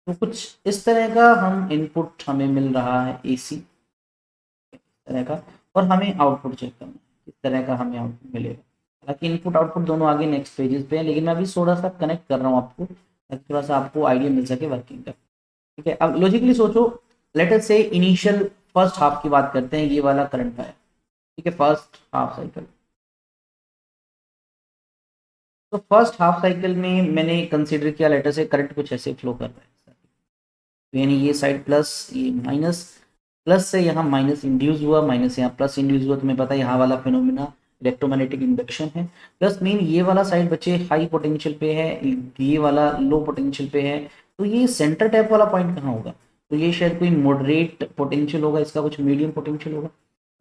तो कुछ इस तरह का हम इनपुट हमें मिल रहा है एसी इस तरह का, और हमें आउटपुट चेक करना है इस तरह का हमें आउटपुट मिलेगा। हालांकि इनपुट आउटपुट दोनों आगे नेक्स्ट पेजेस पे है, लेकिन मैं अभी थोड़ा सा कनेक्ट कर रहा हूँ आपको ताकि थोड़ा सा आपको आइडिया मिल सके वर्किंग का। ठीक है, अब लॉजिकली सोचो, लेट अस से इनिशियल फर्स्ट हाफ की बात करते हैं, ये वाला करंट है। ठीक है, फर्स्ट हाफ साइकिल। तो फर्स्ट हाफ साइकिल में मैंने कंसीडर किया लेटर से करंट कुछ ऐसे फ्लो कर रहा है, तो यानी ये साइड प्लस ये माइनस, प्लस से यहाँ माइनस इंड्यूस हुआ, माइनस से यहाँ प्लस इंड्यूस हुआ। तुम्हें पता है यहाँ वाला फिनोमिना इलेक्ट्रोमैग्नेटिक इंडक्शन है। प्लस मीन ये वाला साइड बच्चे हाई पोटेंशियल पे है, ये वाला लो पोटेंशियल पे है। तो ये सेंटर टैप वाला पॉइंट कहाँ होगा, तो ये शायद कोई मॉडरेट पोटेंशियल होगा, इसका कुछ मीडियम पोटेंशियल होगा।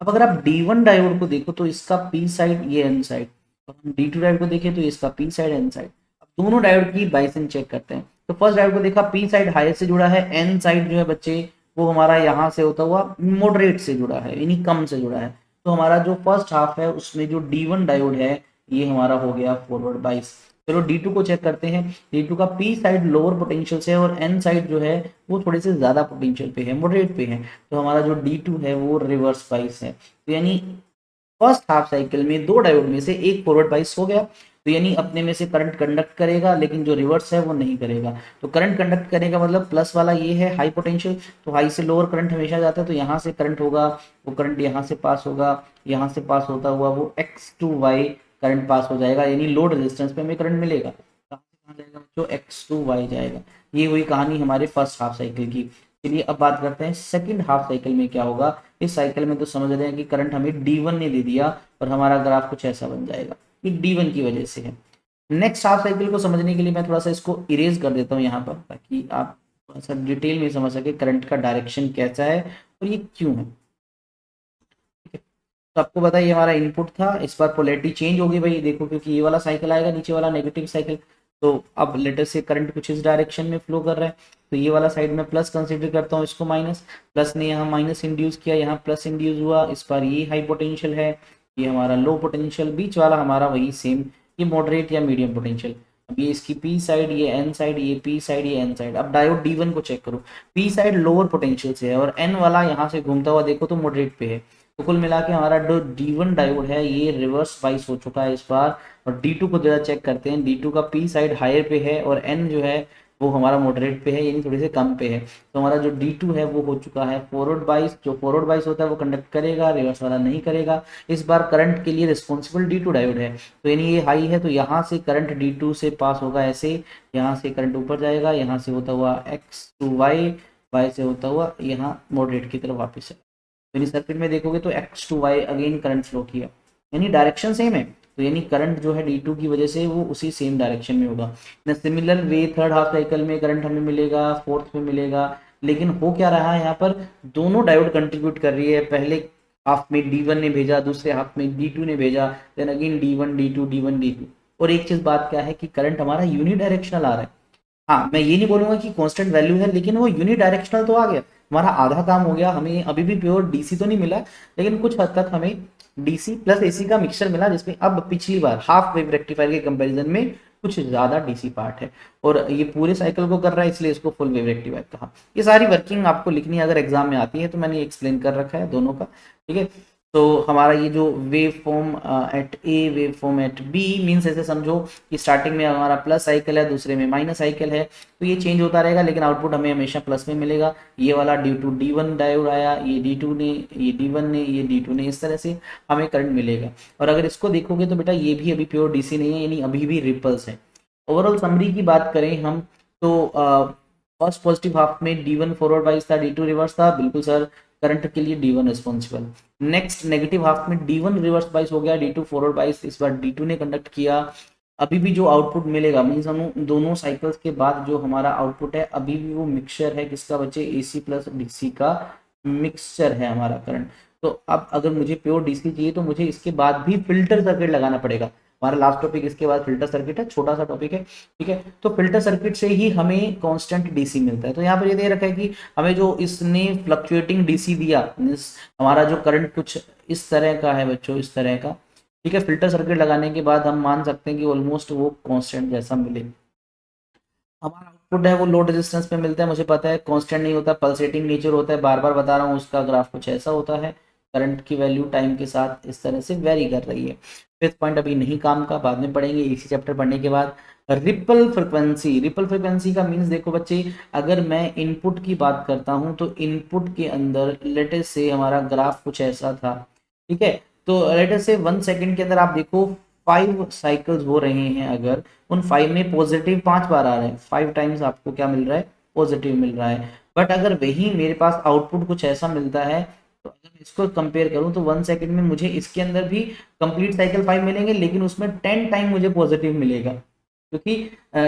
अब अगर आप D1 डायोड को देखो तो इसका पी साइड ये एन साइड, और हम D2 डायोड को देखें तो इसका पी साइड एन साइड। अब दोनों डायोड की बाइसेंस चेक करते हैं। तो फर्स्ट डायोड को देखा पी साइड हाई से जुड़ा है, एन साइड जो है बच्चे वो हमारा यहाँ से होता हुआ मॉडरेट से जुड़ा है, यानी कम से जुड़ा है। तो हमारा जो फर्स्ट हाफ है उसमें जो D1 डायोड है ये हमारा हो गया फॉरवर्ड बाइस। चलो D2 को चेक करते हैं। D2 का पी साइड लोअर पोटेंशियल से और एन साइड जो है वो थोड़े से ज्यादा पोटेंशियल पे है, मॉडरेट पे है। तो हमारा जो D2 है वो रिवर्स बाइस है। तो यानी फर्स्ट हाफ साइकिल में 2 डायोड में से एक फॉरवर्ड बाइस हो गया, तो यानी अपने में से करंट कंडक्ट करेगा, लेकिन जो रिवर्स है वो नहीं करेगा। तो करंट कंडक्ट करेगा मतलब प्लस वाला ये है हाई पोटेंशियल, तो हाई से लोअर करंट हमेशा जाता है, तो यहाँ से करंट होगा, वो करंट यहाँ से पास होगा, यहाँ से पास होता हुआ वो x to y current pass हो जाएगा, यानी लोड रेजिस्टेंस पे हमें करंट मिलेगा। कहाँ से कहाँ जाएगा बच्चों, x टू y जाएगा। ये हुई कहानी हमारे फर्स्ट हाफ साइकिल की। चलिए अब बात करते हैं सेकंड हाफ साइकिल में क्या होगा। इस साइकिल में तो समझ रहे हैं कि करंट हमें D1 ने दे दिया और हमारा ग्राफ कुछ ऐसा बन जाएगा, ये D1 की वजह से है। नेक्स्ट हाफ साइकिल को समझने के लिए मैं थोड़ा सा इसको इरेज कर देता हूँ यहाँ पर, ताकि आप थोड़ा सा डिटेल में समझ सके करंट का डायरेक्शन कैसा है और ये क्यों है। तो आपको पता है ये हमारा इनपुट था, इस बार पोलैरिटी चेंज होगी भाई, देखो क्योंकि ये वाला साइकिल आएगा नीचे वाला नेगेटिव साइकिल, तो अब लेटर से करंट कुछ इस डायरेक्शन में फ्लो कर रहा है, तो ये वाला साइड में प्लस कंसिडर करता हूँ, इसको माइनस, प्लस ने यहाँ माइनस इंड्यूस किया, यहाँ प्लस इंड्यूस हुआ, इस बार ये हाई पोटेंशियल है, ये हमारा लो पोटेंशियल, बीच वाला हमारा वही सेम, ये मॉडरेट या मीडियम पोटेंशियल। अब ये इसकी पी साइड, ये एन साइड, ये पी साइड, ये एन साइड। अब डायोड D1 को चेक करो, पी साइड लोअर पोटेंशियल से है और एन वाला यहाँ से घूमता हुआ देखो तो मॉडरेट पे है, तो कुल मिला के हमारा जो D1 डायोड है ये रिवर्स बाइस हो चुका है इस बार। और D2 को जरा चेक करते हैं, D2 का पी साइड हायर पे है और N जो है वो हमारा मॉडरेट पे है, यानी थोड़े से कम पे है, तो हमारा जो D2 है वो हो चुका है फॉरवर्ड बाइस। जो फॉरवर्ड बाइस होता है वो कंडक्ट करेगा, रिवर्स वाला नहीं करेगा। इस बार करंट के लिए रिस्पॉन्सिबल D2 डायोड है, तो यानी ये हाई है, तो यहाँ से करंट D2 से पास होगा ऐसे, यहाँ से करंट ऊपर जाएगा, यहाँ से होता हुआ X to Y, Y से होता हुआ यहाँ मॉडरेट की तरफ वापस है। यानी सर्किट में देखोगे तो X to Y again current flow किया, यानी डायरेक्शन सेम है, तो यानी करंट जो है D2 की वजह से वो उसी सेम डायरेक्शन में होगा। In similar way third half cycle में करंट हमें मिलेगा, फोर्थ में मिलेगा, लेकिन हो क्या रहा है यहाँ पर, दोनों डायोड कंट्रीब्यूट कर रही है, पहले हाफ में D1 ने भेजा, दूसरे हाफ में D2 ने भेजा, then again D1 D2 D1 D2। और एक चीज बात क्या है कि करंट हमारा यूनिडायरेक्शनल आ रहा है। हाँ, मैं ये नहीं बोलूंगा कि कांस्टेंट वैल्यू है, लेकिन वो यूनिडायरेक्शनल तो आ गया, हमारा आधा काम हो गया। हमें अभी भी प्योर डीसी तो नहीं मिला, लेकिन कुछ हद तक हमें डीसी प्लस एसी का मिक्सचर मिला, जिसमें अब पिछली बार हाफ वेव रेक्टिफायर के कंपैरिजन में कुछ ज्यादा डीसी पार्ट है, और ये पूरे साइकिल को कर रहा है, इसलिए इसको फुल वेव रेक्टिफायर कहा। ये सारी वर्किंग आपको लिखनी है अगर एग्जाम में आती है, तो मैंने एक्सप्लेन कर रखा है दोनों का, ठीक है। तो हमारा ये जो wave form at A, wave form at B, means ऐसे समझो कि स्टार्टिंग में हमारा प्लस साइकिल है, दूसरे में माइनस साइकिल है, तो ये चेंज होता रहेगा, लेकिन आउटपुट हमें हमेशा प्लस में मिलेगा। ये वाला ड्यू टू D1 डायोड आया, ये D2 ने, ये D1 ने, ये D2 ने, इस तरह से हमें करंट मिलेगा। और अगर इसको देखोगे तो बेटा ये भी अभी प्योर डीसी नहीं है, यानी अभी भी रिपल्स है। ओवरऑल समरी की बात करें हम तो फर्स्ट पॉजिटिव हाफ में D1 फॉरवर्ड बाइस था, D2 रिवर्स था, बिल्कुल सर, करंट के लिए D1 responsible. Next negative half में D1 रिवर्स बाइस हो गया, D2 फॉरवर्ड बाइस, इस बार D2 ने कंडक्ट किया। अभी भी जो आउटपुट मिलेगा, मीन्स हम दोनों साइकिल्स के बाद जो हमारा आउटपुट है अभी भी वो मिक्सचर है, किसका बच्चे, एसी प्लस डीसी का मिक्सचर है हमारा करंट। तो अब अगर मुझे प्योर डीसी चाहिए तो मुझे इसके बाद भी फिल्टर सर्किट लगाना पड़ेगा। हमारा लास्ट टॉपिक इसके बाद फिल्टर सर्किट है, छोटा सा टॉपिक है, ठीक है। तो फिल्टर सर्किट से ही हमें कांस्टेंट डीसी मिलता है। तो यहाँ पर ये दे रखा है कि हमें जो इसने फ्लक्चुएटिंग डीसी दिया, हमारा जो करंट कुछ इस तरह का है बच्चों, इस तरह का, ठीक है। फिल्टर सर्किट लगाने के बाद हम मान सकते हैं कि ऑलमोस्ट वो कांस्टेंट जैसा मिले। हमारा आउटपुट है वो लोड रेजिस्टेंस पे मिलता है, मुझे पता है कांस्टेंट नहीं होता, पल्सेटिंग नेचर होता है, बार बार बता रहा हूँ, उसका ग्राफ कुछ ऐसा होता है। करंट की वैल्यू टाइम के साथ इस तरह से वेरी कर रही है। फिफ्थ पॉइंट अभी नहीं काम का, बाद में पढ़ेंगे इसी चैप्टर पढ़ने के बाद। रिपल फ्रिक्वेंसी, रिपल फ्रिक्वेंसी का मीन्स देखो बच्चे, अगर मैं इनपुट की बात करता हूँ तो इनपुट के अंदर लेटेस्ट से हमारा ग्राफ कुछ ऐसा था, ठीक है। तो लेटेस्ट से 1 सेकेंड के अंदर आप देखो 5 साइकिल्स हो रहे हैं, अगर उन 5 में पॉजिटिव 5 बार आ रहे हैं, 5 टाइम्स आपको क्या मिल रहा है, पॉजिटिव मिल रहा है। बट अगर वही मेरे पास आउटपुट कुछ ऐसा मिलता है, तो अगर मैं इसको कंपेयर करूं तो 1 सेकंड में मुझे इसके अंदर भी कंप्लीट साइकिल 5 मिलेंगे, लेकिन उसमें 10 टाइम मुझे पॉजिटिव मिलेगा, क्योंकि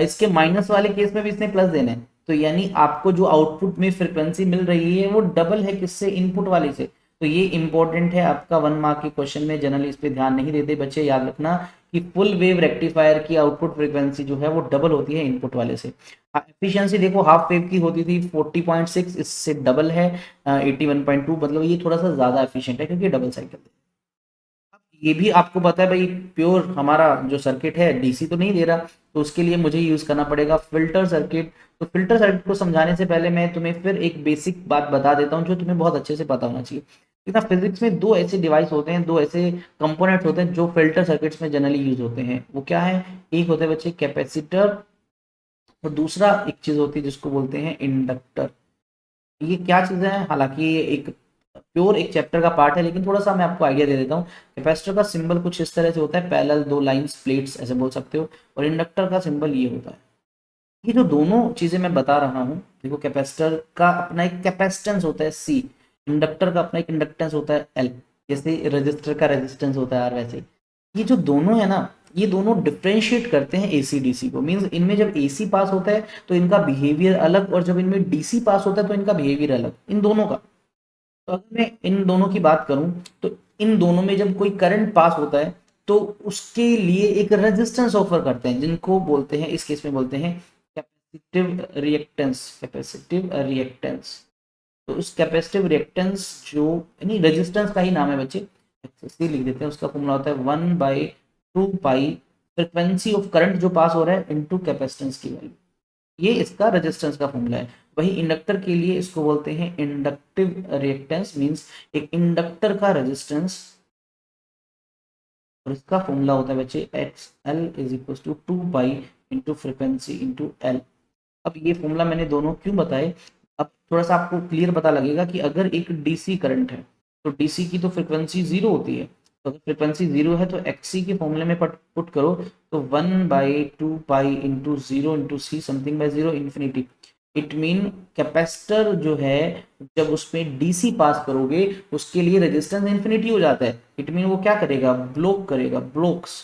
इसके माइनस वाले केस में भी इसने प्लस देना है। तो यानी आपको जो आउटपुट में फ्रिक्वेंसी मिल रही है वो डबल है किससे, इनपुट वाले से। तो ये इंपॉर्टेंट है, आपका 1 मार्क के क्वेश्चन में जनरली इस पे ध्यान नहीं देते बच्चे, याद रखना कि फुल वेव रेक्टिफायर की आउटपुट फ्रीक्वेंसी जो है वो डबल होती है इनपुट वाले से। एफिशिएंसी देखो हाफ वेव की होती थी 40.6, इससे डबल है 81.2, मतलब ये थोड़ा सा ज्यादा एफिशिएंट है क्योंकि डबल साइकिल। ये भी आपको पता है भाई, प्योर हमारा जो सर्किट है डीसी तो नहीं दे रहा, तो उसके लिए मुझे यूज करना पड़ेगा फिल्टर सर्किट। तो फिल्टर सर्किट को समझाने से पहले मैं तुम्हें फिर एक बेसिक बात बता देता हूँ जो तुम्हें बहुत अच्छे से पता होना चाहिए। इतना फिजिक्स में दो ऐसे डिवाइस होते हैं, दो ऐसे कंपोनेंट्स होते हैं जो फिल्टर सर्किट्स में जनरली यूज होते हैं। वो क्या है, एक होते हैं बच्चे कैपेसिटर, और दूसरा एक चीज होती है जिसको बोलते हैं इंडक्टर। ये क्या चीजें हैं, हालांकि ये एक प्योर एक चैप्टर का पार्ट है, लेकिन थोड़ा सा मैं आपको आइडिया दे देता हूँ। कैपेसिटर का सिंबल कुछ इस तरह से होता है, पैरेलल 2 लाइंस, प्लेट्स ऐसे बोल सकते हो, और इंडक्टर का सिंबल ये होता है। ये जो दोनों चीजें मैं बता रहा हूँ, देखो कैपेसिटर का अपना एक कैपेसिटेंस होता है C, इंडक्टर का अपना एक इंडक्टेंस होता है एल, जैसे रजिस्टर का रेजिस्टेंस होता है आर, वैसे ये जो दोनों है ना, ये दोनों डिफ्रेंशिएट करते हैं एसी डीसी को। मींस इनमें जब एसी पास होता है तो इनका बिहेवियर अलग, और जब इनमें डीसी पास होता है तो इनका बिहेवियर अलग, इन दोनों का। तो अगर मैं इन दोनों की बात करूं तो इन दोनों में जब कोई करंट पास होता है तो उसके लिए एक रेजिस्टेंस ऑफर करते हैं, जिनको बोलते हैं, इस केस में बोलते हैं कैपेसिटिव रिएक्टेंस। कैपेसिटिव रिएक्टेंस, तो उस कैपेसिटिव रिएक्टेंस जो यानी रेजिस्टेंस का ही नाम है बच्चे, इसलिए लिख देते हैं, उसका फॉर्मूला होता है 1/2 पाई फ्रिक्वेंसी ऑफ करंट जो पास हो रहा है इनटू कैपेसिटेंस की वैल्यू। ये इसका रेजिस्टेंस का फॉर्मूला है। वही इंडक्टर के लिए इसको बोलते हैं इंडक्टिव रिएक्टेंस, मींस एक इंडक्टर का रेजिस्टेंस, और इसका फॉर्मूला होता है बच्चे X L is equal to 2 pi into frequency into L. अब ये फॉर्मूला मैंने दोनों क्यों बताए, अब थोड़ा सा आपको क्लियर पता लगेगा कि अगर एक डीसी करंट है तो डीसी की तो फ्रिक्वेंसी जीरो होती है, तो अगर फ्रिक्वेंसी जीरो है तो एक्सी के फॉर्मूले में पुट करो तो 1/2 pi into zero into see something by zero infinity. It mean capacitor जो है जब उसमें डीसी पास करोगे उसके लिए रेजिस्टेंस इन्फिनिटी हो जाता है। इट मीन वो क्या करेगा, ब्लॉक करेगा, ब्लॉक्स,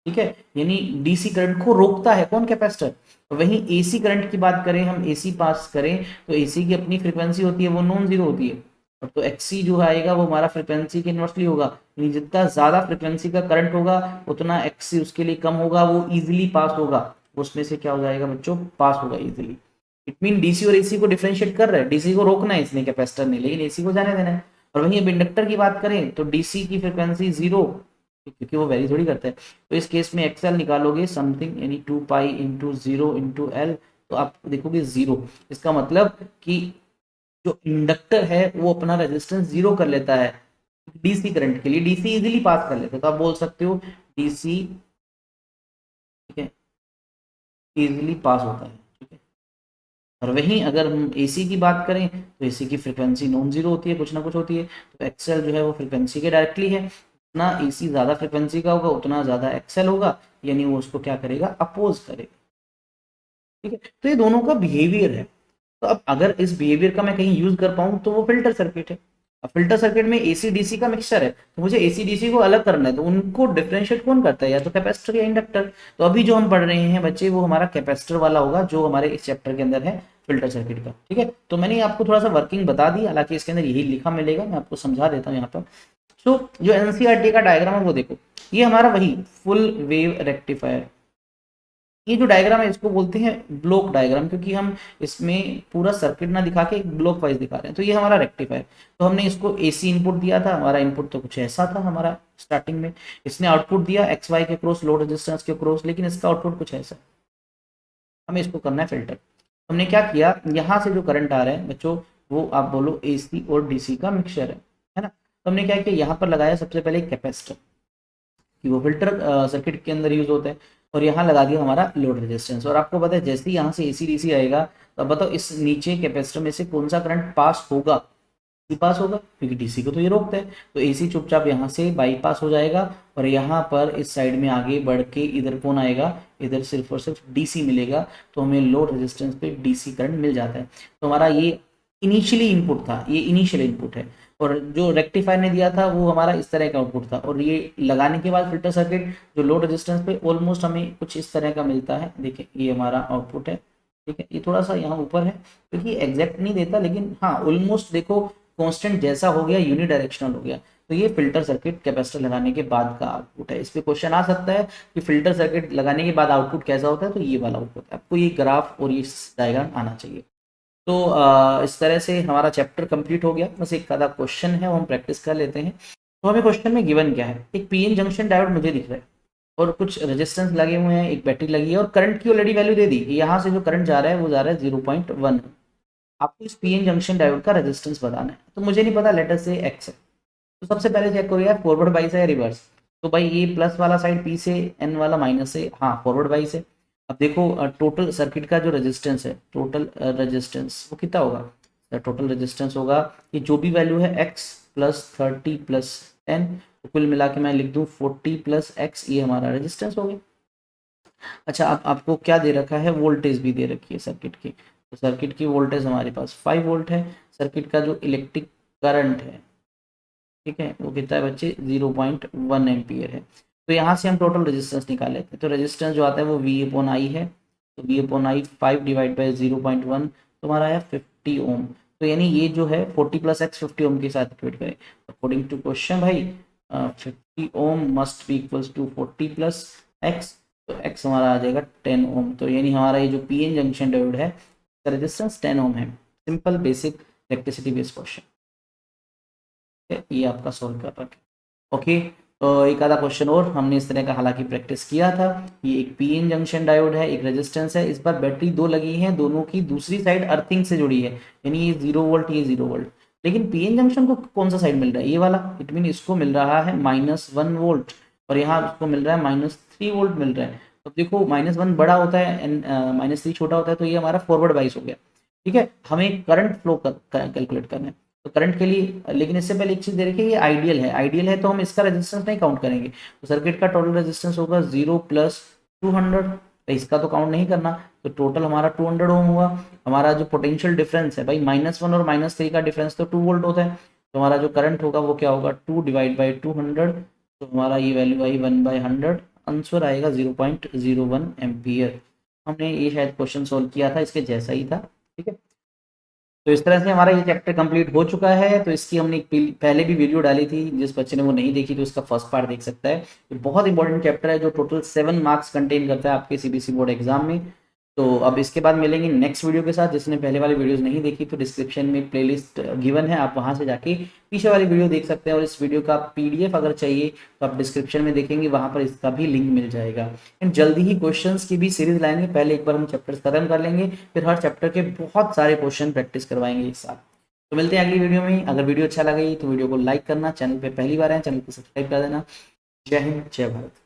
ठीक है, यानी डीसी करंट को रोकता है कौन, कैपेसिटर। वहीं एसी करंट की बात करें, हम एसी पास करें तो एसी की अपनी फ्रीक्वेंसी होती है, वो नॉन जीरो होती है, और तो एक्सी जो आएगा वो हमारा फ्रीक्वेंसी के इन्वर्सली होगा, यानी जितना ज्यादा फ्रीक्वेंसी का करंट होगा उतना एक्सी उसके लिए कम होगा, वो इजिली पास होगा, उसमें से क्या हो जाएगा बच्चों, पास होगा इजिली। इट मीन डीसी और एसी को डिफरेंशिएट कर रहा है, डीसी को रोकना है इसने कैपेसिटर ने, लेकिन एसी को जाने देना है। और वहीं अब इंडक्टर की बात करें तो डीसी की फ्रीक्वेंसी जीरो, क्योंकि वो वैरी थोड़ी करता है, तो इस केस में एक्सएल निकालोगे समथिंग यानी 2 pi into zero into L, तो आप देखोगे जीरो। इसका मतलब कि जो इंडक्टर है वो अपना रेजिस्टेंस जीरो कर लेता है डीसी करंट के लिए, डीसी इजीली पास कर लेता है, तो आप बोल सकते हो डीसी, ठीक है, इजीली पास होता है, ठीक है। और वहीं अगर हम एसी की बात करें तो एसी की फ्रिक्वेंसी नॉन जीरो होती है, कुछ ना कुछ होती है, तो एक्सएल जो है वो फ्रिक्वेंसी के डायरेक्टली है, जितना एसी ज्यादा फ्रिक्वेंसी का होगा उतना ज्यादा एक्सएल होगा, यानी वो उसको क्या करेगा, अपोज करेगा, ठीक है। तो ये दोनों का बिहेवियर है। तो अब अगर इस बिहेवियर का मैं कहीं यूज कर पाऊँ तो वो फिल्टर सर्किट है। अब फिल्टर सर्किट में एसी डीसी का मिक्सचर है, तो मुझे एसी डीसी को अलग करना है, तो उनको डिफरेंशिएट कौन करता है, या तो कैपेसिटर या इंडक्टर। तो अभी जो हम पढ़ रहे हैं बच्चे वो हमारा कैपेसिटर वाला होगा जो हमारे इस चैप्टर के अंदर है फिल्टर सर्किट का, ठीक है। तो मैंने आपको थोड़ा सा वर्किंग बता दी, हालांकि इसके अंदर यही लिखा मिलेगा, मैं आपको समझा देता हूँ यहाँ पर। सो जो एनसीईआरटी का डायग्राम है वो देखो, ये हमारा वही फुल वेव रेक्टिफायर, ये जो डायग्राम है इसको बोलते हैं ब्लॉक डायग्राम, क्योंकि हम इसमें पूरा सर्किट ना दिखा के ब्लॉक वाइज दिखा रहे हैं। तो ये हमारा रेक्टिफायर, तो हमने इसको एसी इनपुट दिया था, हमारा इनपुट तो कुछ ऐसा था हमारा स्टार्टिंग में, इसने आउटपुट दिया एक्स वाई के क्रॉस, लोड रेजिस्टेंस के क्रॉस, लेकिन इसका आउटपुट कुछ ऐसा, हमें इसको करना है फिल्टर। हमने क्या किया, यहाँ से जो करंट आ रहा है बच्चों वो आप बोलो एसी और डीसी का मिक्सचर है ना। तो हमने क्या किया, यहाँ पर लगाया सबसे पहले कैपेसिटर, कि वो फिल्टर सर्किट के अंदर यूज होता है, और यहाँ लगा दिया हमारा लोड रेजिस्टेंस। और आपको पता है जैसे ही यहाँ से एसी डीसी आएगा तो अब बताओ इस नीचे कैपेसिटर में से कौन सा करंट पास होगा, पास होगा, क्योंकि डीसी को तो ये रोकता है, तो एसी चुपचाप यहाँ से बाईपास हो जाएगा, और यहाँ पर इस साइड में आगे बढ़ के इधर कौन आएगा, इधर सिर्फ और सिर्फ डीसी मिलेगा, तो हमें लोड रेजिस्टेंस पे डीसी करंट मिल जाता है। तो हमारा ये इनिशियली इनपुट था, ये इनिशियल इनपुट है, और जो रेक्टिफायर ने दिया था वो हमारा इस तरह का आउटपुट था, और ये लगाने के बाद फिल्टर सर्किट जो लोड रेजिस्टेंस पे ऑलमोस्ट हमें कुछ इस तरह का मिलता है। देखिए ये हमारा आउटपुट है, ठीक है, ये थोड़ा सा यहाँ ऊपर है क्योंकि एग्जैक्ट नहीं देता, लेकिन हाँ ऑलमोस्ट देखो कांस्टेंट जैसा हो गया, यूनिडायरेक्शनल हो गया। तो ये फिल्टर सर्किट कैपेसिटर लगाने के बाद का आउटपुट है। इस पे क्वेश्चन आ सकता है कि फिल्टर सर्किट लगाने के बाद आउटपुट कैसा होता है, तो ये वाला आउटपुट है। आपको ये ग्राफ और ये डायग्राम आना चाहिए। तो इस तरह से हमारा चैप्टर कंप्लीट हो गया, बस एक आधा क्वेश्चन है वो हम प्रैक्टिस कर लेते हैं। तो हमें क्वेश्चन में गिवन क्या है, एक पीएन जंक्शन डायोड मुझे दिख रहा है, और कुछ रेजिस्टेंस लगे हुए हैं, एक बैटरी लगी है, और करंट की ऑलरेडी वैल्यू दे दी कि यहाँ से जो करंट जा रहा है वो जा रहा है 0.1। आपको इस पीएन जंक्शन डायोड का रेजिस्टेंस बताना है, तो मुझे नहीं पता, लेटर से एक्स है। तो सबसे पहले चेक करो यार फॉरवर्ड बाइस है या रिवर्स। तो भाई ये प्लस वाला साइड पी से, एन वाला माइनस से, हाँ फॉरवर्ड बाइस है। अब देखो टोटल सर्किट का जो रेजिस्टेंस है, टोटल रेजिस्टेंस वो कितना होगा, टोटल रेजिस्टेंस होगा ये जो भी वैल्यू है एक्स प्लस 30 प्लस 10, तो कुल मिला के मैं लिख दूं 40 प्लस एक्स, ये हमारा रेजिस्टेंस हो गया। अच्छा अब आपको क्या दे रखा है, वोल्टेज भी दे रखी है सर्किट की, तो सर्किट की वोल्टेज हमारे पास 5 वोल्ट है, सर्किट का जो इलेक्ट्रिक करंट है, ठीक है, वो कितना है बच्चे 0.1 एम्पियर है। तो यहाँ से हम टोटल रेजिस्टेंस निकाल लेते हैं। तो रेजिस्टेंस जो आता है वो V अपॉन आई है, तो V upon I 5 divide by 0.1 तुम्हारा है 50 ओम। तो यानी ये जो है 40 प्लस एक्स 50 ओम के साथ इक्वेट करें अकॉर्डिंग टू क्वेश्चन भाई 50 ohm must be equals to 40 plus X, तो एक्स हमारा आ जाएगा 10 ओम। तो यानी हमारा ये जो पीएन जंक्शन डायोड है इसका रेजिस्टेंस 10 ओम है। Simple basic electricity based question, ये आपका सोल्व कर रखा है। ओके, तो एक आधा क्वेश्चन और हमने इस तरह का हालांकि प्रैक्टिस किया था। ये एक पीएन जंक्शन डायोड है, एक रेजिस्टेंस है, इस बार बैटरी दो लगी है, दोनों की दूसरी साइड अर्थिंग से जुड़ी है, यानी ये 0 वोल्ट ये 0 वोल्ट। लेकिन पीएन जंक्शन को कौन सा साइड मिल रहा है, ये वाला, इट मीन इसको मिल रहा है -1 वोल्ट और यहाँ उसको मिल रहा है -3 वोल्ट मिल रहा है। तो देखो -1 बड़ा होता है एंड -3 छोटा होता है, तो ये हमारा फॉरवर्ड बाइस हो गया। ठीक है, हमें करंट फ्लो कैलकुलेट करना है, तो करंट के लिए, लेकिन इससे पहले एक चीज दे रखी है, ये आइडियल है, आइडियल है तो हम इसका रेजिस्टेंस नहीं काउंट करेंगे। तो सर्किट का टोटल रेजिस्टेंस होगा 0 प्लस 200, तो इसका तो काउंट नहीं करना, तो टोटल हमारा 200 ओम हुआ। हमारा जो पोटेंशियल डिफरेंस है भाई -1 और -3 का डिफरेंस तो 2 वोल्ट होता है, तो हमारा जो करंट होगा वो क्या होगा 2 डिवाइड बाई 200, तो हमारा ये वैल्यू आई 1/100, आंसर आएगा 0.01 एम्पियर। हमने ये शायद क्वेश्चन सोल्व किया था, इसके जैसा ही था। ठीक है, तो इस तरह से हमारा ये चैप्टर कंप्लीट हो चुका है। तो इसकी हमने एक पहले भी वीडियो डाली थी, जिस बच्चे ने वो नहीं देखी तो उसका फर्स्ट पार्ट देख सकता है। ये बहुत इंपॉर्टेंट चैप्टर है जो टोटल 7 मार्क्स कंटेन करता है आपके सीबीएसई बोर्ड एग्जाम में। तो अब इसके बाद मिलेंगे नेक्स्ट वीडियो के साथ। जिसने पहले वाली वीडियोस नहीं देखी तो डिस्क्रिप्शन में प्लेलिस्ट गिवन है, आप वहां से जाके पीछे वाली वीडियो देख सकते हैं। और इस वीडियो का पीडीएफ अगर चाहिए तो आप डिस्क्रिप्शन में देखेंगे, वहां पर इसका भी लिंक मिल जाएगा। एंड जल्दी ही क्वेश्चंस की भी सीरीज लाएंगे, पहले एक बार हम चैप्टर्स खत्म कर लेंगे, फिर हर चैप्टर के बहुत सारे क्वेश्चन प्रैक्टिस करवाएंगे एक साथ। तो मिलते हैं अगली वीडियो में। अगर वीडियो अच्छा लगी तो वीडियो को लाइक करना, चैनल पे पहली बार है चैनल को सब्सक्राइब कर देना। जय हिंद, जय भारत।